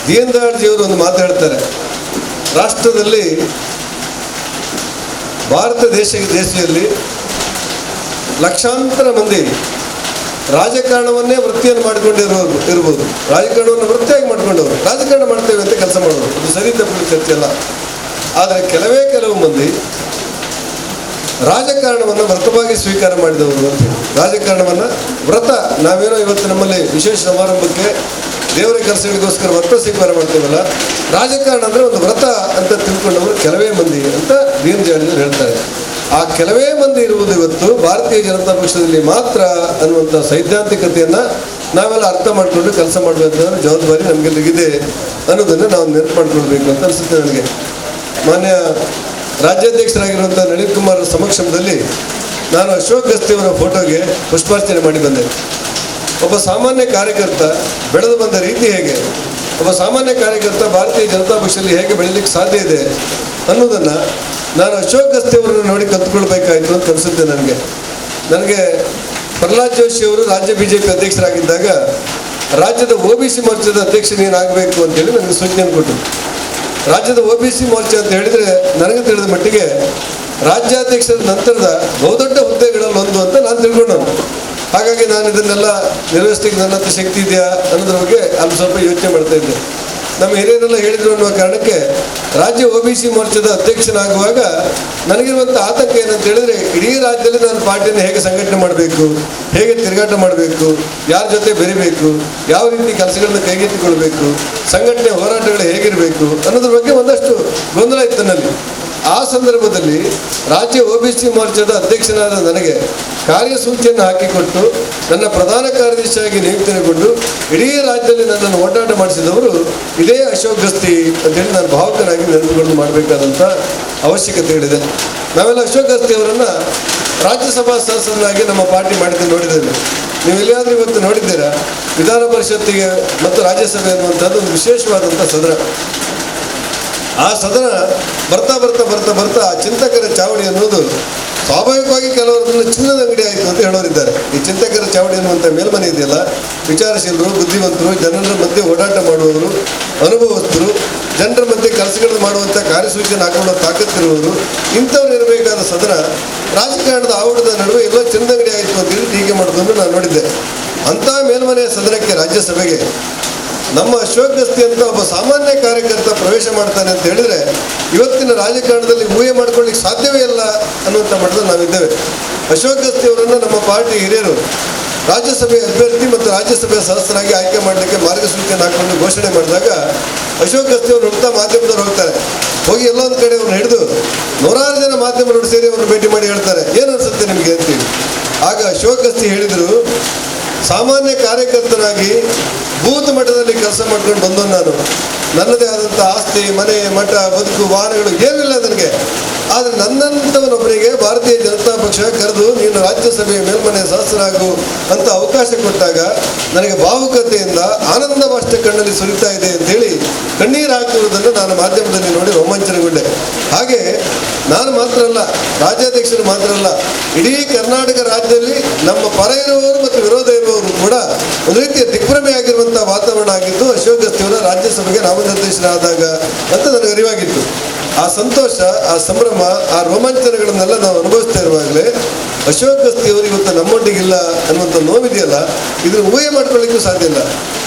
ದೀನ್ ದಯಾಳ್ ಜಿಯವರು ಒಂದು ಮಾತಾಡ್ತಾರೆ, ರಾಷ್ಟ್ರದಲ್ಲಿ ಭಾರತ ದೇಶದಲ್ಲಿ ಲಕ್ಷಾಂತರ ಮಂದಿ ರಾಜಕಾರಣವನ್ನೇ ವೃತ್ತಿಯನ್ನು ಇರ್ಬೋದು, ರಾಜಕಾರಣವನ್ನು ವೃತ್ತಿಯಾಗಿ ಮಾಡಿಕೊಂಡವರು ರಾಜಕಾರಣ ಮಾಡ್ತೇವೆ ಅಂತ ಕೆಲಸ ಮಾಡೋರು. ಅದು ಸರಿ ತಪ್ಪು ಚರ್ಚೆ ಅಲ್ಲ. ಆದರೆ ಕೆಲವು ಮಂದಿ ರಾಜಕಾರಣವನ್ನು ವ್ರತವಾಗಿ ಸ್ವೀಕಾರ ಮಾಡಿದವರು ಅಂತ ಹೇಳಿ, ರಾಜಕಾರಣವನ್ನು ವ್ರತ, ನಾವೇನೋ ಇವತ್ತು ನಮ್ಮಲ್ಲಿ ವಿಶೇಷ ಸಮಾರಂಭಕ್ಕೆ ದೇವರ ಕೆಲಸಗಳಿಗೋಸ್ಕರ ವ್ರತ ಸ್ವೀಕಾರ ಮಾಡ್ತೇವಲ್ಲ, ರಾಜಕಾರಣ ಅಂದರೆ ಒಂದು ವ್ರತ ಅಂತ ತಿಳ್ಕೊಂಡವರು ಕೆಲವೇ ಮಂದಿ ಅಂತ ದೀನ್ ದಯಾಳ್ ಹೇಳ್ತಾರೆ. ಆ ಕೆಲವೇ ಮಂದಿ ಇರುವುದು ಇವತ್ತು ಭಾರತೀಯ ಜನತಾ ಪಕ್ಷದಲ್ಲಿ ಮಾತ್ರ ಅನ್ನುವಂಥ ಸೈದ್ಧಾಂತಿಕತೆಯನ್ನು ನಾವೆಲ್ಲ ಅರ್ಥ ಮಾಡಿಕೊಂಡು ಕೆಲಸ ಮಾಡುವಂಥ ಜವಾಬ್ದಾರಿ ನಮಗೆಲ್ಲರಿಗಿದೆ ಅನ್ನೋದನ್ನು ನಾವು ನೆನಪು ಮಾಡಿಕೊಳ್ಬೇಕು ಅಂತ ಅನಿಸುತ್ತೆ ನನಗೆ. ಮಾನ್ಯ ರಾಜ್ಯಾಧ್ಯಕ್ಷರಾಗಿರುವಂಥ ನಳಿನ್ ಕುಮಾರ್ ಸಮಕ್ಷಮದಲ್ಲಿ ನಾನು ಅಶೋಕ್ ಗಸ್ತಿಯವರ ಫೋಟೋಗೆ ಪುಷ್ಪಾರ್ಚನೆ ಮಾಡಿ ಬಂದೆ. ಒಬ್ಬ ಸಾಮಾನ್ಯ ಕಾರ್ಯಕರ್ತ ಬೆಳೆದು ಬಂದ ರೀತಿ ಹೇಗೆ, ಒಬ್ಬ ಸಾಮಾನ್ಯ ಕಾರ್ಯಕರ್ತ ಭಾರತೀಯ ಜನತಾ ಪಕ್ಷದಲ್ಲಿ ಹೇಗೆ ಬೆಳೀಲಿಕ್ಕೆ ಸಾಧ್ಯ ಇದೆ ಅನ್ನೋದನ್ನು ನಾನು ಅಶೋಕ್ ಗಸ್ತಿಯವರನ್ನು ನೋಡಿ ಕಲ್ತ್ಕೊಳ್ಬೇಕಾಯಿತು ಅಂತ ಅನಿಸುತ್ತೆ ನನಗೆ ಪ್ರಹ್ಲಾದ್ ಜೋಶಿ ಅವರು ರಾಜ್ಯ BJP ಅಧ್ಯಕ್ಷರಾಗಿದ್ದಾಗ ರಾಜ್ಯದ OBC ಮೋರ್ಚಾದ ಅಧ್ಯಕ್ಷ ನೀನಾಗಬೇಕು ಅಂತೇಳಿ ನನಗೆ ಸೂಚನೆ ಕೊಟ್ಟರು. ರಾಜ್ಯದ OBC ಮೋರ್ಚಾ ಅಂತ ಹೇಳಿದರೆ ನನಗೆ ತಿಳಿದ ಮಟ್ಟಿಗೆ ರಾಜ್ಯಾಧ್ಯಕ್ಷರ ನಂತರದ ಬಹುದೊಡ್ಡ ಹುದ್ದೆಗಳಲ್ಲಿ ಒಂದು ಅಂತ ನಾನು ತಿಳ್ಕೊಂಡವನು. ಹಾಗಾಗಿ ನಾನು ಇದನ್ನೆಲ್ಲ ನಿರ್ವಹಿಸಲಿಕ್ಕೆ ನನ್ನ ಹತ್ರ ಶಕ್ತಿ ಇದೆಯಾ ಅನ್ನೋದ್ರ ಬಗ್ಗೆ ಅಲ್ಲಿ ಸ್ವಲ್ಪ ಯೋಚನೆ ಮಾಡ್ತಾ ಇದ್ದೆ. ನಮ್ಮ ಹಿರಿಯರೆಲ್ಲ ಹೇಳಿದ್ರು ಅನ್ನುವ ಕಾರಣಕ್ಕೆ ರಾಜ್ಯ OBC ಮೋರ್ಚಾದ ಅಧ್ಯಕ್ಷನಾಗುವಾಗ ನನಗಿರುವಂಥ ಆತಂಕ ಏನಂತ ಹೇಳಿದ್ರೆ, ಇಡೀ ರಾಜ್ಯದಲ್ಲಿ ನಾನು ಪಾರ್ಟಿಯನ್ನು ಹೇಗೆ ಸಂಘಟನೆ ಮಾಡಬೇಕು, ಹೇಗೆ ತಿರುಗಾಟ ಮಾಡಬೇಕು, ಯಾರ ಜೊತೆ ಬೆರಿಬೇಕು, ಯಾವ ರೀತಿ ಕೆಲಸಗಳನ್ನ ಕೈಗೆತ್ತಿಕೊಳ್ಬೇಕು, ಸಂಘಟನೆ ಹೋರಾಟಗಳು ಹೇಗಿರಬೇಕು ಅನ್ನೋದ್ರ ಬಗ್ಗೆ ಒಂದಷ್ಟು ಗೊಂದಲ ಇತ್ತು ನನ್ನಲ್ಲಿ. ಆ ಸಂದರ್ಭದಲ್ಲಿ ರಾಜ್ಯ OBC ಮೋರ್ಚಾದ ಅಧ್ಯಕ್ಷನಾದ ನನಗೆ ಕಾರ್ಯಸೂಚಿಯನ್ನು ಹಾಕಿಕೊಟ್ಟು ನನ್ನ ಪ್ರಧಾನ ಕಾರ್ಯದರ್ಶಿಯಾಗಿ ನಿಯುಕ್ತಿಗೊಂಡು ಇಡೀ ರಾಜ್ಯದಲ್ಲಿ ನನ್ನನ್ನು ಓಡಾಟ ಮಾಡಿಸಿದವರು ಇದೇ ಅಶೋಕ್ ಗಸ್ತಿ ಅಂತೇಳಿ ನಾನು ಭಾವುಕನಾಗಿ ನೆನಪುಗಳನ್ನು ಮಾಡಬೇಕಾದಂಥ ಅವಶ್ಯಕತೆಗಳಿದೆ. ನಾವೆಲ್ಲ ಅಶೋಕ್ ಗಸ್ತಿ ಅವರನ್ನು ರಾಜ್ಯಸಭಾ ಸದಸ್ಯರನ್ನಾಗಿ ನಮ್ಮ ಪಾರ್ಟಿ ಮಾಡಿದ್ದು ನೋಡಿದ್ದೇವೆ. ನೀವು ಎಲ್ಲಿಯಾದರೂ ಇವತ್ತು ನೋಡಿದ್ದೀರಾ? ವಿಧಾನ ಪರಿಷತ್ತಿಗೆ ಮತ್ತು ರಾಜ್ಯಸಭೆ ಅನ್ನುವಂಥದ್ದು ಒಂದು ವಿಶೇಷವಾದಂಥ ಸದನ. ಆ ಸದನ ಬರ್ತಾ ಬರ್ತಾ ಬರ್ತಾ ಬರ್ತಾ ಚಿಂತಕರ ಚಾವಡಿ ಅನ್ನೋದು ಸ್ವಾಭಾವಿಕವಾಗಿ ಕೆಲವರನ್ನು ಚಿನ್ನದ ಅಂಗಡಿ ಆಯಿತು ಅಂತ ಹೇಳೋರಿದ್ದಾರೆ. ಈ ಚಿಂತಕರ ಚಾವಡಿ ಅನ್ನುವಂಥ ಮೇಲ್ಮನೆ ಇದೆಯಲ್ಲ, ವಿಚಾರಶೀಲರು, ಬುದ್ಧಿವಂತರು, ಜನರ ಮಧ್ಯೆ ಓಡಾಟ ಮಾಡುವವರು, ಅನುಭವಸ್ಥರು, ಜನರ ಮಧ್ಯೆ ಕೆಲಸಗಳನ್ನು ಮಾಡುವಂಥ ಕಾರ್ಯಸೂಚಿಯನ್ನು ಹಾಕೊಳ್ಳೋ ತಾಕತ್ತಿರುವವರು, ಇಂಥವ್ರು ಇರಬೇಕಾದ ಸದನ ರಾಜಕಾರಣದ ಆವಡದ ನಡುವೆ ಎಲ್ಲ ಚಿನ್ನದ ಅಂಗಡಿ ಆಯಿತು ಅಂತೇಳಿ ಟೀಕೆ ಮಾಡೋದನ್ನು ನಾನು ನೋಡಿದ್ದೆ. ಅಂಥ ಮೇಲ್ಮನೆಯ ಸದನಕ್ಕೆ, ರಾಜ್ಯಸಭೆಗೆ ನಮ್ಮ ಅಶೋಕ್ ಗಸ್ತಿ ಅಂತ ಒಬ್ಬ ಸಾಮಾನ್ಯ ಕಾರ್ಯಕರ್ತ ಪ್ರವೇಶ ಮಾಡ್ತಾನೆ ಅಂತ ಹೇಳಿದ್ರೆ ಇವತ್ತಿನ ರಾಜಕಾರಣದಲ್ಲಿ ಊಹೆ ಮಾಡ್ಕೊಳ್ಳಿಕ್ಕೆ ಸಾಧ್ಯವೇ ಇಲ್ಲ ಅನ್ನುವಂಥ ಮಟ್ಟದಲ್ಲಿ ನಾವಿದ್ದೇವೆ. ಅಶೋಕ್ ಗಸ್ತಿ ಅವರನ್ನು ನಮ್ಮ ಪಾರ್ಟಿ ಹಿರಿಯರು ರಾಜ್ಯಸಭೆ ಅಭ್ಯರ್ಥಿ ಮತ್ತು ರಾಜ್ಯಸಭೆಯ ಸದಸ್ಯರಾಗಿ ಆಯ್ಕೆ ಮಾಡಲಿಕ್ಕೆ ಮಾರ್ಗಸೂಚಿಯನ್ನು ಹಾಕೊಂಡು ಘೋಷಣೆ ಮಾಡಿದಾಗ ಅಶೋಕ್ ಗಸ್ತಿ ಅವರು ಹೋಗ್ತಾ ಮಾಧ್ಯಮದವ್ರು ಹೋಗ್ತಾರೆ. ಹೋಗಿ ಎಲ್ಲೊಂದು ಕಡೆ ಅವ್ರನ್ನ ಹಿಡಿದು ನೂರಾರು ಜನ ಮಾಧ್ಯಮದವರು ಸೇರಿ ಅವ್ರನ್ನ ಭೇಟಿ ಮಾಡಿ ಹೇಳ್ತಾರೆ, ಏನು ಅನ್ಸುತ್ತೆ ನಿಮಗೆ ಅಂತೇಳಿ. ಆಗ ಅಶೋಕ್ ಗಸ್ತಿ ಹೇಳಿದರು, ಸಾಮಾನ್ಯ ಕಾರ್ಯಕರ್ತನಾಗಿ ಬೂತ್ ಮಟ್ಟದಲ್ಲಿ ಕೆಲಸ ಮಾಡ್ಕೊಂಡು ಬಂದವನು ನಾನು. ನನ್ನದೇ ಆದಂಥ ಆಸ್ತಿ, ಮನೆ, ಮಠ, ಬದುಕು, ವಾಹನಗಳು ಏನಿಲ್ಲ ನನಗೆ. ಆದರೆ ನನ್ನಂಥವನೊಬ್ಬರಿಗೆ ಭಾರತೀಯ ಜನತಾ ಪಕ್ಷ ಕರೆದು ನೀನು ರಾಜ್ಯಸಭೆಯ ಮೇಲ್ಮನೆ ಸದಸ್ಯರಾಗು ಅಂತ ಅವಕಾಶ ಕೊಟ್ಟಾಗ ನನಗೆ ಭಾವುಕತೆಯಿಂದ ಆನಂದ ಬಾಷ್ಪ ಕಣ್ಣಲ್ಲಿ ಸುರಿತಾ ಇದೆ ಅಂತೇಳಿ ಕಣ್ಣೀರು ಹಾಕಿರುವುದನ್ನು ನಾನು ಮಾಧ್ಯಮದಲ್ಲಿ ನೋಡಿ ರೋಮಾಂಚನಗೊಂಡೆ. ಹಾಗೆ ನಾನು ಮಾತ್ರ ಅಲ್ಲ, ರಾಜ್ಯಾಧ್ಯಕ್ಷರು ಮಾತ್ರ ಅಲ್ಲ, ಇಡೀ ಕರ್ನಾಟಕ ರಾಜ್ಯದಲ್ಲಿ ನಮ್ಮ ಪರ ಇರುವವರು ಮತ್ತು ವಿರೋಧ ಇರುವವರು ಕೂಡ ಒಂದು ರೀತಿಯ ದಿಗ್ಭ್ರಮೆ ಆಗಿರುವಂಥ ವಾತಾವರಣ ಆಗಿದ್ದು ಅಶೋಕ್ ಗಸ್ತಿಯವರ ರಾಜ್ಯಸಭೆಗೆ ನಾಮನಿರ್ದೇಶನವಾದಾಗ ಅಂತ ನನಗೆ ಅರಿವಾಗಿತ್ತು. ಆ ಸಂತೋಷ, ಆ ಸಂಭ್ರಮ, ಆ ರೋಮಾಂಚನಗಳನ್ನೆಲ್ಲ ನಾವು ಅನುಭವಿಸ್ತಾ ಇರುವಾಗಲೇ ಅಶೋಕ್ ಗಸ್ತಿಯವರು ಇವತ್ತು ನಮ್ಮೊಟ್ಟಿಗಿಲ್ಲ ಅನ್ನುವಂಥ ನೋವಿದೆಯಲ್ಲ, ಇದನ್ನು ಊಹೆ ಮಾಡ್ಕೊಳ್ಳಿಕ್ಕೂ ಸಾಧ್ಯ ಇಲ್ಲ.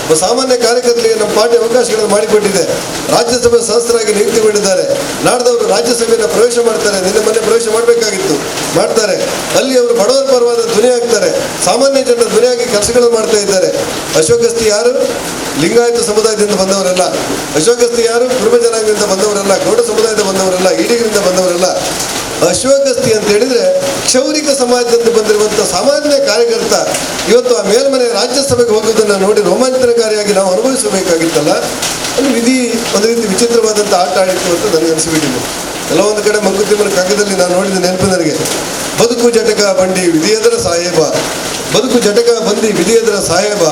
ಒಬ್ಬ ಸಾಮಾನ್ಯ ಕಾರ್ಯಕರ್ತರಿಗೆ ನಮ್ಮ ಪಾರ್ಟಿ ಅವಕಾಶಗಳನ್ನು ಮಾಡಿಕೊಟ್ಟಿದೆ. ರಾಜ್ಯಸಭೆ ಸದಸ್ಯರಾಗಿ ನಿಯುಕ್ತಿಗೊಂಡಿದ್ದಾರೆ. ನಾಡ್ದವರು ರಾಜ್ಯಸಭೆಯನ್ನು ಪ್ರವೇಶ ಮಾಡ್ತಾರೆ. ನಿನ್ನೆ ಮೊನ್ನೆ ಪ್ರವೇಶ ಮಾಡಬೇಕಾಗಿತ್ತು, ಮಾಡ್ತಾರೆ. ಅಲ್ಲಿ ಅವರು ಬಡವರ ಪರವಾದ ಧ್ವನಿ ಆಗ್ತಾರೆ. ಸಾಮಾನ್ಯ ಜನರ ಧ್ವನಿಯಾಗಿ ಕೆಲಸಗಳನ್ನು ಮಾಡ್ತಾ ಇದ್ದಾರೆ. ಅಶೋಕ್ ಗಸ್ತಿ ಯಾರು? ಲಿಂಗಾಯತ ಸಮುದಾಯದಿಂದ ಬಂದವರಲ್ಲ. ಅಶೋಕ್ ಗಸ್ತಿ ಯಾರು? ಕುರುಬ ಜನಾಂಗದಿಂದ ಬಂದವರಲ್ಲ, ಗೌಡ ಸಮುದಾಯದ ಬಂದವರಲ್ಲ, ಈಡಿಗರಿಂದ ಬಂದವರಲ್ಲ. ಅಶೋಕ್ ಗಸ್ತಿ ಅಂತ ಹೇಳಿದ್ರೆ ಕ್ಷೌರಿಕ ಸಮಾಜದಿಂದ ಬಂದಿರುವಂಥ ಸಾಮಾನ್ಯ ಕಾರ್ಯಕರ್ತ ಇವತ್ತು ಆ ಮೇಲ್ಮನೆ ರಾಜ್ಯಸಭೆಗೆ ಹೋಗೋದನ್ನು ನೋಡಿ ರೋಮಾಂಚನಕಾರಿಯಾಗಿ ನಾವು ಅನುಭವಿಸಬೇಕಾಗಿತ್ತಲ್ಲ. ಅದು ವಿಧಿ ಒಂದು ರೀತಿ ವಿಚಿತ್ರವಾದಂಥ ಆಟ ಆಡಿತ್ತು ಅಂತ ನನಗೆ ಅನಿಸಿಬಿಟ್ಟಿದೆ. ಕೆಲವೊಂದು ಕಡೆ ಮಂಕುತಿಮ್ಮನ ಕಗ್ಗದಲ್ಲಿ ನಾನು ನೋಡಿದ ನೆನಪು ನನಗೆ, ಬದುಕು ಜಟಕ ಬಂಡಿ ವಿಧಿಯದರ ಸಾಹೇಬ, ಬದುಕು ಜಟಕ ಬಂದಿ ವಿಧಿಯದರ ಸಾಹೇಬ,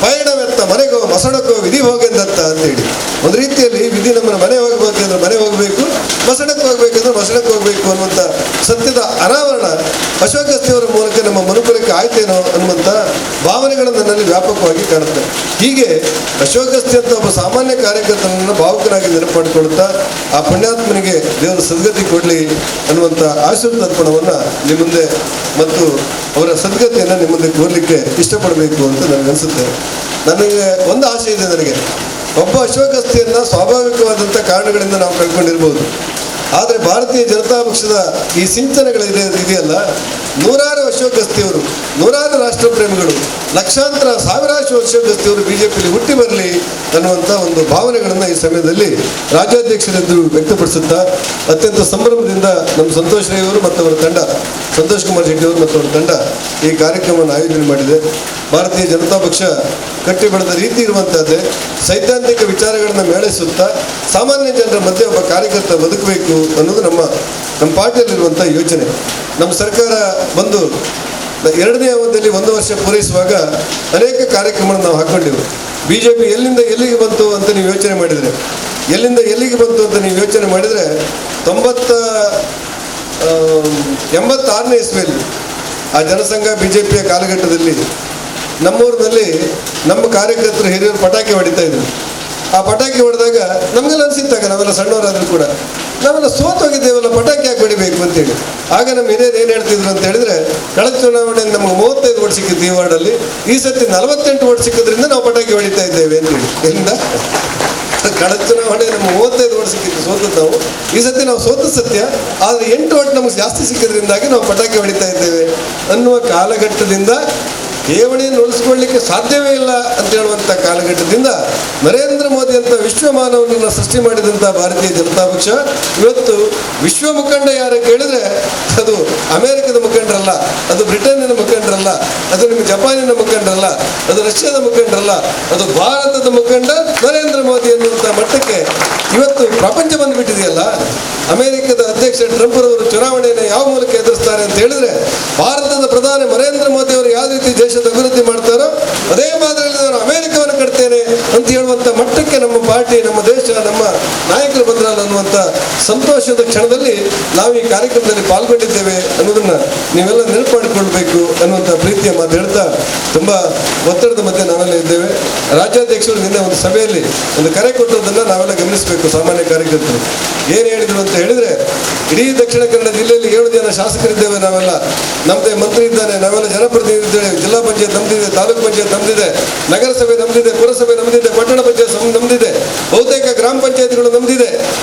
ಪಯಣವೆತ್ತ ಮನೆಗೋ ಮಸಣಕ್ಕೋ ವಿಧಿ ಹೋಗೆಂದತ್ತ ಅಂತೇಳಿ. ಒಂದು ರೀತಿಯಲ್ಲಿ ವಿಧಿ ನಮ್ಮನ್ನು ಮನೆ ಹೋಗಬೇಕಂದ್ರೆ ಮನೆ ಹೋಗಬೇಕು, ಮಸಣಕ್ಕೆ ಹೋಗ್ಬೇಕಂದ್ರೆ ಮಸಣಕ್ಕೆ ಹೋಗಬೇಕು ಅನ್ನುವಂಥ ಸತ್ಯದ ಅನಾವರಣ ಅಶೋಕ್ ಗಸ್ತಿಯವರ ಮೂಲಕ ನಮ್ಮ ಮನುಕುಲಕ್ಕೆ ಆಯ್ತೇನೋ ಅನ್ನುವಂಥ ಭಾವನೆಗಳು ನನ್ನಲ್ಲಿ ವ್ಯಾಪಕವಾಗಿ ಕಾಣುತ್ತೆ. ಹೀಗೆ ಅಶೋಕ್ ಗಸ್ತಿ ಅಂತ ಒಬ್ಬ ಸಾಮಾನ್ಯ ಕಾರ್ಯಕರ್ತನನ್ನು ಭಾವುಕನಾಗಿ ನೆನಪು ಮಾಡಿಕೊಳ್ಳುತ್ತಾ ಆ ಪುಣ್ಯಾತ್ಮನಿಗೆ ದೇವರ ಸದ್ಗತಿ ಕೊಡಲಿ ಅನ್ನುವಂಥ ಆಶೀರ್ವಾದ ಅರ್ಪಣವನ್ನು ನಿಮ್ಮ ಮುಂದೆ ಮತ್ತು ಅವರ ಸದ್ಗತಿಯನ್ನು ನಿಮ್ಮ ಮುಂದೆ ಕೋರಲಿಕ್ಕೆ ಇಷ್ಟಪಡಬೇಕು ಅಂತ ನನಗೆ ಅನಿಸುತ್ತೆ. ನನಗೆ ಒಂದು ಆಸೆ ಇದೆ, ನನಗೆ ಒಬ್ಬ ಅಶೋಕ್ ಗಸ್ತಿಯನ್ನು ಸ್ವಾಭಾವಿಕವಾದಂಥ ಕಾರಣಗಳಿಂದ ನಾವು ಕಳ್ಕೊಂಡಿರ್ಬೋದು. ಆದರೆ ಭಾರತೀಯ ಜನತಾ ಪಕ್ಷದ ಈ ಸಿಂಚನಗಳಿದೆಯಲ್ಲ, ನೂರಾರು ಅಶೋಕ್ ಗಸ್ತಿಯವರು, ನೂರಾರು ರಾಷ್ಟ್ರಪ್ರೇಮಿಗಳು, ಲಕ್ಷಾಂತರ ಸಾವಿರಾರು ಅಶೋಕ್ ಗಸ್ತಿಯವರು BJPಯಲ್ಲಿ ಹುಟ್ಟಿ ಬರಲಿ ಅನ್ನುವಂಥ ಒಂದು ಭಾವನೆಗಳನ್ನು ಈ ಸಮಯದಲ್ಲಿ ರಾಜ್ಯಾಧ್ಯಕ್ಷರೆದುರು ವ್ಯಕ್ತಪಡಿಸುತ್ತಾ ಅತ್ಯಂತ ಸಂಭ್ರಮದಿಂದ ನಮ್ಮ ಸಂತೋಷ್ ರೈ ಅವರು ಮತ್ತು ಅವರ ತಂಡ, ಸಂತೋಷ್ ಕುಮಾರ್ ಶೆಟ್ಟಿ ಅವರು ಮತ್ತು ಅವರ ತಂಡ ಈ ಕಾರ್ಯಕ್ರಮವನ್ನು ಆಯೋಜನೆ ಮಾಡಿದೆ. ಭಾರತೀಯ ಜನತಾ ಪಕ್ಷ ಕಟ್ಟಿ ಬೆಳೆದ ರೀತಿ ಇರುವಂಥದ್ದೇ. ಸೈದ್ಧಾಂತಿಕ ವಿಚಾರಗಳನ್ನು ಮೇಳೈಸುತ್ತಾ ಸಾಮಾನ್ಯ ಜನರ ಮಧ್ಯೆ ಒಬ್ಬ ಕಾರ್ಯಕರ್ತ ಬದುಕಬೇಕು ಅನ್ನೋದು ನಮ್ಮ ಪಾರ್ಟಿಯಲ್ಲಿರುವಂಥ ಯೋಚನೆ. ನಮ್ಮ ಸರ್ಕಾರ ಬಂದು 2ನೇ ಅವಧಿಯಲ್ಲಿ 1 ವರ್ಷ ಪೂರೈಸುವಾಗ ಅನೇಕ ಕಾರ್ಯಕ್ರಮಗಳನ್ನು ನಾವು ಹಾಕ್ಕೊಂಡಿವು. BJP ಎಲ್ಲಿಂದ ಎಲ್ಲಿಗೆ ಬಂತು ಅಂತ ನೀವು ಯೋಚನೆ ಮಾಡಿದರೆ 86ನೇ ಇಸ್ವಿಯಲ್ಲಿ ಆ ಜನಸಂಘ BJPಯ ಕಾಲಘಟ್ಟದಲ್ಲಿ ನಮ್ಮೂರಿನಲ್ಲಿ ನಮ್ಮ ಕಾರ್ಯಕರ್ತರು ಹಿರಿಯರು ಪಟಾಕಿ ಹೊಡಿತಾ ಇದ್ರು. ಆ ಪಟಾಕಿ ಹೊಡೆದಾಗ ನಮಗೆಲ್ಲ ಅನಿಸಿತ್ತಾಗ, ನಾವೆಲ್ಲ ಸಣ್ಣವರಾದರೂ ಕೂಡ ನಾವೆಲ್ಲ ಸೋತೋಗಿದ್ದೇವಲ್ಲ, ಪಟಾಕಿ ಯಾಕೆ ಹೊಡಿಬೇಕು ಅಂತೇಳಿ. ಆಗ ನಮ್ಮ ಹಿರಿಯರು ಏನು ಹೇಳ್ತಿದ್ರು ಅಂತ ಹೇಳಿದ್ರೆ, ಕಳೆದ ಚುನಾವಣೆಯಲ್ಲಿ ನಮಗೆ 35 ಓಟ್ ಸಿಕ್ಕಿತ್ತು ಈ ವಾರ್ಡಲ್ಲಿ, ಈ ಸತಿ 48 ಓಟ್ ಸಿಕ್ಕಿದ್ರಿಂದ ನಾವು ಪಟಾಕಿ ಹೊಡಿತಾ ಇದ್ದೇವೆ ಅಂತೇಳಿ. ಎಲ್ಲಿಂದ? ಕಳೆದ ಚುನಾವಣೆ ನಮಗೆ 35 ಓಟ್ ಸಿಕ್ಕಿತ್ತು, ಸೋತದ್ದು ನಾವು. ಈ ಸತಿ ನಾವು ಸೋತ ಸತ್ಯ, ಆದರೆ 8 ಓಟ್ ನಮಗೆ ಜಾಸ್ತಿ ಸಿಕ್ಕಿದ್ರಿಂದಾಗಿ ನಾವು ಪಟಾಕಿ ಹೊಡಿತಾ ಇದ್ದೇವೆ ಅನ್ನುವ ಕಾಲಘಟ್ಟದಿಂದ, ಠೇವಣಿಯನ್ನು ಉಳಿಸ್ಕೊಳ್ಳಿಕ್ಕೆ ಸಾಧ್ಯವೇ ಇಲ್ಲ ಅಂತ ಹೇಳುವಂಥ ಕಾಲಘಟ್ಟದಿಂದ ನರೇಂದ್ರ ಮೋದಿ ಅಂತ ವಿಶ್ವಮಾನವನನ್ನು ಸೃಷ್ಟಿ ಮಾಡಿದಂಥ ಭಾರತೀಯ ಜನತಾ ಪಕ್ಷ ಇವತ್ತು ವಿಶ್ವ ಮುಖಂಡ ಯಾರು ಕೇಳಿದ್ರೆ ಅದು ಅಮೆರಿಕದ ಮುಖಂಡರಲ್ಲ, ಅದು ಬ್ರಿಟನ್ನಿನ ಮುಖಂಡರಲ್ಲ, ಅದು ನಿಮ್ಮ ಜಪಾನಿನ ಮುಖಂಡರಲ್ಲ, ಅದು ರಷ್ಯಾದ ಮುಖಂಡರಲ್ಲ, ಅದು ಭಾರತದ ಮುಖಂಡ ನರೇಂದ್ರ ಮೋದಿ ಅನ್ನುವಂಥ ಮಟ್ಟಕ್ಕೆ ಇವತ್ತು ಪ್ರಪಂಚ ಬಂದುಬಿಟ್ಟಿದೆಯಲ್ಲ. ಅಮೆರಿಕದ ಅಧ್ಯಕ್ಷ ಟ್ರಂಪ್ ರವರು ಚುನಾವಣೆಯನ್ನು ಯಾವ ಮೂಲಕ ಎದುರಿಸ್ತಾರೆ ಅಂತ ಹೇಳಿದ್ರೆ, ಭಾರತದ ಪ್ರಧಾನಿ ನರೇಂದ್ರ ಮೋದಿ ಅವರು ಯಾವ ರೀತಿ ದೇಶದ ಅಭಿವೃದ್ಧಿ ಮಾಡ್ತಾರೋ ಅದೇ ಮಾದರಿಯಲ್ಲಿ ನಾನು ಅಮೆರಿಕವನ್ನು ಕಟ್ತೇನೆ ಅಂತ ಹೇಳುವಂಥ ಮಟ್ಟಕ್ಕೆ ನಮ್ಮ ಪಾರ್ಟಿ, ನಮ್ಮ ದೇಶ, ನಮ್ಮ ನಾಯಕರು ಬಂದ್ರಲ್ಲ ಅನ್ನುವಂಥ ಸಂತೋಷದ ಕ್ಷಣದಲ್ಲಿ ನಾವು ಈ ಕಾರ್ಯಕ್ರಮದಲ್ಲಿ ಪಾಲ್ಗೊಂಡಿದ್ದೇವೆ ಅನ್ನೋದನ್ನ ನೀವೆಲ್ಲ ನೆನಪಾಡಿಕೊಳ್ಬೇಕು ಅನ್ನುವಂಥ ಪ್ರೀತಿಯ ಮಾತು ಹೇಳ್ತಾ, ತುಂಬ ಒತ್ತಡದ ಮಧ್ಯೆ ನಾವೆಲ್ಲ ಇದ್ದೇವೆ. ರಾಜ್ಯಾಧ್ಯಕ್ಷರು ನಿನ್ನೆ ಒಂದು ಸಭೆಯಲ್ಲಿ ಒಂದು ಕರೆ ಕೊಟ್ಟದ್ದನ್ನು ನಾವೆಲ್ಲ ಗಮನಿಸಬೇಕು. ಸಾಮಾನ್ಯ ಕಾರ್ಯಕರ್ತರು ಏನು ಹೇಳಿದ್ರು ಅಂತ ಹೇಳಿದ್ರೆ, ಇಡೀ ದಕ್ಷಿಣ ಕನ್ನಡ ಜಿಲ್ಲೆಯಲ್ಲಿ 7 ಜನ ಶಾಸಕರಿದ್ದೇವೆ ನಾವೆಲ್ಲ, ನಮ್ಮದೇ ಮಂತ್ರಿ ಇದ್ದಾನೆ, ನಾವೆಲ್ಲ ಜನಪ್ರತಿನಿಧಿದ್ದೇವೆ, ಜಿಲ್ಲಾ ಪಂಚಾಯತ್ ನಮ್ದಿದೆ, ತಾಲೂಕು ಪಂಚಾಯತ್ ನಮ್ದಿದೆ, ನಗರಸಭೆ ನಮ್ದಿದೆ, ಪುರಸಭೆ ನಮ್ದಿದೆ, ಪಟ್ಟಣ ಪಂಚಾಯತ್ ನಮ್ದಿದೆ, ಬಹುತೇಕ ಗ್ರಾಮ ಪಂಚಾಯತ್ಗಳು ನಮ್ದಿದೆ,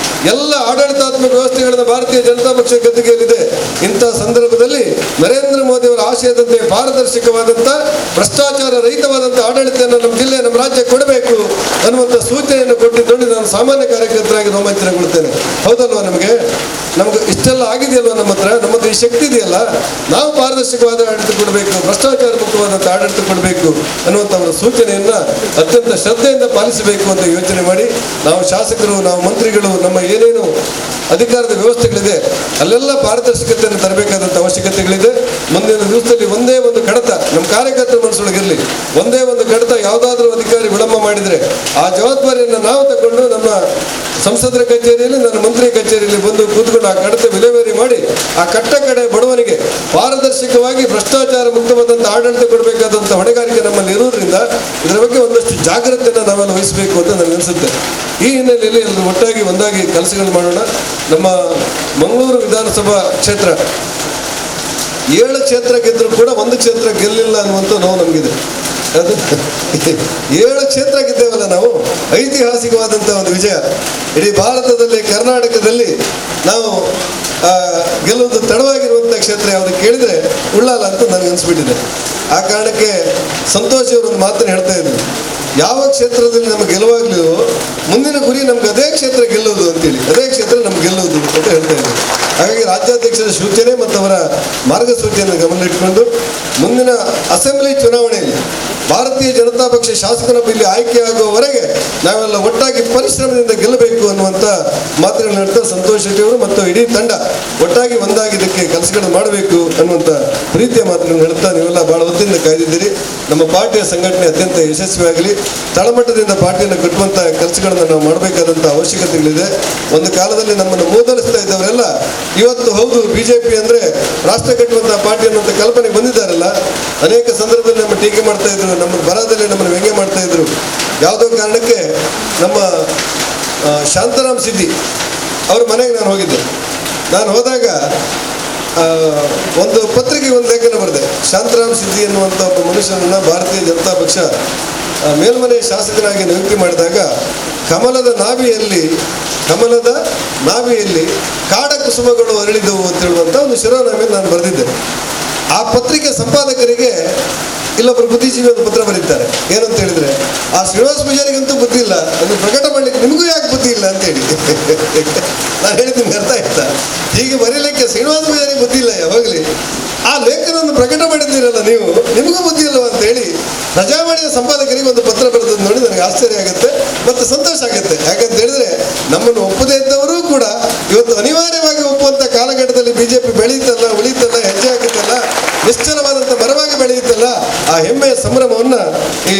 ಎಲ್ಲ ಆಡಳಿತಾತ್ಮಕ ವ್ಯವಸ್ಥೆಗಳನ್ನು ಭಾರತೀಯ ಜನತಾ ಪಕ್ಷ ಗದ್ದುಗೆಯಲ್ಲಿದೆ. ಇಂಥ ಸಂದರ್ಭದಲ್ಲಿ ನರೇಂದ್ರ ಮೋದಿ ಅವರ ಆಶಯದಂತೆ ಪಾರದರ್ಶಕವಾದಂಥ, ಭ್ರಷ್ಟಾಚಾರ ರಹಿತವಾದಂಥ ಆಡಳಿತವನ್ನು ನಮ್ಮ ಜಿಲ್ಲೆ, ನಮ್ಮ ರಾಜ್ಯ ಕೊಡಬೇಕು ಅನ್ನುವಂಥ ಸೂಚನೆಯನ್ನು ಕೊಟ್ಟಿದ್ದು ನಾನು ಸಾಮಾನ್ಯ ಕಾರ್ಯಕರ್ತರಾಗಿ ರೋಮಾಂಚನಗೊಳ್ತೇನೆ. ಹೌದಲ್ವಾ? ನಮಗೆ ಇಷ್ಟೆಲ್ಲ ಆಗಿದೆಯಲ್ವ ನಮ್ಮ ಹತ್ರ, ನಮ್ಮದು ಈ ಶಕ್ತಿ ಇದೆಯಲ್ಲ, ನಾವು ಪಾರದರ್ಶಕವಾದ ಆಡಳಿತ ಕೊಡಬೇಕು, ಭ್ರಷ್ಟಾಚಾರ ಮುಕ್ತವಾದಂಥ ಆಡಳಿತ ಕೊಡಬೇಕು ಅನ್ನುವಂಥ ಅವರ ಸೂಚನೆಯನ್ನು ಅತ್ಯಂತ ಶ್ರದ್ಧೆಯಿಂದ ಪಾಲಿಸಬೇಕು ಅಂತ ಯೋಚನೆ ಮಾಡಿ, ನಾವು ಶಾಸಕರು, ನಾವು ಮಂತ್ರಿಗಳು, ನಮ್ಮ ಏನೇನು ಅಧಿಕಾರದ ವ್ಯವಸ್ಥೆಗಳಿದೆ ಅಲ್ಲೆಲ್ಲ ಪಾರದರ್ಶಕತೆಯನ್ನು ತರಬೇಕಾದಂಥ ಅವಶ್ಯಕತೆಗಳಿದೆ. ಮುಂದಿನ ದಿವಸದಲ್ಲಿ ಒಂದೇ ಒಂದು ಕಡತ ನಮ್ಮ ಕಾರ್ಯಕರ್ತರ ಮನಸ್ಸೊಳಗಿರಲಿ, ಒಂದೇ ಒಂದು ಕಡತ ಯಾವುದಾದ್ರೂ ಅಧಿಕಾರಿ ವಿಳಂಬ ಮಾಡಿದರೆ ಆ ಜವಾಬ್ದಾರಿಯನ್ನು ನಾವು ತಗೊಂಡು ನಮ್ಮ ಸಂಸದರ ಕಚೇರಿಯಲ್ಲಿ, ನನ್ನ ಮಂತ್ರಿ ಕಚೇರಿಯಲ್ಲಿ ಬಂದು ಕೂತ್ಕೊಂಡು ಆ ಕಡತ ವಿಲೇವಾರಿ ಮಾಡಿ ಆ ಕಡೆ ಬಡವನಿಗೆ ಪಾರದರ್ಶಕವಾಗಿ ಭ್ರಷ್ಟಾಚಾರ ಮುಕ್ತವಾದಂಥ ಆಡಳಿತ ಕೊಡಬೇಕಾದಂಥ ಹೊಣೆಗಾರಿಕೆ ನಮ್ಮಲ್ಲಿ ಇರುವುದರಿಂದ ಇದರ ಬಗ್ಗೆ ಒಂದಷ್ಟು ಜಾಗ್ರತೆಯನ್ನು ನಾವೆಲ್ಲ ವಹಿಸಬೇಕು ಅಂತ ನನಗೆ ಅನಿಸುತ್ತೆ. ಈ ಹಿನ್ನೆಲೆಯಲ್ಲಿ ಎಲ್ಲರೂ ಒಟ್ಟಾಗಿ ಒಂದಾಗಿ ಕೆಲಸಗಳು ಮಾಡೋಣ. ನಮ್ಮ ಮಂಗಳೂರು ವಿಧಾನಸಭಾ ಕ್ಷೇತ್ರ 7 ಕ್ಷೇತ್ರ ಗೆದ್ದರೂ ಕೂಡ 1 ಕ್ಷೇತ್ರ ಗೆಲ್ಲಿಲ್ಲ ಅನ್ನುವಂಥ ನೋವು ನಮಗಿದೆ. ಅದು 7 ಕ್ಷೇತ್ರ ಗೆದ್ದೇವಲ್ಲ ನಾವು, ಐತಿಹಾಸಿಕವಾದಂಥ ಒಂದು ವಿಜಯ. ಇಡೀ ಭಾರತದಲ್ಲಿ, ಕರ್ನಾಟಕದಲ್ಲಿ ನಾವು ಗೆಲ್ಲುವುದು ತಡವಾಗಿರುವಂಥ ಕ್ಷೇತ್ರ ಯಾವುದು ಕೇಳಿದರೆ ಉಳ್ಳಾಲ ಅಂತ ನನಗೆ ಅನಿಸ್ಬಿಟ್ಟಿದೆ. ಆ ಕಾರಣಕ್ಕೆ ಸಂತೋಷ್ ಅವರು ಒಂದು ಮಾತನ್ನು ಹೇಳ್ತಾ ಇದ್ರು, ಯಾವ ಕ್ಷೇತ್ರದಲ್ಲಿ ನಮಗೆ ಗೆಲುವಾಗಲಿಯೋ ಮುಂದಿನ ಗುರಿ ನಮ್ಗೆ ಅದೇ ಕ್ಷೇತ್ರ ಗೆಲ್ಲುವುದು ಅಂತೇಳಿ, ಅದೇ ಕ್ಷೇತ್ರ ನಮ್ಗೆ ಗೆಲ್ಲುವುದು ಅಂತ ಹೇಳ್ತಾ ಇದ್ರು. ಹಾಗಾಗಿ ರಾಜ್ಯಾಧ್ಯಕ್ಷರ ಸೂಚನೆ ಮತ್ತು ಅವರ ಮಾರ್ಗಸೂಚಿಯನ್ನು ಗಮನದಲ್ಲಿಟ್ಟುಕೊಂಡು ಮುಂದಿನ ಅಸೆಂಬ್ಲಿ ಚುನಾವಣೆಯಲ್ಲಿ ಭಾರತೀಯ ಜನತಾ ಪಕ್ಷ ಶಾಸಕರ ಇಲ್ಲಿ ಆಯ್ಕೆಯಾಗುವವರೆಗೆ ನಾವೆಲ್ಲ ಒಟ್ಟಾಗಿ ಪರಿಶ್ರಮದಿಂದ ಗೆಲ್ಲಬೇಕು ಅನ್ನುವಂಥ ಮಾತುಗಳನ್ನು ಹೇಳ್ತಾ ಸಂತೋಷ್ ಶೆಟ್ಟಿ ಅವರು ಮತ್ತು ಇಡೀ ತಂಡ ಒಟ್ಟಾಗಿ ಒಂದಾಗಿ ಇದಕ್ಕೆ ಕೆಲಸಗಳನ್ನು ಮಾಡಬೇಕು ಅನ್ನುವಂಥ ಪ್ರೀತಿಯ ಮಾತುಗಳನ್ನು ಹೇಳ್ತಾ, ನೀವೆಲ್ಲ ಬಹಳ ಹೊತ್ತಿಂದ ಕಾಯ್ದಿದ್ದೀರಿ. ನಮ್ಮ ಪಾರ್ಟಿಯ ಸಂಘಟನೆ ಅತ್ಯಂತ ಯಶಸ್ವಿಯಾಗಲಿ, ತಳಮಟ್ಟದಿಂದ ಪಾರ್ಟಿಯನ್ನು ಕಟ್ಟುವಂಥ ಕೆಲಸಗಳನ್ನು ನಾವು ಮಾಡಬೇಕಾದಂಥ ಅವಶ್ಯಕತೆಗಳಿದೆ. ಒಂದು ಕಾಲದಲ್ಲಿ ನಮ್ಮನ್ನು ಮೂದಲಿಸ್ತಾ ಇದ್ದವರೆಲ್ಲ ಇವತ್ತು ಹೌದು BJP ಅಂದರೆ ರಾಷ್ಟ್ರ ಕಟ್ಟುವಂಥ ಪಾರ್ಟಿ ಅನ್ನುವಂಥ ಕಲ್ಪನೆಗೆ ಬಂದಿದ್ದಾರಲ್ಲ. ಅನೇಕ ಸಂದರ್ಭದಲ್ಲಿ ನಮ್ಮ ಟೀಕೆ ಮಾಡ್ತಾ ಇದ್ರು, ನಮ್ಮ ಬರದಲ್ಲಿ ನಮ್ಮನ್ನು ವ್ಯಂಗ್ಯ ಮಾಡ್ತಾ ಇದ್ರು. ಯಾವುದೋ ಕಾರಣಕ್ಕೆ ನಮ್ಮ ಶಾಂತಾರಾಮ್ ಸಿದ್ದಿ ಅವ್ರ ಮನೆಗೆ ನಾನು ಹೋಗಿದ್ದೆ. ನಾನು ಹೋದಾಗ ಒಂದು ಪತ್ರಿಕೆಗೆ ಒಂದು ಲೇಖನ ಬರೆದೆ. ಶಾಂತಾರಾಮ್ ಸಿದ್ದಿ ಎನ್ನುವಂಥ ಒಬ್ಬ ಮನುಷ್ಯನನ್ನು ಭಾರತೀಯ ಜನತಾ ಪಕ್ಷ ಮೇಲ್ಮನೆ ಶಾಸಕರಾಗಿ ನಿಯುಕ್ತಿ ಮಾಡಿದಾಗ ಕಮಲದ ನಾಭಿಯಲ್ಲಿ ಕಾಡ ಕುಸುಮಗಳು ಅರಳಿದವು ಅಂತ ಹೇಳುವಂಥ ಒಂದು ಶಿರೋನಾಮೆಯನ್ನು ನಾನು ಬರೆದಿದ್ದೆ. ಆ ಪತ್ರಿಕೆ ಸಂಪಾದಕರಿಗೆ ಇಲ್ಲೊಬ್ಬರು ಬುದ್ಧಿಜೀವಿ ಒಂದು ಪತ್ರ ಬರೀತಾರೆ. ಏನಂತ ಹೇಳಿದ್ರೆ, ಆ ಶ್ರೀನಿವಾಸ ಪೂಜಾರಿಗಂತೂ ಬುದ್ಧಿ ಇಲ್ಲ, ಅದನ್ನು ಪ್ರಕಟ ಮಾಡಲಿಕ್ಕೆ ನಿಮಗೂ ಯಾಕೆ ಬುದ್ಧಿ ಇಲ್ಲ ಅಂತೇಳಿ. ನಾನು ಹೇಳಿದ್ದು ನಿಮ್ಗೆ ಅರ್ಥ ಆಯ್ತಾ? ಹೀಗೆ ಬರೀಲಿಕ್ಕೆ ಶ್ರೀನಿವಾಸ ಪೂಜಾರಿಗೆ ಬುದ್ಧಿ ಇಲ್ಲ, ಯಾವಾಗಲಿ ಆ ಲೇಖನವನ್ನು ಪ್ರಕಟ ಮಾಡಿದ್ದೀರಲ್ಲ ನೀವು, ನಿಮಗೂ ಬುದ್ಧಿ ಇಲ್ಲವ ಅಂತೇಳಿ ಪ್ರಜಾವಾಣಿಯ ಸಂಪಾದಕರಿಗೆ ಒಂದು ಪತ್ರ ಬರೆದದ್ದು ನೋಡಿ ನನಗೆ ಆಶ್ಚರ್ಯ ಆಗುತ್ತೆ ಮತ್ತು ಸಂತೋಷ ಆಗುತ್ತೆ. ಯಾಕಂತ ಹೇಳಿದ್ರೆ ನಮ್ಮನ್ನು ಒಪ್ಪದೇ ಇದ್ದವರೂ ಕೂಡ ಇವತ್ತು ಅನಿವಾರ್ಯವಾಗಿ ಒಪ್ಪುವಂತ ಕಾಲಘಟ್ಟದಲ್ಲಿ ಬಿಜೆಪಿ ಬೆಳೆಯುತ್ತಲ್ಲ, ಉಳಿಯುತ್ತಲ್ಲ, ಹೆಜ್ಜೆ ಹಾಕುತ್ತಲ್ಲ, ನಿಶ್ಚಲವಾದಂಥ ಮರವಾಗಿ ಬೆಳೆಯುತ್ತಲ್ಲ, ಆ ಹೆಮ್ಮೆಯ ಸಂಭ್ರಮವನ್ನು ಈ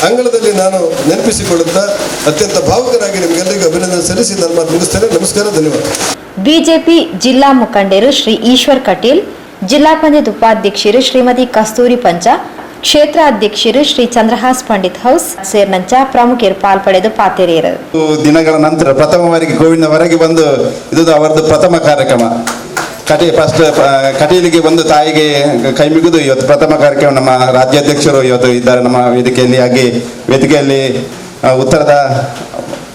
ಅಂಗಳದಲ್ಲಿ ನಾನು ನೆನಪಿಸಿಕೊಳ್ಳುತ್ತಾ ಅತ್ಯಂತ ಭಾವುಕರಾಗಿ ನಿಮಗೆಲ್ಲರಿಗೂ ಅಭಿನಂದನೆ ಸಲ್ಲಿಸಿ ನನ್ನ ಮಾತು ಮುಗಿಸ್ತೇನೆ. ನಮಸ್ಕಾರ, ಧನ್ಯವಾದ. ಬಿಜೆಪಿ ಜಿಲ್ಲಾ ಮುಖಂಡರು ಶ್ರೀ ಈಶ್ವರ್ ಕಟೀಲ್, ಜಿಲ್ಲಾ ಪಂಚಾಯತ್ ಉಪಾಧ್ಯಕ್ಷರು ಶ್ರೀಮತಿ ಕಸ್ತೂರಿ ಪಂಚ, ಕ್ಷೇತ್ರ ಅಧ್ಯಕ್ಷರು ಶ್ರೀ ಚಂದ್ರಹಾಸ್ ಪಂಡಿತ್ ಹೌಸ್ ಸೇರಿದಂತೆ ಪ್ರಮುಖರು ಪಾಲ್ಪಡೆದು ಪಾತೆರೆಯರು. ದಿನಗಳ ನಂತರ ಪ್ರಥಮ ಬಾರಿಗೆ ಗೋವಿಂದ ಹೊರಗೆ ಬಂದು ಇದು ಅವರದ್ದು ಪ್ರಥಮ ಕಾರ್ಯಕ್ರಮ. ಕಟೀಲಿಗೆ ಬಂದು ತಾಯಿಗೆ ಕೈ ಮುಗಿದು ಇವತ್ತು ಪ್ರಥಮ ಕಾರ್ಯಕ್ರಮ ನಮ್ಮ ರಾಜ್ಯಾಧ್ಯಕ್ಷರು ಇವತ್ತು ಇದ್ದಾರೆ ನಮ್ಮ ವೇದಿಕೆಯಲ್ಲಿ. ಹಾಗೆ ವೇದಿಕೆಯಲ್ಲಿ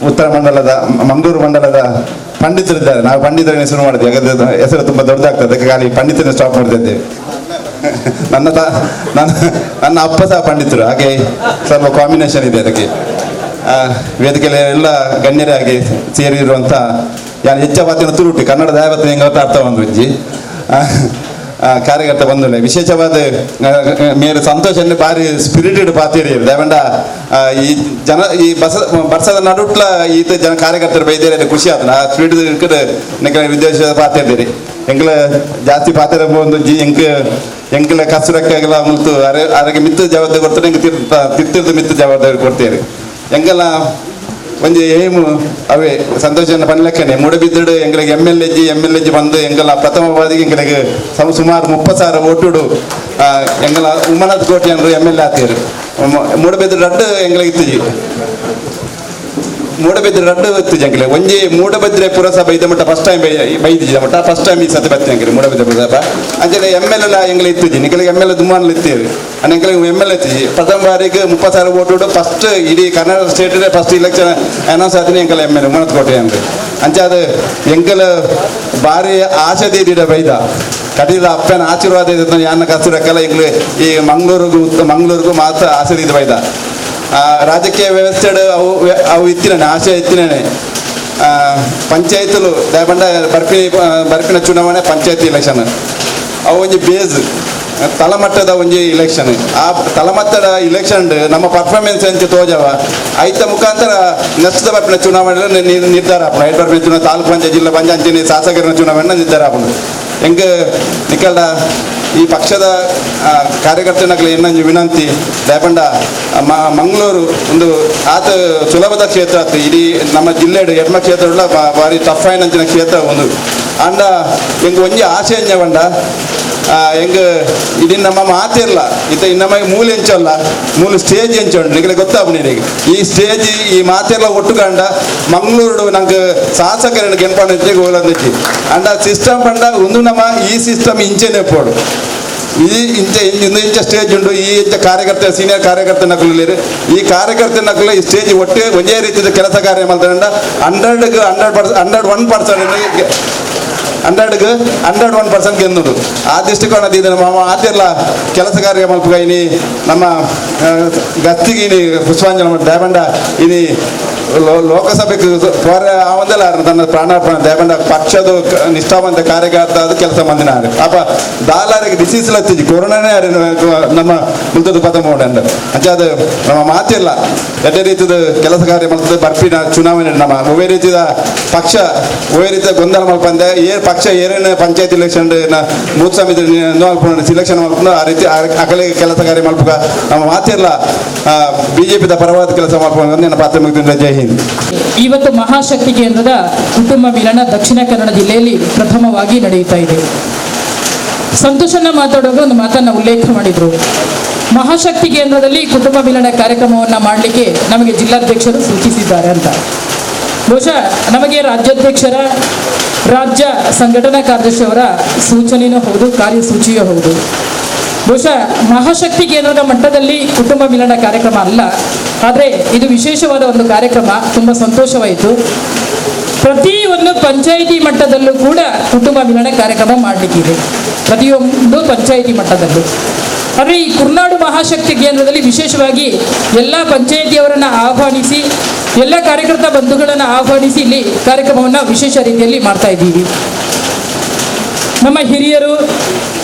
ಉತ್ತರ ಮಂಡಲದ ಮಂಗಳೂರು ಮಂಡಲದ ಪಂಡಿತರಿದ್ದಾರೆ. ನಾವು ಪಂಡಿತರನ್ನ ಹೆಸರು ಮಾಡಿದ್ವಿ, ಯಾಕಂದ್ರೆ ಹೆಸರು ತುಂಬ ದೊಡ್ಡದಾಗ್ತದೆ, ಅದಕ್ಕೆ ಖಾಲಿ ಪಂಡಿತರನ್ನ ಸ್ಟಾಪ್ ಮಾಡ್ತಿದ್ದೇವೆ. ನನ್ನ ಅಪ್ಪ ಸಹ ಪಂಡಿತರು, ಹಾಗೆ ಸ್ವಲ್ಪ ಕಾಂಬಿನೇಷನ್ ಇದೆ ಅದಕ್ಕೆ. ವೇದಿಕೆಯಲ್ಲಿ ಎಲ್ಲ ಗಣ್ಯರಾಗಿ ಸೇರಿರುವಂಥ ಯಾರು ಹೆಚ್ಚವಾತಿನ ತುರುಟಿ ಕನ್ನಡದ ಯಾವತ್ತು ಹೆಂಗೆ ಅರ್ಥ ಒಂದು ಒಂಜಿ ಕಾರ್ಯಕರ್ತ ಬಂದುಳ್ಳೆ ವಿಶೇಷವಾದ ಮೇರೆ ಸಂತೋಷ ಬಾರಿ ಸ್ಪಿರಿಟೆಡ್ ಪಾತಿರಿ ದಯವಂಡ ಈ ಜನ ಈ ಬರ್ಸದ ನಡುಟ್ಲ ಈತ ಜನ ಕಾರ್ಯಕರ್ತರು ಬೈದೇರಿ ಖುಷಿ ಆತನ ಆ ಸ್ಪಿರಿಟ್ ನಿಮಗೆ ವಿದೇಶ ಪಾತಿರ್ತೀರಿ ಎಂಗ್ಲ ಜಾಸ್ತಿ ಪಾತಿರ ಒಂದು ಜಿ ಎಂಕಲ ಕಸರಕ್ಕಾಗಲ್ಲ ಮುಲ್ತು ಅರಗೆ ಮಿತ್ತು ಜವಾಬ್ದಾರಿ ಕೊಡ್ತಾರೆ, ಹೆಂಗೆ ತಿರ್ತಿರ್ದು ಮಿತ್ತು ಜವಾಬ್ದಾರಿ ಕೊಡ್ತೀರಿ. ಎಂಗೆಲ್ಲ ಒಂದು ಏಮು ಅವೇ ಸಂತೋಷನ ಪನ್ಲೆಕ್ಕನೆ ಮೂಡಬಿದ್ದರು ಎಂಗಳಿಗೆ ಎಮ್ ಎಲ್ ಎಜ್ ಬಂದು ಎಂಗೆಲ್ಲ ಪ್ರಥಮ ಬಾರಿಗೆ ಎಂಗಳಿಗೆ ಸುಮಾರು 30,000 ಓಟುಡು ಎಂಗೆಲ್ಲ ಉಮ್ಮನತ್ ಕೋಟಿ ಅಂದರು ಎಮ್ ಎಲ್ ಎ ಆತೀರು. ಮೂಡಬಿದ್ರು ರಡ್ಡು ಎಂಗಳಿಗೆ ಇತ್ತಿಜಿ ಮೂಡಬಿದ್ರೆ ರಡ್ಡು ಇತ್ತಿಜಿ ಎಂಗೆ ಒಂಜಿ ಮೂಡಬಿದ್ರೆ ಪುರಸಭೆ ಇದ್ದ ಮಟ್ಟ ಫಸ್ಟ್ ಟೈಮ್ ಬೈದಿದ್ದ ಮಟ್ಟ ಫಸ್ಟ್ ಟೈಮ್ ಈ ಸತಿ ಬತ್ತಿ ಎಂಗೆ ಮೂಡಬಿದ್ರೆ ಪುರಸಭೆ ಅಂಚನೆ ಎಮ್ ಎಲ್ ಎಲ್ಲ ಎಂಗ್ಲೆ ಇತ್ತಿಜಿ ನಿಖಲಿಗೆ ಎಮ್ ಎಲ್ ಎ ದುಮ್ಮಾನಲ್ಲಿ ಇತ್ತೀರಿ ಎಂಗಳಿಗೆ ಎಮ್ ಎಲ್ ಎ ಇತ್ತಿಜಿ ಪ್ರಥಮ ಬಾರಿಗೆ 30,000 ಓಟುಡು ಫಸ್ಟ್ ಇಡೀ Karnataka state first election announce ಆದ್ರೆ ಎಂಕಲ್ ಎಮ್ ಎಲ್ ಎ ಉಮ್ಮನತ್ ಕೋಟೆ ಅಂದ್ರೆ ಅಂಚೆ ಅದು ಎಂಕಲ್ ಭಾರಿ ಆಶೆ ದೀದಿಡ ಬೈದ ಕಟೀಲ ಅಪ್ಪನ ಆಶೀರ್ವಾದ ಇದೆ ಯಾನ ಕಸೂರಕ್ಕೆಲ್ಲ ಎಂಗ್ಲೆ ಈ ಮಂಗಳೂರಿಗೂ ಮಾತ್ರ ಆಸೆ ಇದು ಬೈದ. ರಾಜಕೀಯ ವ್ಯವಸ್ಥೆ ಅವು ಇತ್ತಿನೇ ಆಶೆ ಇತ್ತಿನೇ ಪಂಚಾಯತ್ಲು ದಯಬಂಡ ಬರ್ಪಿನ ಚುನಾವಣೆ ಪಂಚಾಯತ್ ಇಲೆಕ್ಷನ್ ಅವು ಒಂಜಿ ಬೇಸ್ ತಳಮಟ್ಟದ ಒಂಜಿ ಇಲೆಕ್ಷನ್. ಆ ತಳಮಟ್ಟದ ಇಲೆಕ್ಷನ್ ನಮ್ಮ ಪರ್ಫಾರ್ಮೆನ್ಸ್ ಅಂತ ತೋಜವ ಐತ ಮುಖಾಂತರ ನೆಕ್ಸ್ಟ್ ಬರ್ಪಿನ ಚುನಾವಣೆ ನಿರ್ಧಾರ ಆಪಣ. ಐದು ಬರ್ಪಿನ ಚುನಾವಣೆ ತಾಲೂಕು ಪಂಚಾಯತ್ ಜಿಲ್ಲಾ ಪಂಚಾಯತ್ ಶಾಸಕರ ಚುನಾವಣೆ ನಿರ್ಧಾರ ಆಪಣ. ಹೆಂಗೆ ನಿಕಲ್ಡ ಈ ಪಕ್ಷದ ಕಾರ್ಯಕರ್ತನಾಗಲಿ ಏನಂಜು ವಿನಂತಿ ದಯಪಂಡ ಮಂಗಳೂರು ಒಂದು ಆತ ಸುಲಭದ ಕ್ಷೇತ್ರ ಆಯ್ತು. ಇಡೀ ನಮ್ಮ ಜಿಲ್ಲೆ ಹೆಣ್ಮ ಕ್ಷೇತ್ರ ಭಾರಿ ಟಫ್ ಆಯ್ನಂಚಿನ ಕ್ಷೇತ್ರ ಒಂದು ಅಂಡ ಹೆಂಗೆ ಒಂಜಿ ಆಸೆ ಅಂಜವಂಡ ಹೆಂಗೆ ಇಡೀ ನಮ್ಮ ಮಾತಿರಲ್ಲ ಇತ್ತ ನಮ್ಮ ಮೂಲೆ ಹೆಂಚಲ್ಲ ಮೂಲ ಸ್ಟೇಜ್ ಹೆಂಚುಂಡು ನಿಮಗೆ ಗೊತ್ತಾಗ ನಿನಗೆ ಈ ಸ್ಟೇಜ್ ಈ ಮಾತೆಲ್ಲ ಒಟ್ಟುಕೊಂಡ ಮಂಗಳೂರು ನಂಗೆ ಶಾಸಕರ ಗೆನ್ಪಂಡ ಹೋಲಂದಿಚ್ಚಿ ಅಂಡ ಸಿಸ್ಟಮ್ ಪಂಡ ಒಂದು ನಮ್ಮ ಈ ಸಿಸ್ಟಮ್ ಇಂಚೆನೆ ಪೋಡು ಈ ಇಂಚ ಸ್ಟೇಜ್ ಉಂಡು. ಈ ಇಂಚ ಕಾರ್ಯಕರ್ತ ಸೀನಿಯರ್ ಕಾರ್ಯಕರ್ತ ನಕಲು ಈ ಕಾರ್ಯಕರ್ತ ನಕಲು ಈ ಸ್ಟೇಜ್ ಒಟ್ಟೆ ಒಂದೇ ರೀತಿಯ ಕೆಲಸ ಕಾರ್ಯ ಮಾಡ್ತಾರಂಡ 101% ಗೆನ್ನೋದು ಆ ದೃಷ್ಟಿಕೋನದ ಇದು ನಮ್ಮ ಆತೆಲ್ಲ ಕೆಲಸ ಕಾರ್ಯ ಮಲ್ಪಗ ಇನಿ ನಮ್ಮ ಗತ್ತಿಗೆ ಇನಿ ಪುಷ್ಪಾಂಜಲಿ ದಯಬಂಡ ಇನಿ ಲೋಕಸಭೆಗೆ ಪೋರ ಆವಂದಲ್ಲ ತನ್ನ ಪ್ರಾಣಾರ್ಪಣ ದಯಬಂಡ ಪಕ್ಷದ ನಿಷ್ಠಾವಂತ ಕಾರ್ಯಕರ್ತ ಅದು ಕೆಲಸ ಮಂದಿನ ಅಪ್ಪ ದಾಲಾರಿಗೆ ಡಿಸೀಸ್ ಲತ್ತಿಜಿ ಕೊರೋನಾನೇ ನಮ್ಮ ಮುಲ್ತದ ಪದ ಮಾಡೋಣ ಅಂಚೆ ಅದು ನಮ್ಮ ಮಾತಿಲ್ಲ ಎಡ್ಡೆ ರೀತಿಯ ಕೆಲಸ ಕಾರ್ಯ ಮಾಡ್ತದೆ. ಬರ್ಪಿನ ಚುನಾವಣೆ ನಮ್ಮ ಒವೇ ರೀತಿಯ ಪಕ್ಷ ಒವೇ ರೀತಿಯ ಗೊಂದಲ ಮಲ್ಪಂದೆ ಪಕ್ಷ ಏನೇನು ಪಂಚಾಯತ್ ಇಲೆಕ್ಷನ್ ಬೂತ್ ಸಮಿತಿ ಸಿಲೆಕ್ಷನ್ ಮಾಡ್ಕೊಂಡು ಆ ರೀತಿ ಅಕಲೆ ಕೆಲಸ ಕಾರ್ಯ ಮಲ್ಪಗ ನಮ್ಮ ಮಾತಿಲ್ಲ ಬಿಜೆಪಿದ ಪರವಾದ ಕೆಲಸ ಮಾಡ್ಕೊಂಡು ನನ್ನ ಪ್ರಾಥಮಿಕ ಜೈ ಹಿಂದ್. ಇವತ್ತು ಮಹಾಶಕ್ತಿ ಕೇಂದ್ರದ ಕುಟುಂಬ ಮಿಲನ ದಕ್ಷಿಣ ಕನ್ನಡ ಜಿಲ್ಲೆಯಲ್ಲಿ ಪ್ರಥಮವಾಗಿ ನಡೆಯುತ್ತಾ ಇದೆ. ಸಂತೋಷನ ಮಾತಾಡುವಾಗ ಒಂದು ಮಾತನ್ನ ಉಲ್ಲೇಖ ಮಾಡಿದ್ರು. ಮಹಾಶಕ್ತಿ ಕೇಂದ್ರದಲ್ಲಿ ಕುಟುಂಬ ಮಿಲನ ಕಾರ್ಯಕ್ರಮವನ್ನು ಮಾಡಲಿಕ್ಕೆ ನಮಗೆ ಜಿಲ್ಲಾಧ್ಯಕ್ಷರು ಸೂಚಿಸಿದ್ದಾರೆ ಅಂತ. ಬಹುಶಃ ನಮಗೆ ರಾಜ್ಯಾಧ್ಯಕ್ಷರ ರಾಜ್ಯ ಸಂಘಟನಾ ಕಾರ್ಯದರ್ಶಿಯವರ ಸೂಚನೆಯೂ ಹೌದು, ಕಾರ್ಯಸೂಚಿಯೂ ಹೌದು. ಬಹುಶಃ ಮಹಾಶಕ್ತಿ ಕೇಂದ್ರದ ಮಟ್ಟದಲ್ಲಿ ಕುಟುಂಬ ಮಿಲನ ಕಾರ್ಯಕ್ರಮ ಅಲ್ಲ, ಆದರೆ ಇದು ವಿಶೇಷವಾದ ಒಂದು ಕಾರ್ಯಕ್ರಮ. ತುಂಬ ಸಂತೋಷವಾಯಿತು. ಪ್ರತಿಯೊಂದು ಪಂಚಾಯಿತಿ ಮಟ್ಟದಲ್ಲೂ ಕೂಡ ಕುಟುಂಬ ಮಿಲನ ಕಾರ್ಯಕ್ರಮ ಮಾಡಲಿಕ್ಕಿದೆ, ಪ್ರತಿಯೊಂದು ಪಂಚಾಯಿತಿ ಮಟ್ಟದಲ್ಲೂ. ಆದರೆ ಈ ಕುರ್ನಾಡು ಮಹಾಶಕ್ತಿ ಕೇಂದ್ರದಲ್ಲಿ ವಿಶೇಷವಾಗಿ ಎಲ್ಲ ಪಂಚಾಯಿತಿಯವರನ್ನು ಆಹ್ವಾನಿಸಿ, ಎಲ್ಲ ಕಾರ್ಯಕರ್ತ ಬಂಧುಗಳನ್ನು ಆಹ್ವಾನಿಸಿ ಇಲ್ಲಿ ಕಾರ್ಯಕ್ರಮವನ್ನು ವಿಶೇಷ ರೀತಿಯಲ್ಲಿ ಮಾಡ್ತಾ ಇದ್ದೀವಿ. ನಮ್ಮ ಹಿರಿಯರು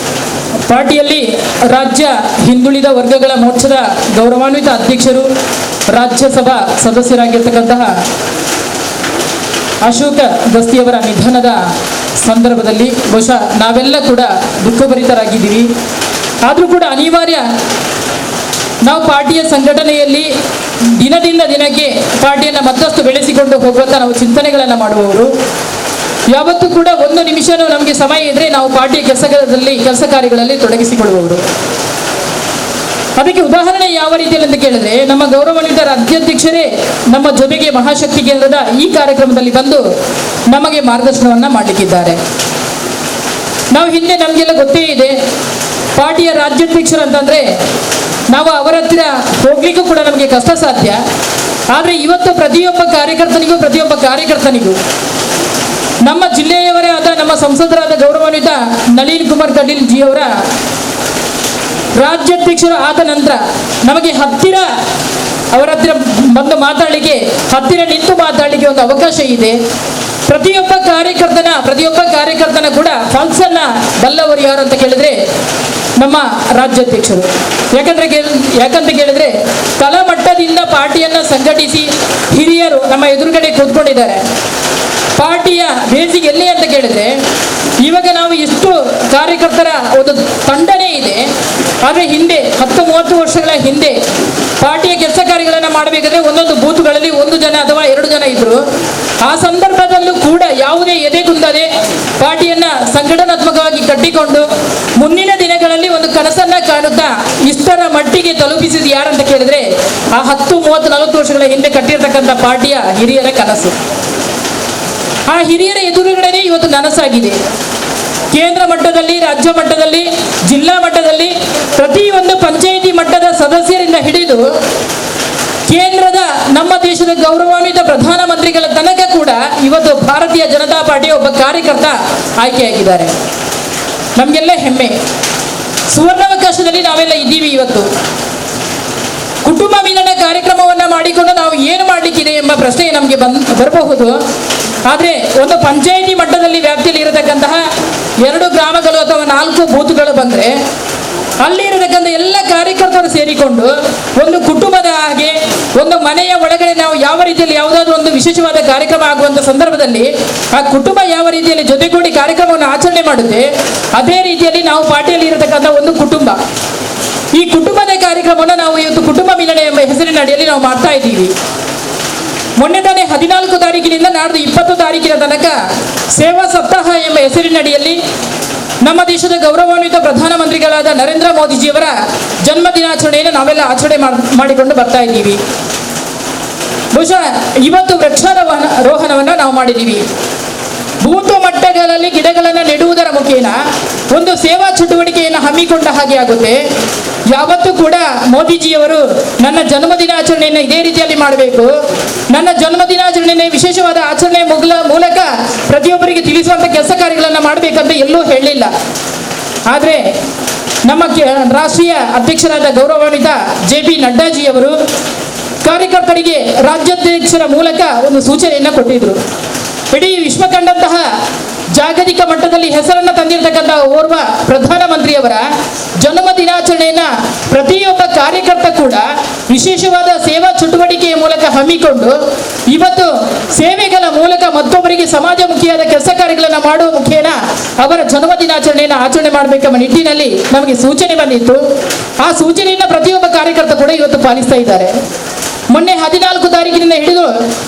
ಪಾರ್ಟಿಯಲ್ಲಿ ರಾಜ್ಯ ಹಿಂದುಳಿದ ವರ್ಗಗಳ ಮೋರ್ಚಾದ ಗೌರವಾನ್ವಿತ ಅಧ್ಯಕ್ಷರು, ರಾಜ್ಯಸಭಾ ಸದಸ್ಯರಾಗಿರ್ತಕ್ಕಂತಹ ಅಶೋಕ ಗಸ್ತಿಯವರ ನಿಧನದ ಸಂದರ್ಭದಲ್ಲಿ ಬಹುಶಃ ನಾವೆಲ್ಲ ಕೂಡ ದುಃಖಭರಿತರಾಗಿದ್ದೀವಿ. ಆದರೂ ಕೂಡ ಅನಿವಾರ್ಯ, ನಾವು ಪಾರ್ಟಿಯ ಸಂಘಟನೆಯಲ್ಲಿ ದಿನದಿಂದ ದಿನಕ್ಕೆ ಪಾರ್ಟಿಯನ್ನು ಮತ್ತಷ್ಟು ಬೆಳೆಸಿಕೊಂಡು ಹೋಗುವಂಥ ನಾವು ಚಿಂತನೆಗಳನ್ನು ಮಾಡುವವರು. ಯಾವತ್ತೂ ಕೂಡ ಒಂದು ನಿಮಿಷನೂ ನಮಗೆ ಸಮಯ ಇದ್ದರೆ ನಾವು ಪಾರ್ಟಿಯ ಕೆಲಸ ಕಾರ್ಯಗಳಲ್ಲಿ ತೊಡಗಿಸಿಕೊಳ್ಳುವವರು. ಅದಕ್ಕೆ ಉದಾಹರಣೆ ಯಾವ ರೀತಿಯಲ್ಲಿ ಅಂತ ಕೇಳಿದ್ರೆ, ನಮ್ಮ ಗೌರವಾನ್ವಿತ ರಾಜ್ಯಾಧ್ಯಕ್ಷರೇ ನಮ್ಮ ಜೊತೆಗೆ ಮಹಾಶಕ್ತಿ ಕೇಂದ್ರದ ಈ ಕಾರ್ಯಕ್ರಮದಲ್ಲಿ ಬಂದು ನಮಗೆ ಮಾರ್ಗದರ್ಶನವನ್ನು ಮಾಡಲಿಕ್ಕಿದ್ದಾರೆ. ನಾವು ಹಿಂದೆ ನಮಗೆಲ್ಲ ಗೊತ್ತೇ ಇದೆ, ಪಾರ್ಟಿಯ ರಾಜ್ಯಾಧ್ಯಕ್ಷರು ಅಂತಂದರೆ ನಾವು ಅವರ ಹತ್ತಿರ ಹೋಗ್ಲಿಕ್ಕೂ ಕೂಡ ನಮಗೆ ಕಷ್ಟ ಸಾಧ್ಯ. ಆದರೆ ಇವತ್ತು ಪ್ರತಿಯೊಬ್ಬ ಕಾರ್ಯಕರ್ತನಿಗೂ ನಮ್ಮ ಜಿಲ್ಲೆಯವರೇ ಆದ ನಮ್ಮ ಸಂಸದರಾದ ಗೌರವಾನ್ವಿತ ನಳಿನ್ ಕುಮಾರ್ ಕಟೀಲ್ ಜಿ ಅವರ ರಾಜ್ಯಾಧ್ಯಕ್ಷರು ಆದ ನಂತರ ನಮಗೆ ಹತ್ತಿರ ಅವರ ಹತ್ತಿರ ಬಂದು ಮಾತಾಡಲಿಕ್ಕೆ, ಹತ್ತಿರ ನಿಂತು ಮಾತಾಡಲಿಕ್ಕೆ ಒಂದು ಅವಕಾಶ ಇದೆ. ಪ್ರತಿಯೊಬ್ಬ ಕಾರ್ಯಕರ್ತನ ಕೂಡ ಪಲ್ಸನ್ನ ಬಲ್ಲವರು ಯಾರು ಅಂತ ಕೇಳಿದ್ರೆ ನಮ್ಮ ರಾಜ್ಯಾಧ್ಯಕ್ಷರು. ಯಾಕಂತ ಕೇಳಿದ್ರೆ ತಳಮಟ್ಟದಿಂದ ಪಾರ್ಟಿಯನ್ನು ಸಂಘಟಿಸಿ ಹಿರಿಯರು ನಮ್ಮ ಎದುರುಗಡೆ ಕೂತ್ಕೊಂಡಿದ್ದಾರೆ. ಪಾರ್ಟಿಯ ಬೇಸಿಗೆ ಎಲ್ಲಿ ಅಂತ ಕೇಳಿದ್ರೆ, ಇವಾಗ ನಾವು ಇಷ್ಟು ಕಾರ್ಯಕರ್ತರ ಒಂದು ತಂಡನೇ ಇದೆ. ಆದರೆ ಹಿಂದೆ 10-30 ವರ್ಷಗಳ ಹಿಂದೆ ಪಾರ್ಟಿಯ ಕೆಲಸ ಕಾರ್ಯಗಳನ್ನು ಮಾಡಬೇಕಾದ್ರೆ ಒಂದೊಂದು ಬೂತ್ಗಳಲ್ಲಿ 1 ಜನ ಅಥವಾ 2 ಜನ ಇದ್ರು. ಆ ಸಂದರ್ಭದಲ್ಲೂ ಕೂಡ ಯಾವುದೇ ಎದೆಗುಂದದೆ ಪಾರ್ಟಿಯನ್ನ ಸಂಘಟನಾತ್ಮಕವಾಗಿ ಕಟ್ಟಿಕೊಂಡು ಮುಂದಿನ ದಿನಗಳಲ್ಲಿ ಒಂದು ಕನಸನ್ನ ಕಾಣುತ್ತಾ ಇಷ್ಟರ ಮಟ್ಟಿಗೆ ತಲುಪಿಸಿದ ಯಾರಂತ ಕೇಳಿದ್ರೆ ಆ 10, 30, 40 ವರ್ಷಗಳ ಹಿಂದೆ ಕಟ್ಟಿರ್ತಕ್ಕಂಥ ಪಾರ್ಟಿಯ ಹಿರಿಯರ ಕನಸು. ಆ ಹಿರಿಯರ ಎದುರುಗಡೆನೇ ಇವತ್ತು ನನಸಾಗಿದೆ. ಕೇಂದ್ರ ಮಟ್ಟದಲ್ಲಿ, ರಾಜ್ಯ ಮಟ್ಟದಲ್ಲಿ, ಜಿಲ್ಲಾ ಮಟ್ಟದಲ್ಲಿ, ಪ್ರತಿಯೊಂದು ಪಂಚಾಯಿತಿ ಮಟ್ಟದ ಸದಸ್ಯರಿಂದ ಹಿಡಿದು ಕೇಂದ್ರದ ನಮ್ಮ ದೇಶದ ಗೌರವಾನ್ವಿತ ಪ್ರಧಾನಮಂತ್ರಿಗಳ ತನಕ ಕೂಡ ಇವತ್ತು ಭಾರತೀಯ ಜನತಾ ಪಾರ್ಟಿಯ ಒಬ್ಬ ಕಾರ್ಯಕರ್ತ ಆಯ್ಕೆಯಾಗಿದ್ದಾರೆ. ನಮಗೆಲ್ಲ ಹೆಮ್ಮೆ. ಸುವರ್ಣಾವಕಾಶದಲ್ಲಿ ನಾವೆಲ್ಲ ಇದ್ದೀವಿ. ಇವತ್ತು ಕುಟುಂಬ ಮಿಲನ ಕಾರ್ಯಕ್ರಮವನ್ನು ಮಾಡಿಕೊಂಡು ನಾವು ಏನು ಮಾಡಲಿಕ್ಕಿದೆ ಎಂಬ ಪ್ರಶ್ನೆ ನಮಗೆ ಬರಬಹುದು. ಆದರೆ ಒಂದು ಪಂಚಾಯಿತಿ ಮಟ್ಟದಲ್ಲಿ ವ್ಯಾಪ್ತಿಯಲ್ಲಿ ಇರತಕ್ಕಂತಹ 2 ಗ್ರಾಮಗಳು ಅಥವಾ 4 ಬೂತ್ಗಳು ಬಂದರೆ ಅಲ್ಲಿ ಇರತಕ್ಕಂಥ ಎಲ್ಲ ಕಾರ್ಯಕರ್ತರು ಸೇರಿಕೊಂಡು ಒಂದು ಕುಟುಂಬದ ಹಾಗೆ ಒಂದು ಮನೆಯ ಒಳಗಡೆ ನಾವು ಯಾವ ರೀತಿಯಲ್ಲಿ ಯಾವುದಾದ್ರೂ ಒಂದು ವಿಶೇಷವಾದ ಕಾರ್ಯಕ್ರಮ ಆಗುವಂಥ ಸಂದರ್ಭದಲ್ಲಿ ಆ ಕುಟುಂಬ ಯಾವ ರೀತಿಯಲ್ಲಿ ಜೊತೆಗೂಡಿ ಕಾರ್ಯಕ್ರಮವನ್ನು ಆಚರಣೆ ಮಾಡುತ್ತೆ, ಅದೇ ರೀತಿಯಲ್ಲಿ ನಾವು ಪಾರ್ಟಿಯಲ್ಲಿ ಇರತಕ್ಕಂಥ ಒಂದು ಕುಟುಂಬ. ಈ ಕುಟುಂಬದ ಕಾರ್ಯಕ್ರಮವನ್ನು ನಾವು ಇವತ್ತು ಕುಟುಂಬ ಮಿಲನ ಎಂಬ ಹೆಸರಿನ ಅಡಿಯಲ್ಲಿ ನಾವು ಮಾಡ್ತಾ ಇದ್ದೀವಿ. ಮೊನ್ನೆ ತಾನೇ 14 ತಾರೀಕಿನಿಂದ ನಾಡ್ದು 20 ತಾರೀಕಿನ ತನಕ ಸೇವಾ ಸಪ್ತಾಹ ಎಂಬ ಹೆಸರಿನಡಿಯಲ್ಲಿ ನಮ್ಮ ದೇಶದ ಗೌರವಾನ್ವಿತ ಪ್ರಧಾನಮಂತ್ರಿಗಳಾದ ನರೇಂದ್ರ ಮೋದಿಜಿಯವರ ಜನ್ಮ ದಿನಾಚರಣೆಯನ್ನು ನಾವೆಲ್ಲ ಆಚರಣೆ ಮಾಡಿಕೊಂಡು ಬರ್ತಾ ಇದ್ದೀವಿ. ಬಹುಶಃ ಇವತ್ತು ವೃಕ್ಷಾರೋಹಣವನ್ನು ನಾವು ಮಾಡಿದ್ದೀವಿ. ಬೂತು ಮಟ್ಟಗಳಲ್ಲಿ ಗಿಡಗಳನ್ನು ನೆಡುವುದರ ಮುಖೇನ ಒಂದು ಸೇವಾ ಚಟುವಟಿಕೆಯನ್ನು ಹಮ್ಮಿಕೊಂಡ ಹಾಗೆ ಆಗುತ್ತೆ. ಯಾವತ್ತೂ ಕೂಡ ಮೋದಿಜಿಯವರು ನನ್ನ ಜನ್ಮ ದಿನಾಚರಣೆಯನ್ನು ಇದೇ ರೀತಿಯಲ್ಲಿ ಮಾಡಬೇಕು, ನನ್ನ ಜನ್ಮ ದಿನಾಚರಣೆಯನ್ನು ವಿಶೇಷವಾದ ಆಚರಣೆ ಮೂಲಕ ಪ್ರತಿಯೊಬ್ಬರಿಗೆ ತಿಳಿಸುವಂಥ ಕೆಲಸ ಕಾರ್ಯಗಳನ್ನು ಮಾಡಬೇಕಂತ ಎಲ್ಲೂ ಹೇಳಲಿಲ್ಲ. ಆದರೆ ನಮ್ಮ ರಾಷ್ಟ್ರೀಯ ಅಧ್ಯಕ್ಷರಾದ ಗೌರವಾನ್ವಿತ JP ನಡ್ಡಾಜಿಯವರು ಕಾರ್ಯಕರ್ತರಿಗೆ ರಾಜ್ಯಾಧ್ಯಕ್ಷರ ಮೂಲಕ ಒಂದು ಸೂಚನೆಯನ್ನು ಕೊಟ್ಟಿದ್ರು. ಇಡೀ ವಿಶ್ವ ಕಂಡಂತಹ ಜಾಗತಿಕ ಮಟ್ಟದಲ್ಲಿ ಹೆಸರನ್ನು ತಂದಿರತಕ್ಕಂಥ ಓರ್ವ ಪ್ರಧಾನಮಂತ್ರಿಯವರ ಜನ್ಮ ದಿನಾಚರಣೆಯನ್ನು ಪ್ರತಿಯೊಬ್ಬ ಕಾರ್ಯಕರ್ತ ಕೂಡ ವಿಶೇಷವಾದ ಸೇವಾ ಚಟುವಟಿಕೆಯ ಮೂಲಕ ಹಮ್ಮಿಕೊಂಡು ಇವತ್ತು ಸೇವೆಗಳ ಮೂಲಕ ಮತ್ತೊಬ್ಬರಿಗೆ ಸಮಾಜಮುಖಿಯಾದ ಕೆಲಸ ಕಾರ್ಯಗಳನ್ನು ಮಾಡುವ ಮುಖೇನ ಅವರ ಜನ್ಮ ದಿನಾಚರಣೆಯನ್ನು ಆಚರಣೆ ಮಾಡಬೇಕೆಂಬ ನಿಟ್ಟಿನಲ್ಲಿ ನಮಗೆ ಸೂಚನೆ ಬಂದಿತ್ತು. ಆ ಸೂಚನೆಯನ್ನು ಪ್ರತಿಯೊಬ್ಬ ಕಾರ್ಯಕರ್ತ ಕೂಡ ಇವತ್ತು ಪಾಲಿಸ್ತಾ ಇದ್ದಾರೆ. ಮೊನ್ನೆ 14 ತಾರೀಕಿನಿಂದ ಹಿಡಿದು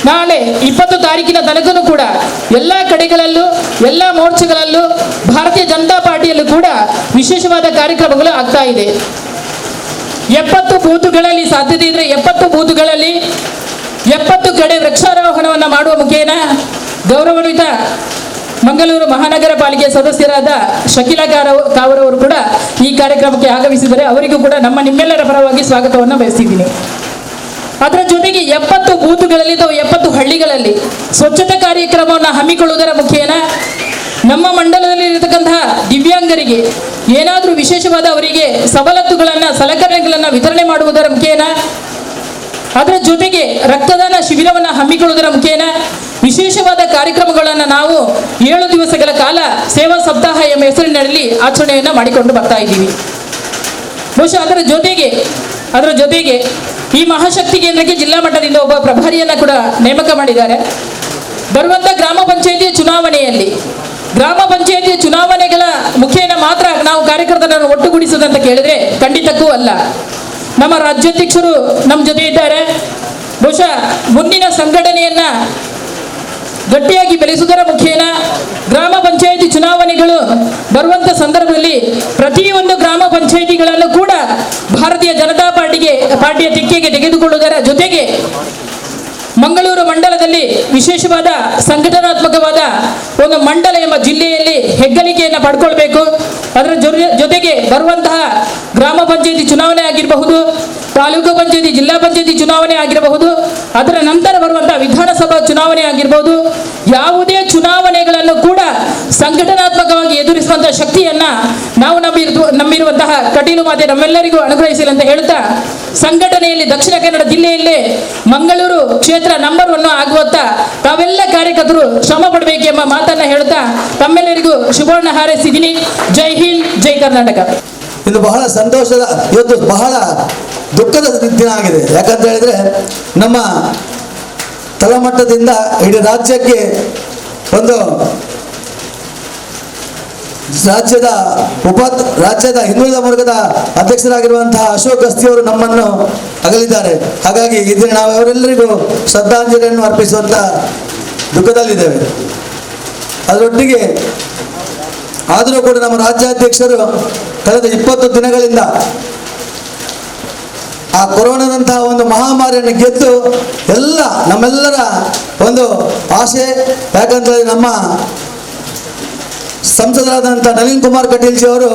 ನಾಳೆ 20 ತಾರೀಕಿನ ತನಕನೂ ಕೂಡ ಎಲ್ಲ ಕಡೆಗಳಲ್ಲೂ, ಎಲ್ಲ ಮೋರ್ಚಾಗಳಲ್ಲೂ, ಭಾರತೀಯ ಜನತಾ ಪಾರ್ಟಿಯಲ್ಲೂ ಕೂಡ ವಿಶೇಷವಾದ ಕಾರ್ಯಕ್ರಮಗಳು ಆಗ್ತಾ ಇದೆ. 70 ಬೂತುಗಳಲ್ಲಿ ಸಾಧ್ಯತೆ ಇದ್ರೆ 70 ಬೂತುಗಳಲ್ಲಿ 70 ಕಡೆ ವೃಕ್ಷಾರೋಹಣವನ್ನು ಮಾಡುವ ಮುಖೇನ ಗೌರವಾನ್ವಿತ ಮಂಗಳೂರು ಮಹಾನಗರ ಪಾಲಿಕೆ ಸದಸ್ಯರಾದ ಶಕೀಲಾ ಕಾವರವರು ಕೂಡ ಈ ಕಾರ್ಯಕ್ರಮಕ್ಕೆ ಆಗಮಿಸಿದರೆ ಅವರಿಗೂ ಕೂಡ ನಿಮ್ಮೆಲ್ಲರ ಪರವಾಗಿ ಸ್ವಾಗತವನ್ನು ಬಯಸಿದ್ದೀನಿ. ಅದರ ಜೊತೆಗೆ 70 ಬೂತುಗಳಲ್ಲಿ ಅಥವಾ 70 ಹಳ್ಳಿಗಳಲ್ಲಿ ಸ್ವಚ್ಛತಾ ಕಾರ್ಯಕ್ರಮವನ್ನು ಹಮ್ಮಿಕೊಳ್ಳುವುದರ ಮುಖೇನ ನಮ್ಮ ಮಂಡಲದಲ್ಲಿ ಇರತಕ್ಕಂತಹ ದಿವ್ಯಾಂಗರಿಗೆ ಏನಾದರೂ ವಿಶೇಷವಾದ ಅವರಿಗೆ ಸವಲತ್ತುಗಳನ್ನು, ಸಲಕರಣೆಗಳನ್ನು ವಿತರಣೆ ಮಾಡುವುದರ ಮುಖೇನ ಅದರ ಜೊತೆಗೆ ರಕ್ತದಾನ ಶಿಬಿರವನ್ನು ಹಮ್ಮಿಕೊಳ್ಳುವುದರ ಮುಖೇನ ವಿಶೇಷವಾದ ಕಾರ್ಯಕ್ರಮಗಳನ್ನು ನಾವು 7 ದಿವಸಗಳ ಕಾಲ ಸೇವಾ ಸಪ್ತಾಹ ಎಂಬ ಹೆಸರಿನಲ್ಲಿ ಆಚರಣೆಯನ್ನು ಮಾಡಿಕೊಂಡು ಬರ್ತಾ ಇದ್ದೀವಿ. ಬಹುಶಃ ಅದರ ಜೊತೆಗೆ ಈ ಮಹಾಶಕ್ತಿ ಕೇಂದ್ರಕ್ಕೆ ಜಿಲ್ಲಾ ಮಟ್ಟದಿಂದ ಒಬ್ಬ ಪ್ರಭಾರಿಯನ್ನು ಕೂಡ ನೇಮಕ ಮಾಡಿದ್ದಾರೆ. ಬರುವಂಥ ಗ್ರಾಮ ಪಂಚಾಯಿತಿಯ ಚುನಾವಣೆಗಳ ಮುಖೇನ ಮಾತ್ರ ನಾವು ಕಾರ್ಯಕರ್ತರನ್ನು ಒಟ್ಟುಗೂಡಿಸುವುದಂತ ಕೇಳಿದ್ರೆ ಖಂಡಿತಕ್ಕೂ ಅಲ್ಲ. ನಮ್ಮ ರಾಜ್ಯಾಧ್ಯಕ್ಷರು ನಮ್ಮ ಜೊತೆ ಇದ್ದಾರೆ. ಬಹುಶಃ ಮುಂದಿನ ಸಂಘಟನೆಯನ್ನ ಗಟ್ಟಿಯಾಗಿ ಬೆಳೆಸುವುದರ ಮುಖೇನ ಗ್ರಾಮ ಪಂಚಾಯಿತಿ ಚುನಾವಣೆಗಳು ಬರುವಂಥ ಸಂದರ್ಭದಲ್ಲಿ ಪ್ರತಿಯೊಂದು ಗ್ರಾಮ ಪಂಚಾಯಿತಿಗಳನ್ನು ಕೂಡ ಭಾರತೀಯ ಜನತಾ ಪಾರ್ಟಿಯ ತೆಕ್ಕೆಗೆ ತೆಗೆದುಕೊಳ್ಳುವುದರ ಜೊತೆಗೆ ಮಂಗಳೂರು ಮಂಡಲದಲ್ಲಿ ವಿಶೇಷವಾದ ಸಂಘಟನಾತ್ಮಕವಾದ ಒಂದು ಮಂಡಲ ಎಂಬ ಜಿಲ್ಲೆಯಲ್ಲಿ ಹೆಗ್ಗಳಿಕೆಯನ್ನು ಪಡ್ಕೊಳ್ಬೇಕು. ಅದರ ಜೊತೆಗೆ ಬರುವಂತಹ ಗ್ರಾಮ ಪಂಚಾಯಿತಿ ಚುನಾವಣೆ ಆಗಿರಬಹುದು, ತಾಲೂಕು ಪಂಚಾಯಿತಿ, ಜಿಲ್ಲಾ ಪಂಚಾಯಿತಿ ಚುನಾವಣೆ ಆಗಿರಬಹುದು, ಅದರ ನಂತರ ಬರುವಂತಹ ವಿಧಾನಸಭಾ ಚುನಾವಣೆ ಆಗಿರಬಹುದು, ಯಾವುದೇ ಚುನಾವಣೆಗಳನ್ನು ಕೂಡ ಸಂಘಟನಾತ್ಮಕವಾಗಿ ಎದುರಿಸುವಂತಹ ಶಕ್ತಿಯನ್ನ ನಾವು ನಂಬಿರುವಂತಹ ಕಟೀಲು ಮಾತೆ ನಮ್ಮೆಲ್ಲರಿಗೂ ಅನುಗ್ರಹಿಸಿಲ್ಲ ಅಂತ ಹೇಳ್ತಾ, ಸಂಘಟನೆಯಲ್ಲಿ ದಕ್ಷಿಣ ಕನ್ನಡ ಜಿಲ್ಲೆಯಲ್ಲೇ ಮಂಗಳೂರು ಕ್ಷೇತ್ರ ನಂಬರ್ 1 ಆಗುವತ್ತ ತಾವೆಲ್ಲ ಕಾರ್ಯಕರ್ತರು ಶ್ರಮ ಪಡಬೇಕೆಂಬ ಮಾತನ್ನ ಹೇಳ್ತಾ ತಮ್ಮೆಲ್ಲರಿಗೂ ಶುಭವನ್ನು ಹಾರೈಸಿದ್ದೀನಿ. ಜೈ ಹಿಂದ್, ಜೈ ಕರ್ನಾಟಕ. ಇದು ಬಹಳ ಸಂತೋಷದ, ಇವತ್ತು ಬಹಳ ದುಃಖದ ದಿನ ಆಗಿದೆ. ಯಾಕಂತ ಹೇಳಿದ್ರೆ ನಮ್ಮ ತಳಮಟ್ಟದಿಂದ ಇಡೀ ರಾಜ್ಯಕ್ಕೆ ಒಂದು ರಾಜ್ಯದ ಹಿಂದುಳಿದ ವರ್ಗದ ಅಧ್ಯಕ್ಷರಾಗಿರುವಂತಹ ಅಶೋಕ್ ಗಸ್ತಿಯವರು ನಮ್ಮನ್ನು ಅಗಲಿದ್ದಾರೆ. ಹಾಗಾಗಿ ಇದನ್ನು ನಾವು ಅವರೆಲ್ಲರಿಗೂ ಶ್ರದ್ಧಾಂಜಲಿಯನ್ನು ಅರ್ಪಿಸುವಂತ ದುಃಖದಲ್ಲಿದ್ದೇವೆ. ಅದರೊಟ್ಟಿಗೆ ಆದರೂ ಕೂಡ ನಮ್ಮ ರಾಜ್ಯಾಧ್ಯಕ್ಷರು ಕಳೆದ 20 ದಿನಗಳಿಂದ ಆ ಕೊರೋನಾದಂತಹ ಒಂದು ಮಹಾಮಾರಿಯನ್ನು ಗೆದ್ದು ನಮ್ಮೆಲ್ಲರ ಒಂದು ಆಸೆ. ಯಾಕಂದ್ರೆ ನಮ್ಮ ಸಂಸದರಾದಂಥ ನಳಿನ್ ಕುಮಾರ್ ಕಟೀಲ್ ಜಿ ಅವರು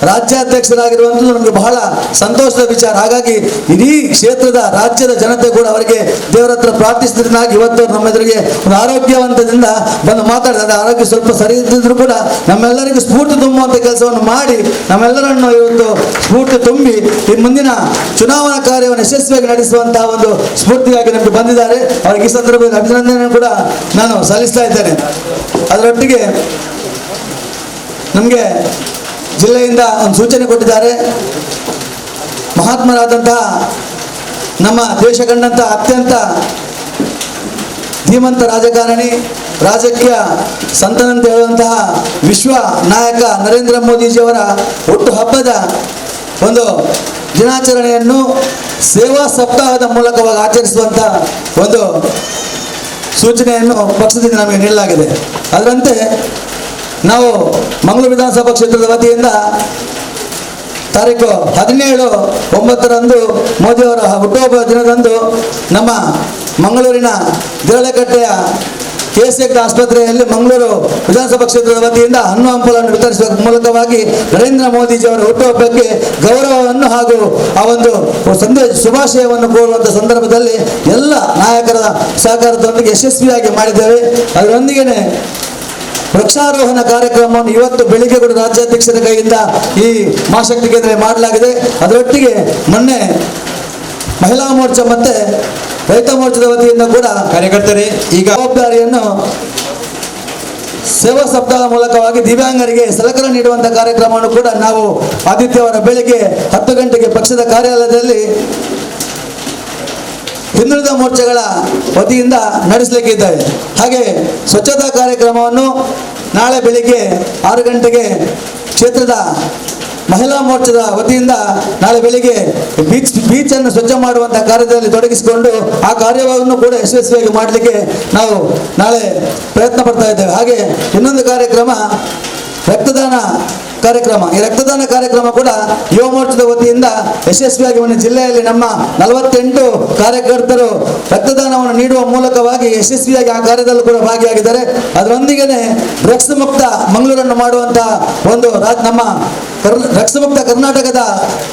ರಾಜ್ಯಾಧ್ಯಕ್ಷರಾಗಿರುವಂಥದ್ದು ನಮಗೆ ಬಹಳ ಸಂತೋಷದ ವಿಚಾರ. ಹಾಗಾಗಿ ಇಡೀ ಕ್ಷೇತ್ರದ ರಾಜ್ಯದ ಜನತೆ ಕೂಡ ಅವರಿಗೆ ದೇವರ ಹತ್ರ ಪ್ರಾರ್ಥಿಸಿದ್ರನ್ನಾಗಿ ಇವತ್ತು ನಮ್ಮೆದುರಿಗೆ ಒಂದು ಆರೋಗ್ಯವಂತದಿಂದ ಬಂದು ಮಾತಾಡಿದ್ದಾರೆ. ಆರೋಗ್ಯ ಸ್ವಲ್ಪ ಸರಿ ಇದ್ದಿದ್ರು ಕೂಡ ನಮ್ಮೆಲ್ಲರಿಗೂ ಸ್ಫೂರ್ತಿ ತುಂಬುವಂಥ ಕೆಲಸವನ್ನು ಮಾಡಿ ನಮ್ಮೆಲ್ಲರನ್ನು ಇವತ್ತು ಸ್ಫೂರ್ತಿ ತುಂಬಿ ಈ ಮುಂದಿನ ಚುನಾವಣಾ ಕಾರ್ಯವನ್ನು ಯಶಸ್ವಿಯಾಗಿ ನಡೆಸುವಂತಹ ಒಂದು ಸ್ಫೂರ್ತಿಯಾಗಿ ನಮಗೆ ಬಂದಿದ್ದಾರೆ. ಅವರಿಗೆ ಈ ಸಂದರ್ಭದಲ್ಲಿ ಅಭಿನಂದನೆ ಕೂಡ ನಾನು ಸಲ್ಲಿಸ್ತಾ ಇದ್ದೇನೆ. ಅದರೊಟ್ಟಿಗೆ ನಮಗೆ ಜಿಲ್ಲೆಯಿಂದ ಒಂದು ಸೂಚನೆ ಕೊಟ್ಟಿದ್ದಾರೆ. ಮಹಾತ್ಮರಾದಂತಹ ನಮ್ಮ ದೇಶ ಕಂಡಂಥ ಅತ್ಯಂತ ಧೀಮಂತ ರಾಜಕಾರಣಿ, ರಾಜಕೀಯ ಸಂತನಂತೆ ಹೇಳುವಂತಹ ವಿಶ್ವ ನಾಯಕ ನರೇಂದ್ರ ಮೋದಿಜಿಯವರ ಹುಟ್ಟು ಹಬ್ಬದ ಒಂದು ದಿನಾಚರಣೆಯನ್ನು ಸೇವಾ ಸಪ್ತಾಹದ ಮೂಲಕವಾಗಿ ಆಚರಿಸುವಂಥ ಒಂದು ಸೂಚನೆಯನ್ನು ಪಕ್ಷದಿಂದ ನಮಗೆ ನೀಡಲಾಗಿದೆ. ಅದರಂತೆ ನಾವು ಮಂಗಳೂರು ವಿಧಾನಸಭಾ ಕ್ಷೇತ್ರದ ವತಿಯಿಂದ ತಾರೀಕು 17/9 ಮೋದಿಯವರ ಹುಟ್ಟುಹಬ್ಬ ದಿನದಂದು ನಮ್ಮ ಮಂಗಳೂರಿನ ದಿರಳೆಕಟ್ಟೆಯ KSX ಆಸ್ಪತ್ರೆಯಲ್ಲಿ ಮಂಗಳೂರು ವಿಧಾನಸಭಾ ಕ್ಷೇತ್ರದ ವತಿಯಿಂದ ಹಣ್ಣು ಹಂಪಲನ್ನು ವಿತರಿಸುವ ಮೂಲಕವಾಗಿ ನರೇಂದ್ರ ಮೋದಿಜಿಯವರ ಹುಟ್ಟುಹಬ್ಬಕ್ಕೆ ಗೌರವವನ್ನು ಹಾಗೂ ಆ ಒಂದು ಶುಭಾಶಯವನ್ನು ಕೋರುವಂಥ ಸಂದರ್ಭದಲ್ಲಿ ಎಲ್ಲ ನಾಯಕರ ಸಹಕಾರದೊಂದಿಗೆ ಯಶಸ್ವಿಯಾಗಿ ಮಾಡಿದ್ದೇವೆ. ಅದರೊಂದಿಗೆ ವೃಕ್ಷಾರೋಹಣ ಕಾರ್ಯಕ್ರಮವನ್ನು ಇವತ್ತು ಬೆಳಿಗ್ಗೆ ಕೂಡ ರಾಜ್ಯಾಧ್ಯಕ್ಷರ ಕೈಯಿಂದ ಈ ಮಹಾಶಕ್ತಿ ಕೇಂದ್ರ ಮಾಡಲಾಗಿದೆ. ಅದರೊಟ್ಟಿಗೆ ಮೊನ್ನೆ ಮಹಿಳಾ ಮೋರ್ಚಾ ಮತ್ತೆ ರೈತ ಮೋರ್ಚಾದ ವತಿಯಿಂದ ಕೂಡ ಕಾರ್ಯಕರ್ತರೇ ಈಗ ಜವಾಬ್ದಾರಿಯನ್ನು ಸೇವಾ ಸಪ್ತಾಹ ಮೂಲಕವಾಗಿ ದಿವ್ಯಾಂಗರಿಗೆ ಸಲಕರಣೆ ನೀಡುವಂಥ ಕಾರ್ಯಕ್ರಮವನ್ನು ಕೂಡ ನಾವು ಆದಿತ್ಯವಾರ ಬೆಳಿಗ್ಗೆ 10 ಗಂಟೆಗೆ ಪಕ್ಷದ ಕಾರ್ಯಾಲಯದಲ್ಲಿ ಹಿಂದುಳಿದ ಮೋರ್ಚಾಗಳ ವತಿಯಿಂದ ನಡೆಸಲಿಕ್ಕಿದ್ದೇವೆ. ಹಾಗೆ ಸ್ವಚ್ಛತಾ ಕಾರ್ಯಕ್ರಮವನ್ನು ನಾಳೆ ಬೆಳಿಗ್ಗೆ 6 ಗಂಟೆಗೆ ಕ್ಷೇತ್ರದ ಮಹಿಳಾ ಮೋರ್ಚಾದ ವತಿಯಿಂದ ನಾಳೆ ಬೆಳಿಗ್ಗೆ ಬೀಚನ್ನು ಸ್ವಚ್ಛ ಮಾಡುವಂಥ ಕಾರ್ಯದಲ್ಲಿ ತೊಡಗಿಸಿಕೊಂಡು ಆ ಕಾರ್ಯವನ್ನು ಕೂಡ ಯಶಸ್ವಿಯಾಗಿ ಮಾಡಲಿಕ್ಕೆ ನಾವು ನಾಳೆ ಪ್ರಯತ್ನ ಪಡ್ತಾ ಇದ್ದೇವೆ. ಹಾಗೆ ಇನ್ನೊಂದು ಕಾರ್ಯಕ್ರಮ ರಕ್ತದಾನ ಕಾರ್ಯಕ್ರಮ. ಈ ರಕ್ತದಾನ ಕಾರ್ಯಕ್ರಮ ಕೂಡ ಯುವ ಮೋರ್ಚಾದ ವತಿಯಿಂದ ಯಶಸ್ವಿಯಾಗಿ ಒಂದು ಜಿಲ್ಲೆಯಲ್ಲಿ ನಮ್ಮ 48 ಕಾರ್ಯಕರ್ತರು ರಕ್ತದಾನವನ್ನು ನೀಡುವ ಮೂಲಕವಾಗಿ ಯಶಸ್ವಿಯಾಗಿ ಆ ಕಾರ್ಯದಲ್ಲೂ ಕೂಡ ಭಾಗಿಯಾಗಿದ್ದಾರೆ. ಅದರೊಂದಿಗೆ ಡ್ರಗ್ಸ್ ಮುಕ್ತ ಮಂಗಳೂರನ್ನು ಮಾಡುವಂಥ ಒಂದು ನಮ್ಮ ಡ್ರಗ್ಸ್ ಮುಕ್ತ ಕರ್ನಾಟಕದ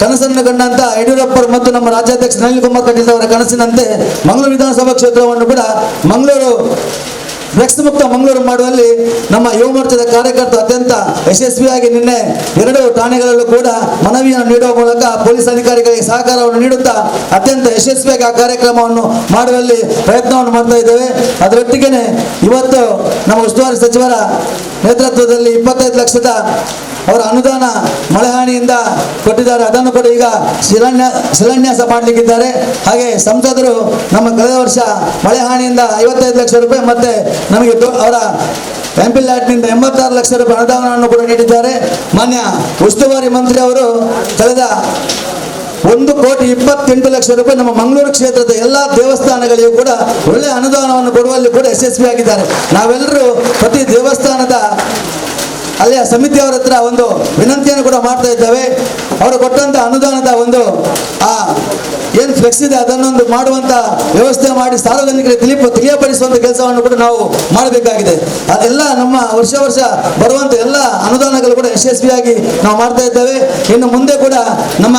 ಕನಸನ್ನು ಕಂಡಂತ ಯಡಿಯೂರಪ್ಪ ಮತ್ತು ನಮ್ಮ ರಾಜ್ಯಾಧ್ಯಕ್ಷ ನಳಿನ್ ಕುಮಾರ್ ಕಟೀಲ್ ಅವರ ಕನಸಿನಂತೆ ಮಂಗಳೂರು ವಿಧಾನಸಭಾ ಕ್ಷೇತ್ರವನ್ನು ಕೂಡ ಮಂಗಳೂರು ಡ್ರಗ್ಸ್ ಮುಕ್ತ ಮಂಗಳೂರು ಮಾಡುವಲ್ಲಿ ನಮ್ಮ ಯುವ ಮೋರ್ಚಾದ ಕಾರ್ಯಕರ್ತರು ಅತ್ಯಂತ ಯಶಸ್ವಿಯಾಗಿ ನಿನ್ನೆ 2 ಠಾಣೆಗಳಲ್ಲೂ ಕೂಡ ಮನವಿಯನ್ನು ನೀಡುವ ಮೂಲಕ ಪೊಲೀಸ್ ಅಧಿಕಾರಿಗಳಿಗೆ ಸಹಕಾರವನ್ನು ನೀಡುತ್ತಾ ಅತ್ಯಂತ ಯಶಸ್ವಿಯಾಗಿ ಆ ಕಾರ್ಯಕ್ರಮವನ್ನು ಮಾಡುವಲ್ಲಿ ಪ್ರಯತ್ನವನ್ನು ಮಾಡ್ತಾ ಇದ್ದೇವೆ. ಅದರೊಟ್ಟಿಗೆ ಇವತ್ತು ನಮ್ಮ ಉಸ್ತುವಾರಿ ಸಚಿವರ ನೇತೃತ್ವದಲ್ಲಿ 25 ಲಕ್ಷದ ಅವರ ಅನುದಾನ ಮಳೆ ಹಾನಿಯಿಂದ ಕೊಟ್ಟಿದ್ದಾರೆ. ಅದನ್ನು ಕೂಡ ಈಗ ಶಿಲಾನ್ಯಾಸ ಮಾಡಲಿಕ್ಕಿದ್ದಾರೆ. ಹಾಗೆ ಸಂಸದರು ನಮ್ಮ ಕಳೆದ ವರ್ಷ ಮಳೆ ಹಾನಿಯಿಂದ 55 ಲಕ್ಷ ರೂಪಾಯಿ ಮತ್ತೆ ನಮಗೆ ಅವರ ಎಂಪಿ ಲ್ಯಾಟ್ನಿಂದ 86 ಲಕ್ಷ ರೂಪಾಯಿ ಅನುದಾನವನ್ನು ಕೂಡ ನೀಡಿದ್ದಾರೆ. ಮಾನ್ಯ ಉಸ್ತುವಾರಿ ಮಂತ್ರಿ ಅವರು ಕಳೆದ 1,28 ಲಕ್ಷ ರೂಪಾಯಿ ನಮ್ಮ ಮಂಗಳೂರು ಕ್ಷೇತ್ರದ ಎಲ್ಲ ದೇವಸ್ಥಾನಗಳಿಗೂ ಕೂಡ ಒಳ್ಳೆಯ ಅನುದಾನವನ್ನು ಕೊಡುವಲ್ಲಿ ಕೂಡ ಯಶಸ್ವಿಯಾಗಿದ್ದಾರೆ. ನಾವೆಲ್ಲರೂ ಪ್ರತಿ ದೇವಸ್ಥಾನದ ಅಲ್ಲಿಯ ಸಮಿತಿಯವರ ಹತ್ರ ಒಂದು ವಿನಂತಿಯನ್ನು ಕೂಡ ಮಾಡ್ತಾ ಇದ್ದೇವೆ. ಅವರು ಕೊಟ್ಟಂತ ಅನುದಾನದ ಒಂದು ಏನು ಫ್ಲೆಕ್ಸ್ ಇದೆ ಅದನ್ನೊಂದು ಮಾಡುವಂತ ವ್ಯವಸ್ಥೆ ಮಾಡಿ ಸಾರ್ವಜನಿಕರಿಗೆ ತಿಳಿಯಪಡಿಸುವಂತ ಕೆಲಸವನ್ನು ಕೂಡ ನಾವು ಮಾಡಬೇಕಾಗಿದೆ. ಅದೆಲ್ಲ ನಮ್ಮ ವರ್ಷ ಬರುವಂತ ಎಲ್ಲ ಅನುದಾನಗಳು ಕೂಡ ಯಶಸ್ವಿಯಾಗಿ ನಾವು ಮಾಡ್ತಾ ಇದ್ದೇವೆ. ಇನ್ನು ಮುಂದೆ ಕೂಡ ನಮ್ಮ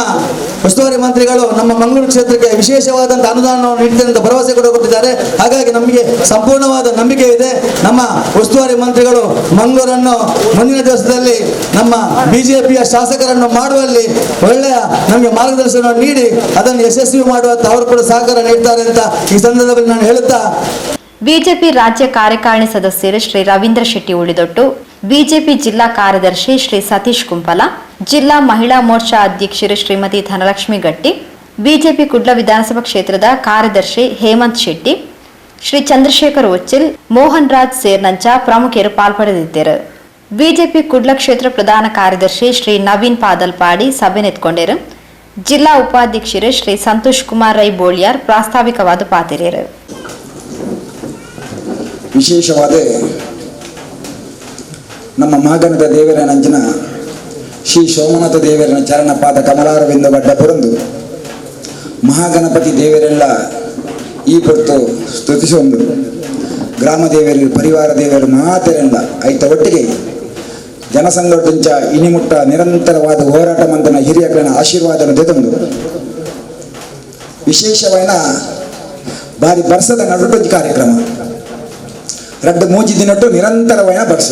ಉಸ್ತುವಾರಿ ಮಂತ್ರಿಗಳು ನಮ್ಮ ಮಂಗಳೂರು ಕ್ಷೇತ್ರಕ್ಕೆ ವಿಶೇಷವಾದಂತಹ ಅನುದಾನವನ್ನು ನೀಡ್ತಾರೆ ಅಂತ ಭರವಸೆ ಕೂಡ ಕೊಟ್ಟಿದ್ದಾರೆ. ಹಾಗಾಗಿ ನಮಗೆ ಸಂಪೂರ್ಣವಾದ ನಂಬಿಕೆ ಇದೆ. ನಮ್ಮ ಉಸ್ತುವಾರಿ ಮಂತ್ರಿಗಳು ಮಂಗಳೂರನ್ನು ಮುಂದಿನ ದಿವಸದಲ್ಲಿ ನಮ್ಮ ಬಿಜೆಪಿಯ ಶಾಸಕರನ್ನು ಮಾಡುವಲ್ಲಿ ಒಳ್ಳೆಯ ನಮಗೆ ಮಾರ್ಗದರ್ಶನವನ್ನು ನೀಡಿ ಅದನ್ನು ಯಶಸ್ವಿ ಮಾಡುವಂತ ಅವರು ಕೂಡ ಸಹಕಾರ ನೀಡ್ತಾರೆ ಅಂತ ಈ ಸಂದರ್ಭದಲ್ಲಿ ನಾನು ಹೇಳುತ್ತಾ, ಬಿಜೆಪಿ ರಾಜ್ಯ ಕಾರ್ಯಕಾರಿಣಿ ಸದಸ್ಯರು ಶ್ರೀ ರವೀಂದ್ರ ಶೆಟ್ಟಿ ಉಳಿದೊಟ್ಟು, ಬಿಜೆಪಿ ಜಿಲ್ಲಾ ಕಾರ್ಯದರ್ಶಿ ಶ್ರೀ ಸತೀಶ್ ಕುಂಪಲ, ಜಿಲ್ಲಾ ಮಹಿಳಾ ಮೋರ್ಚಾ ಅಧ್ಯಕ್ಷರು ಶ್ರೀಮತಿ ಧನಲಕ್ಷ್ಮಿ ಗಟ್ಟಿ, ಬಿಜೆಪಿ ಕುಡ್ಲ ವಿಧಾನಸಭಾ ಕ್ಷೇತ್ರದ ಕಾರ್ಯದರ್ಶಿ ಹೇಮಂತ್ ಶೆಟ್ಟಿ, ಶ್ರೀ ಚಂದ್ರಶೇಖರ್ ಒಚ್ಚಿಲ್, ಮೋಹನ್ ರಾಜ್ ಸೇರ್ನಂಚ ಪ್ರಮುಖರು ಪಾಲ್ಪಡೆದಿದ್ದರು. ಬಿಜೆಪಿ ಕುಡ್ಲ ಕ್ಷೇತ್ರ ಪ್ರಧಾನ ಕಾರ್ಯದರ್ಶಿ ಶ್ರೀ ನವೀನ್ ಪಾದಲ್ಪಾಡಿ ಸಭೆ ನೆತ್ಕೊಂಡರು. ಜಿಲ್ಲಾ ಉಪಾಧ್ಯಕ್ಷರು ಶ್ರೀ ಸಂತೋಷ್ ಕುಮಾರ್ ರೈ ಬೋಳಿಯಾರ್ ಪ್ರಾಸ್ತಾವಿಕವಾದ ಪಾತಿರಿಯರು. ವಿಶೇಷವಾದ ನಮ್ಮ ಮಾಗನದ ದೇವರ ನಂಚಿನ ಶ್ರೀ ಸೋಮನಾಥ ದೇವರನ ಚರಣ ಪಾದ ಕಮಲಾರವಿಂದ ಗಡ್ಡ ಪುರಂದು ಮಹಾಗಣಪತಿ ದೇವರೆಲ್ಲ ಈ ಪೊರ್ತು ಸ್ತುತಿಸೊಂದು ಗ್ರಾಮ ದೇವರು ಪರಿವಾರ ದೇವರು ಮಾತೆರೆಲ್ಲ ಐತ ಒಟ್ಟಿಗೆ ಜನಸಂಘಟಂಚ ಇನಿಮುಟ್ಟ ನಿರಂತರವಾದ ಹೋರಾಟ ಮಂತನ ಹಿರಿಯಗಳ ಆಶೀರ್ವಾದನ ತೆಗೆದು ವಿಶೇಷವಾದ ಬಾರಿ ಬರ್ಸದ ನಡುಟೊಂದು ಕಾರ್ಯಕ್ರಮ 2-3 ದಿನಟ್ಟು ನಿರಂತರವಾದ ಬರ್ಸ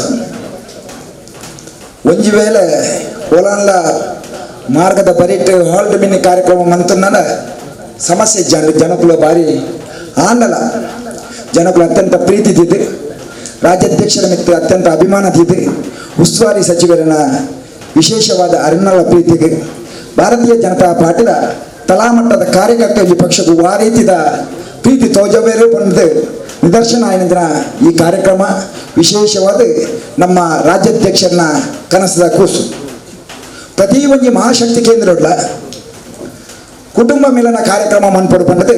ಒಂಜಿ ವೇಳೆ ಓಲಾನ್ಲ ಮಾರ್ಗದ ಬರಿಟ್ ಹಾಲ್ಡ್ ಮಿನಿ ಕಾರ್ಯಕ್ರಮ ಮಂತನ ಸಮಸ್ಯೆ ಜನಕುಲ ಬಾರಿ ಆಂಡಲ ಜನಕುಲು ಅತ್ಯಂತ ಪ್ರೀತಿ ತಿದ್ದು ರಾಜ್ಯಾಧ್ಯಕ್ಷರ ಮಿತ್ರ ಅತ್ಯಂತ ಅಭಿಮಾನ ತಿದ್ದು ಉಸ್ತುವಾರಿ ಸಚಿವರನ ವಿಶೇಷವಾದ ಅರಣ್ಯಗಳ ಪ್ರೀತಿಗೆ ಭಾರತೀಯ ಜನತಾ ಪಾರ್ಟಿಯ ತಲಾಮಟ್ಟದ ಕಾರ್ಯಕರ್ತ ಈ ಪಕ್ಷಕ್ಕೂ ಆ ರೀತಿಯ ಪ್ರೀತಿ ತೋಜಬೇರು ಬಂದು ನಿದರ್ಶನ ಆಯ್ನಂದ್ರ ಈ ಕಾರ್ಯಕ್ರಮ ವಿಶೇಷವಾದ ನಮ್ಮ ರಾಜ್ಯಾಧ್ಯಕ್ಷರನ್ನ ಕನಸದ ಕೂಸು ಪ್ರತಿ ಒಂದು ಮಹಾಶಕ್ತಿ ಕೇಂದ್ರಗಳ ಕುಟುಂಬ ಮಿಲನ ಕಾರ್ಯಕ್ರಮ ಮನ್ಪಡ್ಕೊಂಡದ್ದು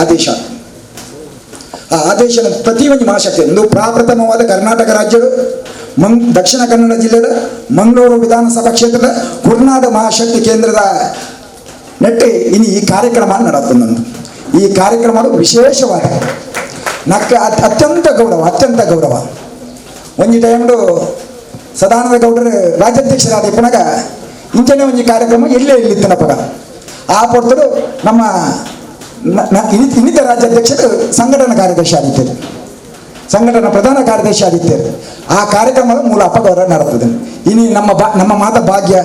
ಆದೇಶ. ಆ ಆದೇಶ ಪ್ರತಿ ಒಂದು ಮಹಾಶಕ್ತಿ ಒಂದು ಪ್ರಪ್ರಥಮವಾದ ಕರ್ನಾಟಕ ರಾಜ್ಯದ ದಕ್ಷಿಣ ಕನ್ನಡ ಜಿಲ್ಲೆಯ ಮಂಗಳೂರು ವಿಧಾನಸಭಾ ಕ್ಷೇತ್ರದ ಕುರ್ನಾಡ ಮಹಾಶಕ್ತಿ ಕೇಂದ್ರದ ನೆಟ್ಟಿ ಇನ್ನು ಈ ಕಾರ್ಯಕ್ರಮ ನಡೆದುಕೊಂಡು ಈ ಕಾರ್ಯಕ್ರಮ ವಿಶೇಷವಾದ ನಕ್ಕ ಅತ್ಯಂತ ಗೌರವ ಒಂಜಿ ಟೈಮ್ಡು ಸದಾನಂದ ಗೌಡರು ರಾಜ್ಯಾಧ್ಯಕ್ಷರಾದ ಪುನಗ ಇಂಚನೆ ಒಂಜಿ ಕಾರ್ಯಕ್ರಮ ಇಲ್ಲಿತ್ತನ ಪಗ ಆ ಪೊರ್ತರು ನಮ್ಮ ಇನ್ನಿತರ ರಾಜ್ಯಾಧ್ಯಕ್ಷರು ಸಂಘಟನಾ ಕಾರ್ಯದರ್ಶಿ ಆದಿತ್ಯರು ಸಂಘಟನಾ ಪ್ರಧಾನ ಕಾರ್ಯದರ್ಶಿ ಆದಿತ್ಯರು ಆ ಕಾರ್ಯಕ್ರಮದ ಮೂಲ ಅಪಗೌರವ ನಡೆತ್ತದೆ. ಇನ್ನು ನಮ್ಮ ಮಾತ ಭಾಗ್ಯ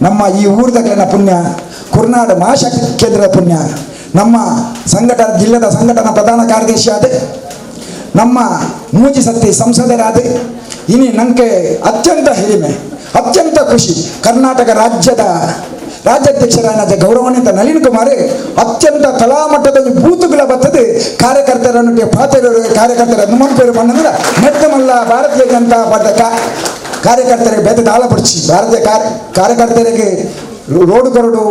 ನಮ್ಮ ಈ ಊರದಲ್ಲಿನ ಪುಣ್ಯ ಕುರ್ನಾಡ ಮಹಾಶಕ್ತಿ ಕೇಂದ್ರದ ಪುಣ್ಯ ನಮ್ಮ ಜಿಲ್ಲೆದ ಸಂಘಟನಾ ಪ್ರಧಾನ ಕಾರ್ಯದರ್ಶಿ ಆದ ನಮ್ಮ ಮೂಜಿ ಸತ್ತಿ ಸಂಸದರಾದ ಇನಿ ನಂಗೆ ಅತ್ಯಂತ ಹಿರಿಮೆ ಅತ್ಯಂತ ಖುಷಿ ಕರ್ನಾಟಕ ರಾಜ್ಯದ ರಾಜ್ಯಾಧ್ಯಕ್ಷರಾದ ಗೌರವಾನ್ವಿತ ನಳಿನ್ ಕುಮಾರ್ ಅತ್ಯಂತ ಕಲಾಮಟ್ಟದ ಬೂತುಗಳ ಬರ್ತದೆ ಕಾರ್ಯಕರ್ತರನ್ನು ಕಾರ್ಯಕರ್ತರ ನುಮಂಪೇರು ಬಂದ್ರೆ ಮೆತ್ತಮಲ್ಲ ಭಾರತೀಯ ಜನತಾ ಪಾರ್ಟಿ ಕಾರ್ಯಕರ್ತರಿಗೆ ಬೇತ ತಾಳಪಡಿಸಿ ಭಾರತೀಯ ಕಾರ್ಯಕರ್ತರಿಗೆ ರೋಡು ಕೊರಡು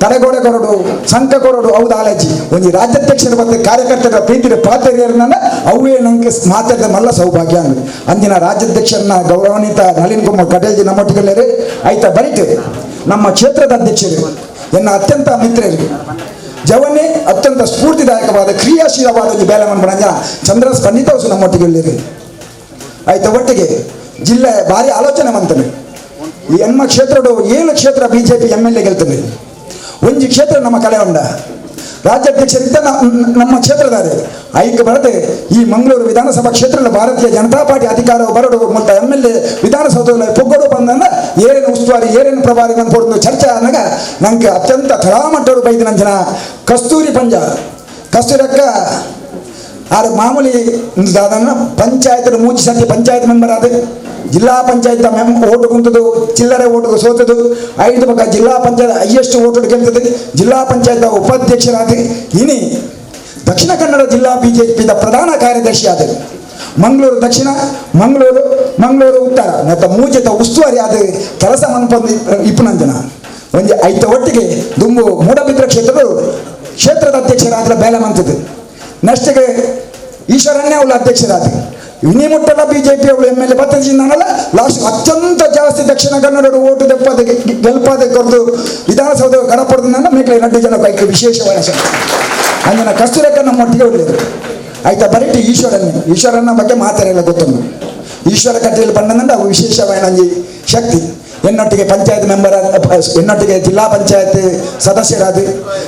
ತಡೆಗೋಡೆ ಕೊರಡು ಸಂಕ ಕೊರಡು ಹೌದು ಆಲಜಿ ಒಂದು ರಾಜ್ಯಾಧ್ಯಕ್ಷರ ಬಗ್ಗೆ ಕಾರ್ಯಕರ್ತರ ಪ್ರೀತಿಯ ಪಾತ್ರರನ್ನ ಅವೇ ನಂಗೆ ಮಾತಾಡಿದ ಮಲ್ಲ ಸೌಭಾಗ್ಯ ಅಂದಿನ ರಾಜ್ಯಾಧ್ಯಕ್ಷರನ್ನ ಗೌರವಾನ್ವಿತ ನಳಿನ್ ಕುಮಾರ್ ಕಟೇಲ್ಜಿ ನಮ್ಮೊಟ್ಟಿಗೆಲ್ಲರೇ ಆಯ್ತಾ ಬರೀತೆ ನಮ್ಮ ಕ್ಷೇತ್ರದ ಅಧ್ಯಕ್ಷರು ಎನ್ನ ಅತ್ಯಂತ ಮಿತ್ರರಿಗೆ ಜವನ್ನೇ ಅತ್ಯಂತ ಸ್ಫೂರ್ತಿದಾಯಕವಾದ ಕ್ರಿಯಾಶೀಲವಾದ ಒಂದು ಬೇಲವನ್ನು ಬಣ ಚಂದ್ರ ಸ್ಪಂದಿತವಸು ನಮ್ಮೊಟ್ಟಿಗೆಲ್ಲರಿ ಆಯ್ತಾ ಒಟ್ಟಿಗೆ ಜಿಲ್ಲೆ ಭಾರಿ ಆಲೋಚನೆ ಮಂತನೆ ಈ ಹೆಣ್ಮ ಕ್ಷೇತ್ರಡು 7 ಕ್ಷೇತ್ರ ಬಿಜೆಪಿ MLA ಗೆಲ್ತದೆ ಒಂಜಿ ಕ್ಷೇತ್ರ ನಮ್ಮ ಕಲೆ ಉಂಡ ರಾಜ್ಯಾಧ್ಯಕ್ಷರಿದ್ದ ನಮ್ಮ ಕ್ಷೇತ್ರದಾರೆ ಐಕ್ಯ ಬರದೆ ಈ ಮಂಗಳೂರು ವಿಧಾನಸಭಾ ಕ್ಷೇತ್ರದ ಭಾರತೀಯ ಜನತಾ ಪಾರ್ಟಿ ಅಧಿಕಾರ ಬರಡು ಮೂಲಕ MLA ವಿಧಾನಸೌಧದಲ್ಲಿ ಪೊಗ್ಗಡು ಬಂದನ್ನ ಏರೇನು ಉಸ್ತುವಾರಿ ಏರೇನು ಪ್ರಭಾರಿ ಬಂದು ಚರ್ಚೆ ಆದಾಗ ನಂಗೆ ಅತ್ಯಂತ ತಳಮಟ್ಟರು ಬೈದ ನಂಜನ ಕಸ್ತೂರಿ ಅಕ್ಕ ಆರು ಮಾಮೂಲಿ ಪಂಚಾಯತ್ ಮೂಜಿ ಸತಿ ಪಂಚಾಯತ್ ಮೆಂಬರ್ ಆದ ಜಿಲ್ಲಾ ಪಂಚಾಯತ್ ಓಟು ಕುಂತದು ಚಿಲ್ಲರೆ ಓಟು ಸೋತದು 5 ಪಕ್ಕ ಜಿಲ್ಲಾ ಪಂಚಾಯತ್ ಹೈಯೆಸ್ಟ್ ಓಟು ಗೆಲ್ತದೆ ಜಿಲ್ಲಾ ಪಂಚಾಯತ್ ಉಪಾಧ್ಯಕ್ಷರಾದ ಇನಿ ದಕ್ಷಿಣ ಕನ್ನಡ ಜಿಲ್ಲಾ BJP ಪ್ರಧಾನ ಕಾರ್ಯದರ್ಶಿ ಆದ ಮಂಗಳೂರು ದಕ್ಷಿಣ ಮಂಗಳೂರು ಉತ್ತರ ಮತ್ತು ಮೂಜೆತ ಉಸ್ತುವಾರಿ ಆದ ಕೆಲಸ ಮನ್ಪಂದು ಇಪ್ಪುನಂಜನ ಒಂದು ಐತ ಒಟ್ಟಿಗೆ ದುಂಬು ಮೂಡಬಿದ್ರ ಕ್ಷೇತ್ರದ ಅಧ್ಯಕ್ಷರಾದ ಬೇಲೆ ಮಂತದ್ದು ನೆಕ್ಸ್ಟ್ಗೆ ಈಶ್ವರನ್ನೇ ಅವಳು ಅಧ್ಯಕ್ಷರಾದ ಇನಿ ಮುಟ್ಟಲ BJP ಅವಳು MLA ಬತ್ತಜಿಂದನಲ್ಲ ಲಾಸ್ಟ್ ಅತ್ಯಂತ ಜಾಸ್ತಿ ದಕ್ಷಿಣ ಕನ್ನಡ ಓಟು ಗೆಲ್ಪದ ಕೊರದು ವಿಧಾನಸೌಧ ಗಡಪಡದಿಂದ ಮೇಕಲೆ 2 ಜನ ಬೈಕ್ ವಿಶೇಷವಾದ ಅಂಜನ ಕಸ್ತೂರಕ್ಕ ನಮ್ಮೊಟ್ಟಿಗೆ ಒಳ್ಳೆಯದು ಆಯ್ತಾ ಬರೀಟಿ ಈಶ್ವರನ ಬಗ್ಗೆ ಮಾತಾಡಲ್ಲ ಗೊತ್ತೊಂದು ಈಶ್ವರ ಕಟ್ಟೆಯಲ್ಲಿ ಬಂದಂದ ಅವು ವಿಶೇಷವಾದ ಶಕ್ತಿ ಎನ್ನೊಟ್ಟಿಗೆ ಪಂಚಾಯತ್ ಮೆಂಬರ್ ಎನ್ನೊಟ್ಟಿಗೆ ಜಿಲ್ಲಾ ಪಂಚಾಯತ್ ಸದಸ್ಯರಾದ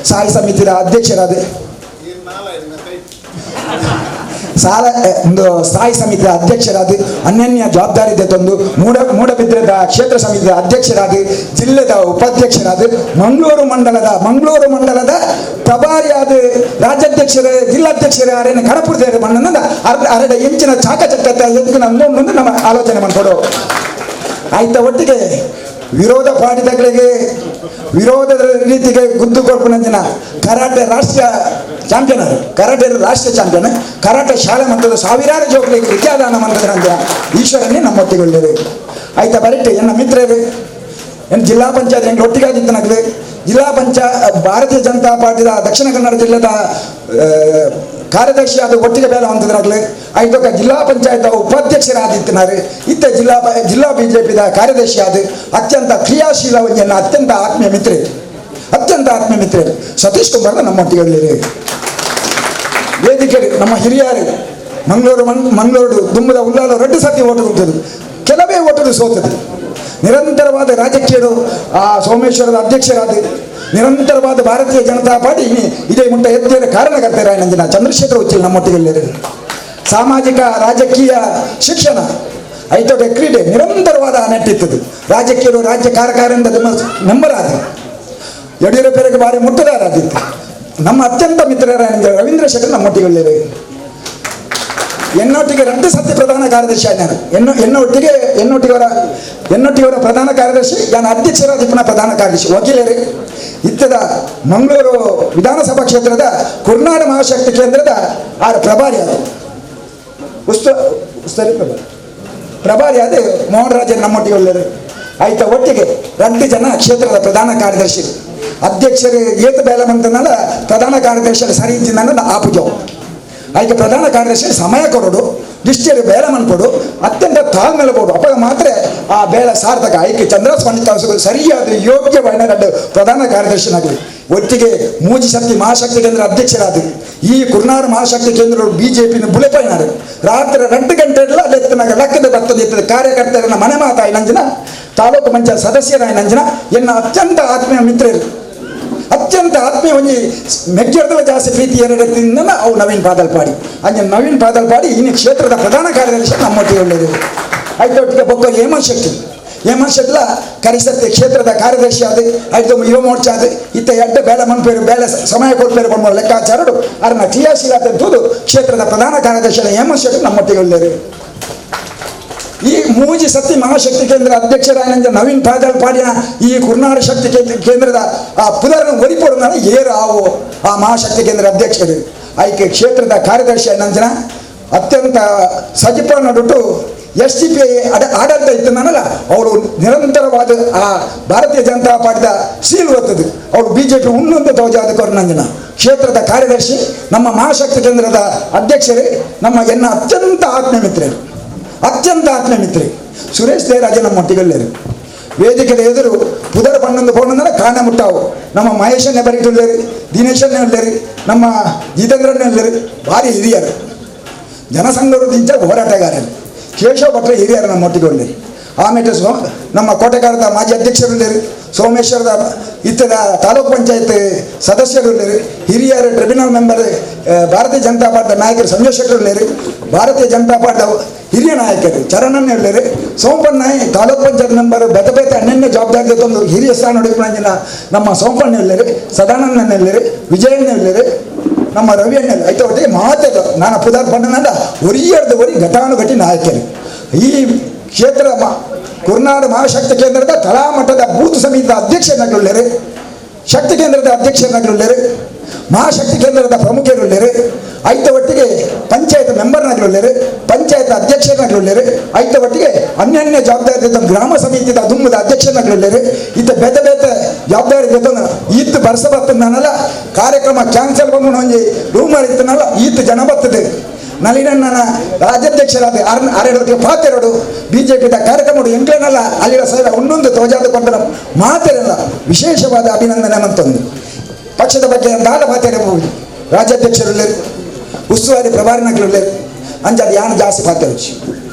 ಸ್ಥಾಯಿ ಸಮಿತಿಯ ಅಧ್ಯಕ್ಷರಾದ ಒಂದು ಸ್ಥಾಯಿ ಸಮಿತಿಯ ಅಧ್ಯಕ್ಷರಾದ ಅನನ್ಯ ಜವಾಬ್ದಾರಿ ತಂದು ಮೂಡಬಿದ್ರದ ಕ್ಷೇತ್ರ ಸಮಿತಿಯ ಅಧ್ಯಕ್ಷರಾದ ಜಿಲ್ಲೆದ ಉಪಾಧ್ಯಕ್ಷರಾದ ಮಂಗಳೂರು ಮಂಡಲದ ಪ್ರಭಾರಿಯಾದ ರಾಜ್ಯಾಧ್ಯಕ್ಷರ ಜಿಲ್ಲಾಧ್ಯಕ್ಷರ ಯಾರೇನು ಕಡಪುರದೇರು ಮಣ್ಣದ ಅರಡ ಇಂಚಿನ ಚಾಕಚಕ್ಯತೆ ಎದ್ದು ನಮ್ಮ ಆಲೋಚನೆ ಮಾಡ್ಕೊಡು ಆಯ್ತಾ ಒಟ್ಟಿಗೆ ವಿರೋಧ ಪಾಡಿದಗಳಿಗೆ ವಿರೋಧದ ರೀತಿಗೆ ಗುದ್ದು ಕೊಡ್ಕೊಂಡ ಕರಾಟೆ ರಾಷ್ಟ್ರೀಯ ಚಾಂಪಿಯನ್ ಕರಾಟೆ ಶಾಲೆ ಮಟ್ಟದ ಸಾವಿರಾರು ಜೋಕಳಿಗೆ ವಿದ್ಯಾದಾನ ಮಂತ್ರದ ಈಶ್ವರನ್ನೇ ನಮ್ಮೊಟ್ಟಿಗೊಳ್ಳೇರು ಆಯ್ತಾ ಬರೀಟೆ ಎನ್ನ ಮಿತ್ರರು ಜಿಲ್ಲಾ ಪಂಚಾಯತ್ ಹೆಂಗೆ ಒಟ್ಟಿಗಾಗಿತ್ತನಾಗಲಿ ಜಿಲ್ಲಾ ಭಾರತೀಯ ಜನತಾ ಪಾರ್ಟಿಯ ದಕ್ಷಿಣ ಕನ್ನಡ ಜಿಲ್ಲೆದ ಕಾರ್ಯದರ್ಶಿ ಆದ ಒಟ್ಟಿಗೆ ಬೇಲೆ ಹೊಂದಿದ್ರಾಗಲಿ ಐದೊಕ್ಕ ಜಿಲ್ಲಾ ಪಂಚಾಯತ್ ಉಪಾಧ್ಯಕ್ಷರಾದಿತ್ತಿನಾರು ಇತ್ತ ಜಿಲ್ಲಾ BJP ಕಾರ್ಯದರ್ಶಿ ಆದ ಅತ್ಯಂತ ಕ್ರಿಯಾಶೀಲ ಅತ್ಯಂತ ಆತ್ಮೀಯ ಮಿತ್ರ ಸತೀಶ್ ಕುಮಾರ್ ನಮ್ಮೊಟ್ಟಿಗೆ ವೇದಿಕೆ ನಮ್ಮ ಹಿರಿಯರು ಮಂಗಳೂರು ದುಂಬದ ಉಲ್ಲಾಲ 2 ಸತಿ ಓಟು ಕುಂತದ್ದು ಕೆಲವೇ ಓಟು ಸೋತದ್ದು ನಿರಂತರವಾದ ರಾಜಕೀಯರು ಆ ಸೋಮೇಶ್ವರದ ಅಧ್ಯಕ್ಷರಾದ ನಿರಂತರವಾದ ಭಾರತೀಯ ಜನತಾ ಪಾರ್ಟಿ ಇದೇ ಮುಟ್ಟ ಎತ್ತಿನ ಕಾರಣಕರ್ತರ ನಂಜಿನ ಚಂದ್ರಶೇಖರ್ ಉಚ್ಚಿಲ್ ನಮ್ಮೊಟ್ಟಿಗೆ ಸಾಮಾಜಿಕ ರಾಜಕೀಯ ಶಿಕ್ಷಣ ಐತೋಟ ಕ್ರೀಡೆ ನಿರಂತರವಾದ ನೆಟ್ಟಿತ್ತದು ರಾಜಕೀಯರು ರಾಜ್ಯ ಕಾರ್ಯಕಾರಿಣಿಂದ ಮೆಂಬರ್ ಆದ ಯಡಿಯೂರಪ್ಪರಿಗೆ ಭಾರಿ ಮುಟ್ಟದಾರಾದಿತ್ತು ನಮ್ಮ ಅತ್ಯಂತ ಮಿತ್ರರ ರವೀಂದ್ರ ಶೆಟ್ಟರ್ ನಮ್ಮೊಟ್ಟಿಗೆ ಎನ್ನೊಟ್ಟಿಗೆ 2 ಸತಿ ಪ್ರಧಾನ ಕಾರ್ಯದರ್ಶಿ ಆಯ್ತು ಎನ್ನೊಟ್ಟಿಗೆ ಪ್ರಧಾನ ಕಾರ್ಯದರ್ಶಿ ನಾನು ಅಧ್ಯಕ್ಷರಾದ ಪ್ರಧಾನ ಕಾರ್ಯದರ್ಶಿ ವಕೀಲರು ಇತ್ತದ ಮಂಗಳೂರು ವಿಧಾನಸಭಾ ಕ್ಷೇತ್ರದ ಕುರ್ನಾಡ ಮಹಾಶಕ್ತಿ ಕೇಂದ್ರದ ಪ್ರಭಾರಿ ಆದ ಪ್ರಭಾರಿ ಆದ ಮೋಹನ್ ರಾಜನ್ ನಮ್ಮೊಟ್ಟಿಗೆ ಒಳ್ಳೆಯರು ಆಯ್ತಾ ಒಟ್ಟಿಗೆ 2 ಜನ ಕ್ಷೇತ್ರದ ಪ್ರಧಾನ ಕಾರ್ಯದರ್ಶಿ ಅಧ್ಯಕ್ಷರು ಏತ ಬೇಲೆ ಬಂತನಲ್ಲ ಪ್ರಧಾನ ಕಾರ್ಯದರ್ಶಿ ಸರಿ ಇದ್ದ ಆಪುಜೋ ಆಯ್ಕೆ ಪ್ರಧಾನ ಕಾರ್ಯದರ್ಶಿ ಸಮಯ ಕೊಡೋಡು ಡಿಸ್ಟಿಯರ್ ಬೇಲೆ ಮನ್ಕೊಡು ಅತ್ಯಂತ ತಾಳ್ಮೆಲೆ ಕೊಡು ಅಪ್ಪ ಮಾತ್ರ ಆ ಬೇಳೆ ಸಾರ್ಥಕ ಆಯ್ಕೆ ಚಂದ್ರಸ್ವಾಮಿ ಸರಿಯಾದ ಯೋಗ್ಯವಾದ 2 ಪ್ರಧಾನ ಕಾರ್ಯದರ್ಶಿನಾಗಲಿ ಒಟ್ಟಿಗೆ ಮೂಜಿ ಶಕ್ತಿ ಮಹಾಶಕ್ತಿ ಕೇಂದ್ರ ಅಧ್ಯಕ್ಷರಾದ ಈ ಕುರ್ನಾರ್ ಮಹಾಶಕ್ತಿ ಕೇಂದ್ರ BJP ಬುಲೆಪೈನಾರು ರಾತ್ರಿ 2 ಗಂಟೆಲ್ಲ ಲೆಕ್ಕದ ಬರ್ತದೆ ಕಾರ್ಯಕರ್ತರ ಮನೆ ಮಾತಾಯಿ ನಂಜನ ತಾಲೂಕು ಪಂಚಾಯತ್ ಸದಸ್ಯರಾಯ ನಂಜನ ಎನ್ನ ಅತ್ಯಂತ ಆತ್ಮೀಯ ಮಿತ್ರರು ಅತ್ಯಂತ ಆತ್ಮೀಯ ಒಂಜಿ ಮೆಚ್ಚರದ ಜಾಸ್ತಿ ಪ್ರೀತಿ ಎರಡರಿಂದ ಅವು ನವೀನ್ ಪಾದಲ್ಪಾಡಿ ನವೀನ್ ಪಾದಲ್ಪಾಡಿ ಇನ್ನು ಕ್ಷೇತ್ರದ ಪ್ರಧಾನ ಕಾರ್ಯದರ್ಶಿ ನಮ್ಮೊಟ್ಟಿಗೆ ಒಳ್ಳೆಯದು ಆಯ್ತು ಒಟ್ಟಿಗೆ ಬೊಕ್ಕ ಹೇಮಂತ್ ಶೆಟ್ಲ ಕರಿಸತ್ತೆ ಕ್ಷೇತ್ರದ ಕಾರ್ಯದರ್ಶಿ ಆದ ಆಯ್ತು ಯುವ ಮೋರ್ಚಾ ಆದ ಇತ್ತ 2 ಬೇಲೆ ಮನ್ಪೇರು ಬೇಲೆ ಸಮಯ ಕೊಡ್ಪೇರು ಬಂದ ಲೆಕ್ಕಾಚಾರಡು ಅದನ್ನ ಕ್ರಿಯಾಶೀಲತೆ ತೂದು ಕ್ಷೇತ್ರದ ಪ್ರಧಾನ ಕಾರ್ಯದರ್ಶಿ ಹೇಮಂತ್ ಶೆಟ್ಟಿ ನಮ್ಮೊಟ್ಟಿಗೆ ಒಳ್ಳೆಯರು ಈ ಮೂಜಿ ಸತಿ ಮಹಾಶಕ್ತಿ ಕೇಂದ್ರ ಅಧ್ಯಕ್ಷರಾದ ನವೀನ್ ಪಾದಲ್ಪಾಡಿಯ ಈ ಕುರ್ನಾಡ ಶಕ್ತಿ ಕೇಂದ್ರದ ಆ ಪುದರನ್ನು ಒರಿಪೋಡು ಏರು ಆವು ಆ ಮಹಾಶಕ್ತಿ ಕೇಂದ್ರ ಅಧ್ಯಕ್ಷರು ಆಯ್ಕೆ ಕ್ಷೇತ್ರದ ಕಾರ್ಯದರ್ಶಿ ನಂಜನ ಅತ್ಯಂತ ಸಜಿಪ ನಡುಟು SDPI ಆಡಳಿತ ಇತ್ತನಲ್ಲ ಅವರು ನಿರಂತರವಾದ ಆ ಭಾರತೀಯ ಜನತಾ ಪಾರ್ಟಿದ ಸೀಲ್ ಒತ್ತದು ಅವರು BJP ಉನ್ನತ ಧ್ವಜಾಧಿಕಾರಿ ನಂಜನ ಕ್ಷೇತ್ರದ ಕಾರ್ಯದರ್ಶಿ ನಮ್ಮ ಮಹಾಶಕ್ತಿ ಕೇಂದ್ರದ ಅಧ್ಯಕ್ಷರೇ ನಮ್ಮ ಎನ್ನ ಅತ್ಯಂತ ಆತ್ಮೀಯ ಮಿತ್ರೆ ಸುರೇಶ್ ದೇವರಾಜ ನಮ್ಮೊಟ್ಟಿಗೆಲ್ಲರು ವೇದಿಕೆದ ಎದುರು ಪುದರ ಪಣ್ಣೊಂದು ಪೌಂಡ ಕಾಣ ಮುಟ್ಟಾವು ನಮ್ಮ ಮಹೇಶನ್ನೇ ಬರೀಟುಳ್ಳರು ದಿನೇಶನ್ನೇ ಉಳ್ಳರು ನಮ್ಮ ಜಿತೇಂದ್ರನ್ನೇ ಉಳ್ಳರು ಭಾರಿ ಹಿರಿಯರು ಜನಸಂಘರು ದಿಂಚ ಹೋರಾಟಗಾರರು ಕೇಶವ ಭಟ್ರೆ ಹಿರಿಯರು ನಮ್ಮೊಟ್ಟಿಗೆ ಉಳ್ಳರು ಆಮೇಲೆ ನಮ್ಮ ಕೋಟೆಗಾರದ ಮಾಜಿ ಅಧ್ಯಕ್ಷರಿದ್ದಾರೆ, ಸೋಮೇಶ್ವರದ ಇತರ ತಾಲೂಕು ಪಂಚಾಯತ್ ಸದಸ್ಯರಿದ್ದಾರೆ, ಹಿರಿಯರು ಟ್ರಿಬ್ಯುನಲ್ ಮೆಂಬರ್ ಭಾರತೀಯ ಜನತಾ ಪಾರ್ಟಿಯ ನಾಯಕರು ಸಂಜಯ್ ಶೆಟ್ಟರ್, ಭಾರತೀಯ ಜನತಾ ಪಾರ್ಟಿಯ ಹಿರಿಯ ನಾಯಕರು ಚರಣನ್ ಹೇಳಿರಿ, ಸೋಂಪಣ್ಣ ತಾಲೂಕು ಪಂಚಾಯತ್ ಮೆಂಬರ್ ಬೇತೆ ಬೇತೆ ಅನ್ಯನ್ಯ ಜವಾಬ್ದಾರಿ ಒಂದು ಹಿರಿಯ ಸ್ಥಾನ ಹೊಡಿಕೊಂಡ ನಮ್ಮ ಸೋಂಪಣ್ಣ ಹೇಳಿರಿ, ಸದಾನಂದನ್ ಹೇಳಿರಿ, ವಿಜಯಣ್ಣ ಹೇಳಿರಿ, ನಮ್ಮ ರವಿಯಣ್ಣ ಆಯ್ತು ಒಟ್ಟಿಗೆ ಮಾತಾಡ ನಾನು ಪುದಾರ್ ಪಣ್ಣನಂದ ಒರಿಯರ್ದು ಒರಿ ಘಟಾನುಘಟಿ ನಾಯಕರು. ಈ ಕ್ಷೇತ್ರ ಕುರ್ನಾಡು ಮಹಾಶಕ್ತಿ ಕೇಂದ್ರದ ತಳಾಮಟ್ಟದ ಬೂತ್ ಸಮಿತಿಯ ಅಧ್ಯಕ್ಷರಾಗಲಿದ್ದಾರೆ, ಶಕ್ತಿ ಕೇಂದ್ರದ ಅಧ್ಯಕ್ಷರಾಗಲಿದ್ದಾರೆ, ಮಹಾಶಕ್ತಿ ಕೇಂದ್ರದ ಪ್ರಮುಖರಿದ್ದಾರೆ, ಐತ ಒಟ್ಟಿಗೆ ಪಂಚಾಯತ್ ಮೆಂಬರ್ನಾಗಲಿದ್ದಾರೆ, ಪಂಚಾಯತ್ ಅಧ್ಯಕ್ಷರಾಗಲಿದ್ದಾರೆ, ಐತ ಒಟ್ಟಿಗೆ ಅನ್ಯನ್ಯ ಜವಾಬ್ದಾರಿ ಗ್ರಾಮ ಸಮಿತಿಯ ದುಮ್ಮದ ಅಧ್ಯಕ್ಷರಾಗಲಿದ್ದಾರೆ. ಇತ್ತ ಬೇತೆ ಬೇತೆ ಜವಾಬ್ದಾರಿ ಈತ್ ಬರ್ಸ ಬರ್ತದಲ್ಲ ಕಾರ್ಯಕ್ರಮ ಕ್ಯಾನ್ಸಲ್ ಬಂದು ಒಂಜಿ ರೂಮರ್ ಇತ್ತನಲ್ಲ ಈತ್ ಜನ ಬರ್ತದೆ. ನಳಿನಣ್ಣನ ರಾಜ್ಯಾಧ್ಯಕ್ಷರಾದ ಆರೆರಡು ಪಾತೆರಡು ಬಿಜೆಪಿದ ಕಾರ್ಯಕ್ರಮ ಎಂಕ್ಲೇನಲ್ಲ ಅಲ್ಲಿನ ಸೈಡ ಒಂದೊಂದು ತೋಜಾದ ಕೊಂಡ ಮಾತೆರಲ್ಲ ವಿಶೇಷವಾದ ಅಭಿನಂದನೆ ಅಂತಂದು ಪಕ್ಷದ ಬಗ್ಗೆ ದಾಳ ಪಾತೆರಬಹುದು ರಾಜ್ಯಾಧ್ಯಕ್ಷರು ಉಸ್ತುವಾರಿ ಪ್ರಭಾರಿನಗಳು ಅಂಜಾದ ಯಾನ ಜಾಸ್ತಿ ಪಾತೆರಚಿ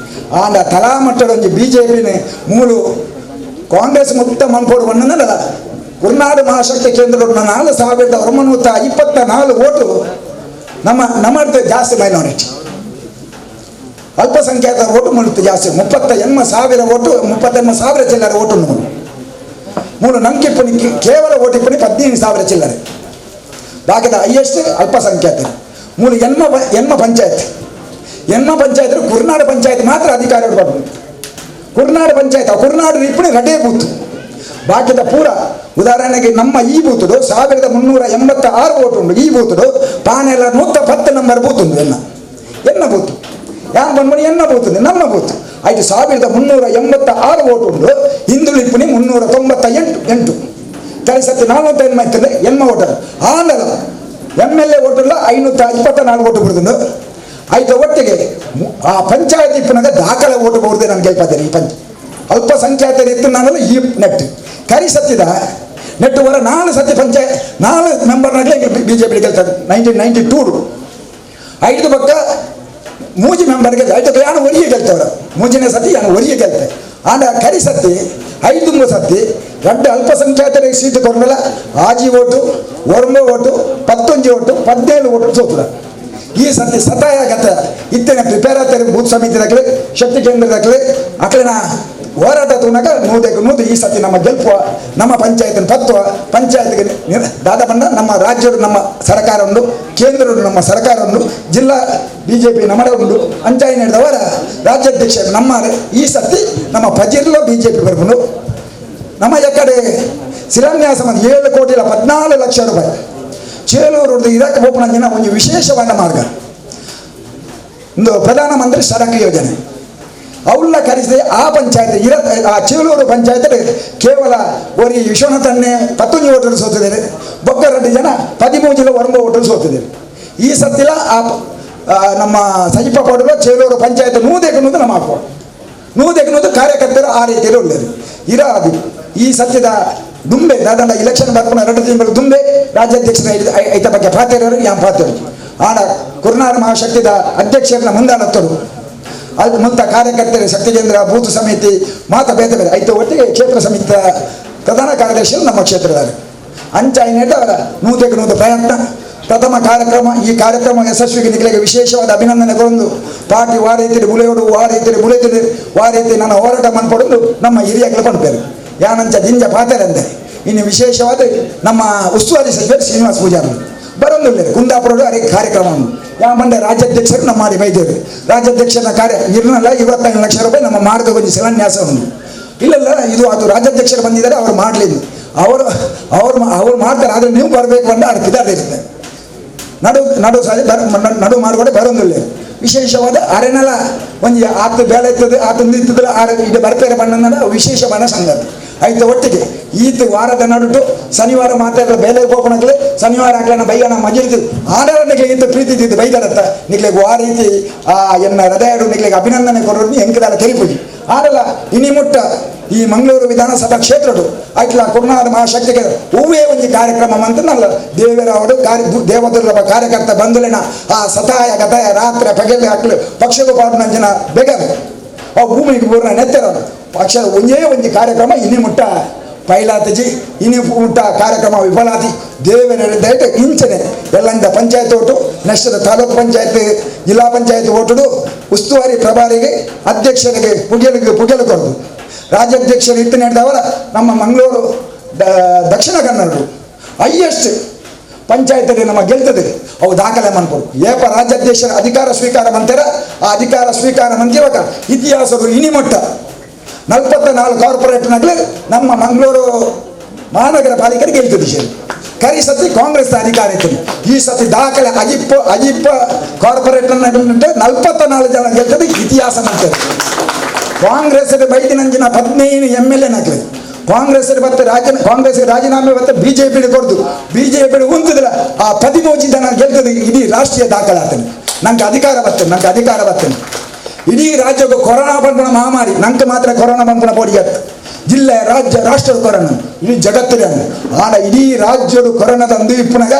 ಆಂಡ ತಲಾಮಟ್ಟದ ಒಂದು ಬಿಜೆಪಿನ ಮೂಲು ಕಾಂಗ್ರೆಸ್ ಮುಕ್ತ ಮನ್ಪೋಡು ಬಣ್ಣನಲ್ಲ ಕುರ್ನಾಡು ಮಹಾಶಕ್ತಿ ಕೇಂದ್ರ 4,924 ಓಟು ನಮ್ಮದು ಜಾಸ್ತಿ ಮೈನಾರಿಟಿ ಅಲ್ಪಸಂಖ್ಯಾತರ ಓಟು ಮುಳುತ್ತು ಜಾಸ್ತಿ 38,000 ಓಟು 38,000 ಚಿಲ್ಲರೆ ಓಟು ಮೂರು ನಂಕಿಪ್ಪನಿ ಕೇವಲ ಓಟಿಪ್ಪನಿ 15,000 ಚಿಲ್ಲರೆ ಬಾಕಿದ ಹೈಯೆಸ್ಟ್ ಅಲ್ಪಸಂಖ್ಯಾತರು ಮೂರು ಎನ್ಮ ಪಂಚಾಯತ್ ಕುರ್ನಾಡು ಪಂಚಾಯತ್ ಮಾತ್ರ ಅಧಿಕಾರ ಬರ್ಬೋದು. ಕುರ್ನಾಡು ಪಂಚಾಯತ್ ಕುರ್ನಾಡು ಇಪ್ಪಣಿ ರಡೇ ಬೂತು ಬಾಕಿದ ಪೂರ ಉದಾಹರಣೆಗೆ ನಮ್ಮ ಈ ಬೂತುಡು 1,386 ಓಟು ಉಂಟು. ಈ ಬೂತುಡು ಪಾನೆಲ್ಲ 110 ನಂಬರ್ ಬೂತ್ ಉಂಟು ಎನ್ನ ಬೂತು ಯಾರು ಬಂದ್ಬಣಿ ಎನ್ನ ಬೂತುಂದು ನಮ್ಮ ಬೂತು ಆಯ್ತು 1,386 ಓಟು ಉಂಟು. ಹಿಂದುಳಿಪ್ಪಣಿ 398 ಕಳಿಸತ್ತೆ 45 ಮೈತಂದ್ರೆ ಎನ್ಮ ಓಟರು ಆಂಡಲ MLA ಓಟಲ್ಲ 524 ಓಟು ಬಿಡುದು ಆಯ್ತು. ಒಟ್ಟಿಗೆ ಆ ಪಂಚಾಯತ್ ಇಪ್ಪನಾಗ ದಾಖಲೆ ಓಟು ಬಹುದೇ ನಾನು ಗೆಲ್ಪದ್ದೇನೆ. ಈ ಅಲ್ಪಸಂಖ್ಯಾತರು ಇತ್ತು ನಾನಲ್ಲ ಈ ನೆಟ್ ಕರಿ ಸತ್ತಿದ ನೆಟ್ಟು ವರ 4 ಸತಿ ಪಂಚಾಯತ್ 4 ಮೆಂಬರ್ನಾಗಲೇ ಬಿಜೆಪಿ ಗೆಲ್ತದೆ 1992 5 ಪಕ್ಕ ಮೂಜಿ ಮೆಂಬರ್ಗೆ ಐದು ಯಾನು ಒರಿಯೇ ಗೆಲ್ತವ್ರ ಮೂಜಿನೇ ಸತಿ ಯಾನು ಒರಿಯೇ ಗೆಲ್ತೆ ಆಂಡ ಕರಿ ಸತಿ 5 ಸತಿ 2 ಅಲ್ಪಸಂಖ್ಯಾತರಿಗೆ ಸೀಟು ಕೊಡಲ್ಲ. ಆಜಿ ಓಟು ಒರ್ಮ ಓಟು 11 ಓಟು 17 ಓಟು ಸೋತುದ. ಈ ಸತಿ ಸತಾಯ ಗತ ಇತ್ತೇನೆ ಪ್ರಿಪೇರ್ ಆಗ್ತಾರೆ ಬೂತ್ ಸಮಿತಿದಾಗಲಿ ಶಕ್ತಿ ಕೇಂದ್ರದಾಗಲಿ ಅಕ್ಲಿನ ಹೋರಾಟ ತಗೊಂಡಾಗ ನೂದು ಈ ಸತಿ ನಮ್ಮ ಗೆಲ್ಪುವ ನಮ್ಮ ಪಂಚಾಯತಿನ ತತ್ವ ಪಂಚಾಯತ್ಗೆ ದಾದ ಬಂದ ನಮ್ಮ ರಾಜ್ಯರು ನಮ್ಮ ಸರ್ಕಾರ ಉಂಡು, ಕೇಂದ್ರ ನಮ್ಮ ಸರ್ಕಾರ ಉಂಡು, ಜಿಲ್ಲಾ ಬಿಜೆಪಿ ನಮ್ಮಡ ಉಂಡು ಅಂಚಾಯಿ ನಡೆದವರ ರಾಜ್ಯಾಧ್ಯಕ್ಷರು ನಮ್ಮ ಈ ಸತಿ ನಮ್ಮ ಪಜಿರ್లో ಬಿಜೆಪಿ ಬರ್ಕೊಂಡು ನಮ್ಮ ಕಡೆ ಶಿಲಾನ್ಯಾಸ 7,14 ಲಕ್ಷ ರೂಪಾಯಿ ಚೇಳೂರು ಇದಕ್ಕೆ ಹೋಗೋಣ ದಿನ ಒಂದು ವಿಶೇಷವಾದ ಮಾರ್ಗ ಒಂದು ಪ್ರಧಾನಮಂತ್ರಿ ಸಡಕ್ ಯೋಜನೆ ಅವನ್ನ ಕರೆಸಿದೆ. ಆ ಪಂಚಾಯತ್ ಆ ಚೇಳೂರು ಪಂಚಾಯತ್ ಕೇವಲ ಒರಿ ವಿಶ್ವನಾಥನ್ನೇ 11 ಓಟರು ಸೋತಿದ್ದಾರೆ, ಬೊಕ್ಕ 2 ಜನ 13 ವರ್ಮ ಓಟರು ಸೋತಿದ್ದಾರೆ. ಈ ಸತ್ತಿಲ ನಮ್ಮ ಸಜಿಪ ಪಡಲು ಚೇಳೂರು ಪಂಚಾಯತ್ ನೂದೆಕ್ಕುವುದು ನಮ್ಮ ಹಾಕೋದು ನೂದೆಕ್ಕುವುದು ಕಾರ್ಯಕರ್ತರು ಆ ರೀತಿಯಲ್ಲಿ ಒಳ್ಳೆಯದು ಇರಾದು. ಈ ಸತ್ಯದ ದುಂಬೆ ದಾದಂಡ ಇಲೆಕ್ಷನ್ ಬರ್ಕೊಂಡು 2 ತಿಂಗಳು ದುಂಬೆ ರಾಜ್ಯಾಧ್ಯಕ್ಷರ ಐತ ಬಗ್ಗೆ ಪಾತೇರರು ಯಾಂ ಪಾತೇರು ಆಡ ಕುರ್ನಾಡು ಮಹಾಶಕ್ತಿದ ಅಧ್ಯಕ್ಷರನ್ನ ಮುಂದಾಡತ್ತರು ಅದು ಮುಂತ ಕಾರ್ಯಕರ್ತರು ಶಕ್ತಿ ಕೇಂದ್ರ ಬೂತ್ ಸಮಿತಿ ಮಾತ ಬೇರೆ ಬೇರೆ ಐತ ಒಟ್ಟಿಗೆ ಕ್ಷೇತ್ರ ಸಮಿತಿಯ ಪ್ರಧಾನ ಕಾರ್ಯದರ್ಶಿಗಳು ನಮ್ಮ ಕ್ಷೇತ್ರದಾಗ ಅಂಚಾಯಿನೇಟ ನೂದು ಪ್ರಯತ್ನ ಪ್ರಥಮ ಕಾರ್ಯಕ್ರಮ. ಈ ಕಾರ್ಯಕ್ರಮ ಯಶಸ್ವಿಗೆ ನಿಖಿಲಿಗೆ ವಿಶೇಷವಾದ ಅಭಿನಂದನೆಗೊಂಡು ಪಾರ್ಟಿ ವಾರೈತಿರಿ ಬುಲೆಯೋಡು ವಾರೈತಿರಿ ಬುಲೆತಿರಿ ವಾರೈತಿ ನನ್ನ ಹೋರಾಟ ಮನ್ಪಡೋದು ನಮ್ಮ ಹಿರಿಯಗಳು ಪಡ್ಪೇರು ಯಾನಂಚ ದಿಂಜ ಪಾತೆರಂದೆ. ಇನ್ನು ವಿಶೇಷವಾದ ನಮ್ಮ ಉಸ್ತುವಾರಿ ಸಚಿವರು ಶ್ರೀನಿವಾಸ ಪೂಜಾರಿ ಬರೋದಿಲ್ಲ ಕುಂದಾಪುರ ಕಾರ್ಯಕ್ರಮ ಯಾವ ಮಂಡ್ಯ ರಾಜ್ಯಾಧ್ಯಕ್ಷರು ನಮ್ಮ ಮಾಡಿ ಬೈದೇವೆ. ರಾಜ್ಯಾಧ್ಯಕ್ಷರ ಕಾರ್ಯ ಇರಲ್ಲ 25 ಲಕ್ಷ ರೂಪಾಯಿ ನಮ್ಮ ಮಾರ್ಗಗೊಂದು ಶಿಲಾನ್ಯಾಸ ಉಂಟು. ಇಲ್ಲಲ್ಲ ಇದು ಅದು ರಾಜ್ಯಾಧ್ಯಕ್ಷರು ಬಂದಿದ್ದಾರೆ ಅವ್ರು ಮಾಡಲಿಲ್ಲ ಅವ್ರು ಮಾಡ್ತಾರೆ ಆದರೆ ನೀವು ಬರಬೇಕು ಅಂತ ಅರ್ಪಿದಾರೆ ಇರುತ್ತೆ ನಡು ಮಾರ್ಗಡೆ ಬರೋದಿಲ್ಲ. ವಿಶೇಷವಾದ ಅರೆನೆಲ್ಲ ಒಂದು ಆತು ಬೇಳೆ ಇರ್ತದೆ ಆತಂದು ಇರ್ತದ್ರೆ ಇದು ಬರ್ತಾರೆ ಬಣ್ಣ ವಿಶೇಷ ಬಣ್ಣ ಸಂಗತಿ ಆಯ್ತು. ಒಟ್ಟಿಗೆ ಈತು ವಾರದ ನಡುಟು ಶನಿವಾರ ಮಾತಾಡಲು ಬೇಲೆ ಹೋಗೋಣಾಗಲೇ ಶನಿವಾರ ಆಗ್ಲನ್ನ ಬೈಗಣ ಮಗಿರ್ದು ಆಡರ ನಿಗ್ಲಿಗೆ ಇಂತ ಪ್ರೀತಿ ಇದ್ದಿದ್ದು ಬೈದಾರತ್ತ ನಿಗ್ಲಿಗೆ ಆ ರೀತಿ ಎನ್ನ ಹೃದಯಡು ನಿಗ್ಲಿಗೆ ಅಭಿನಂದನೆ ಕೊಡೋದು ಹೆಂಗದಾರ ತೆರಿಪುಜಿ ಆಡಲ್ಲ ಇನಿ ಮುಟ್ಟ ಈ ಮಂಗಳೂರು ವಿಧಾನಸಭಾ ಕ್ಷೇತ್ರಡು ಆಯ್ತಲ್ಲ ಕುರ್ನಾಡು ಮಹಾಶಕ್ತಿಗೆ ಹೂವೇ ಒಂದು ಕಾರ್ಯಕ್ರಮ ಅಂತ ನಲ್ಲ ದೇವರವರು ದೇವದುರ್ಲಭ ಕಾರ್ಯಕರ್ತ ಬಂಧುಲಿನ ಆ ಸತಾಯ ಗತಾಯ ರಾತ್ರಿ ಪಗೆಲೆ ಹಾಕಲು ಪಕ್ಷದ ಪಾಡು ಜನ ಬೇಗ ಆ ಭೂಮಿಗೆ ಪೂರ್ಣ ನೆತ್ತರ ಪಕ್ಷ ಒಂದೇ ಒಂದು ಕಾರ್ಯಕ್ರಮ ಇನ್ನಿ ಮುಟ್ಟ ಪೈಲಾತಜಿ ಇನ್ನಿ ಮುಟ್ಟ ಕಾರ್ಯಕ್ರಮ ವಿಫಲಾತಿ ದೇವರ ದಯಟು ಇಂಚನೆ ಎಲ್ಲಂದ ಪಂಚಾಯತ್ ಓಟು ನೆಕ್ಸ್ಟ್ ತಾಲೂಕು ಪಂಚಾಯತ್ ಜಿಲ್ಲಾ ಪಂಚಾಯತ್ ಓಟುಡು ಉಸ್ತುವಾರಿ ಪ್ರಭಾರಿಗೆ ಅಧ್ಯಕ್ಷರಿಗೆ ಪುಗೆಲು ಕೊಡೋದು ರಾಜ್ಯಾಧ್ಯಕ್ಷರು ಇತ್ತು ನಡೆದವರ ನಮ್ಮ ಮಂಗಳೂರು ದಕ್ಷಿಣ ಕನ್ನಡರು ಹೈಯೆಸ್ಟ್ ಪಂಚಾಯತಲ್ಲಿ ನಮ್ಮ ಗೆಲ್ತದೆ ಅವು ದಾಖಲೆ ಮಾಡ್ಕೊಡು ಏಪ ರಾಜ್ಯಾಧ್ಯಕ್ಷರ ಅಧಿಕಾರ ಸ್ವೀಕಾರ ಮಂತರ ಆ ಅಧಿಕಾರ ಸ್ವೀಕಾರ ಮಂತಿರುವಾಗ ಇತಿಹಾಸರು ಇನಿಮಟ್ಟ 44 ಕಾರ್ಪೊರೇಟ್ನಾಗಲೇ ನಮ್ಮ ಮಂಗಳೂರು ಮಹಾನಗರ ಪಾಲಿಕೆ ಗೆಲ್ತದೆ ಸರಿ ಕರಿ ಸತಿ ಕಾಂಗ್ರೆಸ್ ಅಧಿಕಾರ ಇತ್ತು ಈ ಸತಿ ದಾಖಲೆ ಅಜಿಪ್ಪ ಕಾರ್ಪೊರೇಟ್ 44 ಜನ ಗೆಲ್ತದೆ ಇತಿಹಾಸ ಮಾಡ್ತಾರೆ ಕಾಂಗ್ರೆಸ್ ಬೈದಿನಂಜಿನ 15 MLA ನಾಗಲೇ ಕಾಂಗ್ರೆಸ್ ಕಾಂಗ್ರೆಸ್ ರಾಜೀನಾಮೆ ಮತ್ತೆ ಬಿಜೆಪಿ ಕೊಡ್ದು ಬಿಜೆಪಿ ಉಂತಿದ್ರೆ ಆ 13 ಜನ ಗೆಲ್ತದೆ ಇಡೀ ರಾಷ್ಟ್ರೀಯ ದಾಖಲೆ ಆಗ್ತಾನೆ ನಂಗೆ ಅಧಿಕಾರ ಬರ್ತೇನೆ ಇಡೀ ರಾಜ್ಯಕ್ಕೂ ಕೊರೋನಾ ಬಂದ್ಬಿಡ ಮಹಾಮಾರಿ ನಂಗೆ ಮಾತ್ರ ಕೊರೋನಾ ಬಂದ್ಬಿಡ ಪೋಡಿಯತ್ತು ಜಿಲ್ಲೆ ರಾಜ್ಯ ರಾಷ್ಟ್ರದ ಕೊರೋನಾ ಇಡೀ ಜಗತ್ತಿನ ಆನ ಇಡೀ ರಾಜ್ಯದ ಕೊರೋನಾದ ಒಂದು ಇಪ್ಪನಾಗ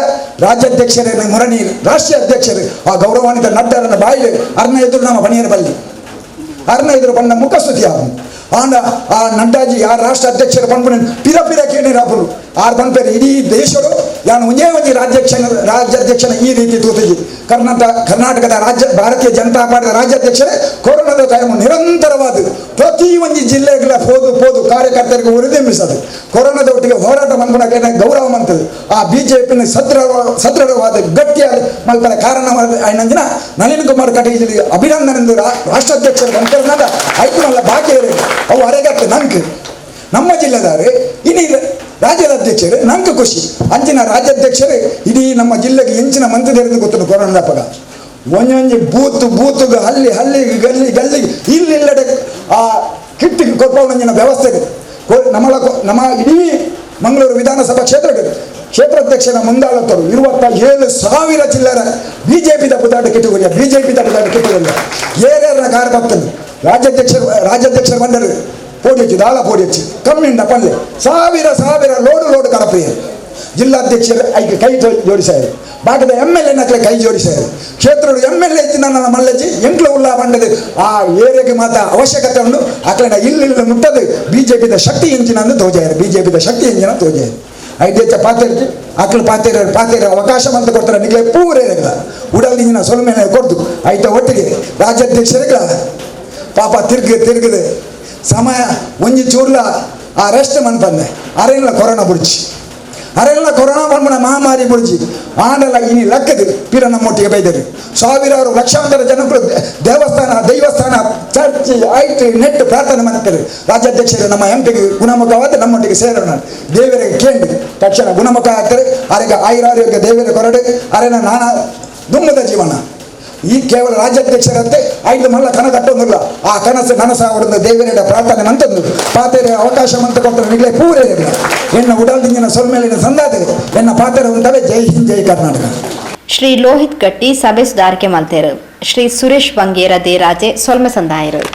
ರಾಜ್ಯಾಧ್ಯಕ್ಷರೇ ಮುರಣಿ ರಾಷ್ಟ್ರೀಯ ಅಧ್ಯಕ್ಷರು ಆ ಗೌರವಾನ್ವಿತ ನಡ್ಡರನ್ನ ಬಾಯಿಲೆ ಅರ್ನ ಎದುರು ನಮ್ಮ ಬಣಿಯರ ಬಲ್ಲಿ ಅರ್ನ ಎದುರು ಬಂದ ಮುಖಸ್ತುತಿ ಆಗ ಆಂಡ ಆ ನಡ್ಡಾಜಿ ಆ ರಾಷ್ಟ್ರ ಅಧ್ಯಕ್ಷರು ಬಂದ್ಬಿಡ ಪಿರ ಕೇಳಿರಾಪರು ಆರು ಬಂದ್ಪೇರು ಇಡೀ ದೇಶರು ಯಾನು ಒಂದೇ ಒಂದು ರಾಜ್ಯಾಧ್ಯಕ್ಷನ ಈ ರೀತಿ ತೂತಿದ್ವಿ ಕರ್ನಾಟಕದ ಭಾರತೀಯ ಜನತಾ ಪಾರ್ಟಿಯ ರಾಜ್ಯಾಧ್ಯಕ್ಷರೇ ಕೊರೋನಾದ ಟೈಮ್ ನಿರಂತರವಾದ ಪ್ರತಿ ಒಂದು ಜಿಲ್ಲೆಗಳ ಪೋದು ಕಾರ್ಯಕರ್ತರಿಗೆ ಉರಿದೆಂಬಿಸದು ಕೊರೋನಾದ ಒಟ್ಟಿಗೆ ಹೋರಾಟ ಬಂದ್ಬಿಡಕ್ಕೆ ಗೌರವ ಮಾಡ್ತದೆ ಆ ಬಿಜೆಪಿನ ಸದೃಢವಾದ ಗಟ್ಟಿಯಾದ ಮಲ್ಪನ ಕಾರಣವಾದ ಐನಂದಿನ ನಳಿನ್ ಕುಮಾರ್ ಕಟೀಲ್ ಅಭಿನಂದನೆ ರಾಷ್ಟ್ರಾಧ್ಯಕ್ಷರು ಬಂದ ಐದು ಬಾಕಿ ಅವು ಅರೆಗತ್ತೆ ನಂಗೆ ನಮ್ಮ ಜಿಲ್ಲೆದಾರೆ ಇಡೀ ರಾಜ್ಯದ ಅಧ್ಯಕ್ಷರು ನಂಗೆ ಖುಷಿ ಅಂಚಿನ ರಾಜ್ಯಾಧ್ಯಕ್ಷರು ಇಡೀ ನಮ್ಮ ಜಿಲ್ಲೆಗೆ ಹೆಂಚಿನ ಮಂತ್ರಿದರಿಂದ ಗೊತ್ತು ಕೊರೋನಾಪಗ ಒಂದೊಂದು ಬೂತುಗ ಹಲ್ಲಿಗೆ ಗಲ್ಲಿಗೆ ಇಲ್ಲೆಲ್ಲೆಡೆ ಆ ಕಿಟ್ಟಿಗೆ ಕೊಟ್ಟ ವ್ಯವಸ್ಥೆ ಇದೆ ನಮ್ಮ ಇಡೀ ಮಂಗಳೂರು ವಿಧಾನಸಭಾ ಕ್ಷೇತ್ರಾಧ್ಯಕ್ಷರ ಮುಂದಾಳತ್ತರು 27,000 ಚಿಲ್ಲರ ಬಿಜೆಪಿ ಪುದಾಟ ಕಿಟ್ಟುಗೊಳ್ಳ ಏರ್ಯಾರ ಕಾರ ಬರ್ತದೆ ರಾಜ್ಯಾಧ್ಯಕ್ಷರು ಬಂದರು ಪೋಡಿಯಚ್ಚು ದಾಳ ಪೋಡಿಯಚ್ಚು ಕಮ್ಮಿಂದ ಪಲ್ಲೆ ಸಾವಿರ ಲೋಡು ಕಡಪೆ ಜಿಲ್ಲಾಧ್ಯಕ್ಷರು ಐಕೆ ಕೈ ಜೋಡಿಸಾರು ಬಾಕದ MLA ನಕ್ಲೆ ಕೈ ಜೋಡಿಸಾರು ಕ್ಷೇತ್ರಗಳು MLA ಇತ್ತು ನನ್ನ ಮಲ್ಲಜ್ಜಿ ಎಂಕ್ಲ ಉಲ್ಲ ಬಂಡದು ಆ ಏರಿಯಾಗೆ ಮಾತ್ರ ಅವಶ್ಯಕತೆ ಉಂಟು ಅಕ್ಲೆನ ಇಲ್ಲಿ ಮುಟ್ಟದು ಬಿಜೆಪಿದ ಶಕ್ತಿ ಎಂಜಿನ ತೋಜಾರು ಐದೇಚ ಪಾತ್ರೆ ಅಕ್ಳು ಪಾತ್ರೆ ಅವಕಾಶ ಅಂತ ಕೊಡ್ತಾರೆ ನಿಮಗೆ ಪೂರೇರಲ್ಲ ಉಡಲಿನ ಸೊಲ್ಮೇಲೆ ಕೊಡ್ದು ಐತ ಒಟ್ಟಿಗೆ ರಾಜ್ಯಾಧ್ಯಕ್ಷರಿಗ ಪಾಪ ತಿರುಗದೆ ಸಮಯ ಒಂಜಿ ಚೂರ್ಲ ಆ ರೆಸ್ಟ್ ಮನ್ಪಂದೆ ಅರೆಲ್ಲ ಕೊರೋನಾ ಬಂದ್ಬಿಡ ಮಹಾಮಾರಿ ಬುಡ್ಜಿ ಆಂಡಲ ಇನಿ ಲೆಕ್ಕದು ಪಿರ ನಮ್ಮೊಟ್ಟಿಗೆ ಬೈದರು ಸಾವಿರಾರು ಲಕ್ಷಾಂತರ ಜನಗಳು ದೈವಸ್ಥಾನ ಚರ್ಚ್ ಐಟ್ ನೆಟ್ ಪ್ರಾರ್ಥನೆ ಮಾಡ್ತಾರೆ ರಾಜ್ಯಾಧ್ಯಕ್ಷರು ನಮ್ಮ ಎಂಪಿಗೆ ಗುಣಮುಖವಾದ ನಮ್ಮೊಟ್ಟಿಗೆ ಸೇರೋಣ ದೇವರಿಗೆ ಕೇಳಿ ತಕ್ಷಣ ಗುಣಮುಖ ಆಗ್ತಾರೆ ಅರೆಗೆ ಆಯುರಾರೋಗ್ಯ ದೇವರ ಕೊರಡೆ ಅರೆನ ನಾನಾ ದುಮ್ಮದ ಜೀವನ ಈ ಕೇವಲ ರಾಜ್ಯಾಧ್ಯಕ್ಷರಂತೆ 5 ಮಲ್ಲ ಕನ ಕಟ್ಟೊಂದಿಲ್ಲ ಆ ಕನಸು ನನಸಾವಡದ ದೇವರ ಪ್ರಾರ್ಥನೆ ಮಂತಂದು ಪಾತೆರೆ ಅವಕಾಶ ಮಂತ ಕೊಟ್ಟರೆ ನಿಗಲೇ ಪೂರೇ ಇಲ್ಲ ಎನ್ನ ಉಡಲ್ದಿಂಗಿನ ಸೊಲ್ಮೇಲಿನ ಸಂದಾದೆ ಎನ್ನ ಪಾತೆರೆ ಉಂಟವೆ ಜೈ ಹಿಂದ್ ಜೈ ಕರ್ನಾಟಕ. ಶ್ರೀ ಲೋಹಿತ್ ಗಟ್ಟಿ ಸಭೆ ಸುಧಾರಿಕೆ ಮಲ್ತೇರು ಶ್ರೀ ಸುರೇಶ್ ಬಂಗೇರ ದೇರಾಜೆ ಸೊಲ್ಮೆ ಸಂದಾಯರು.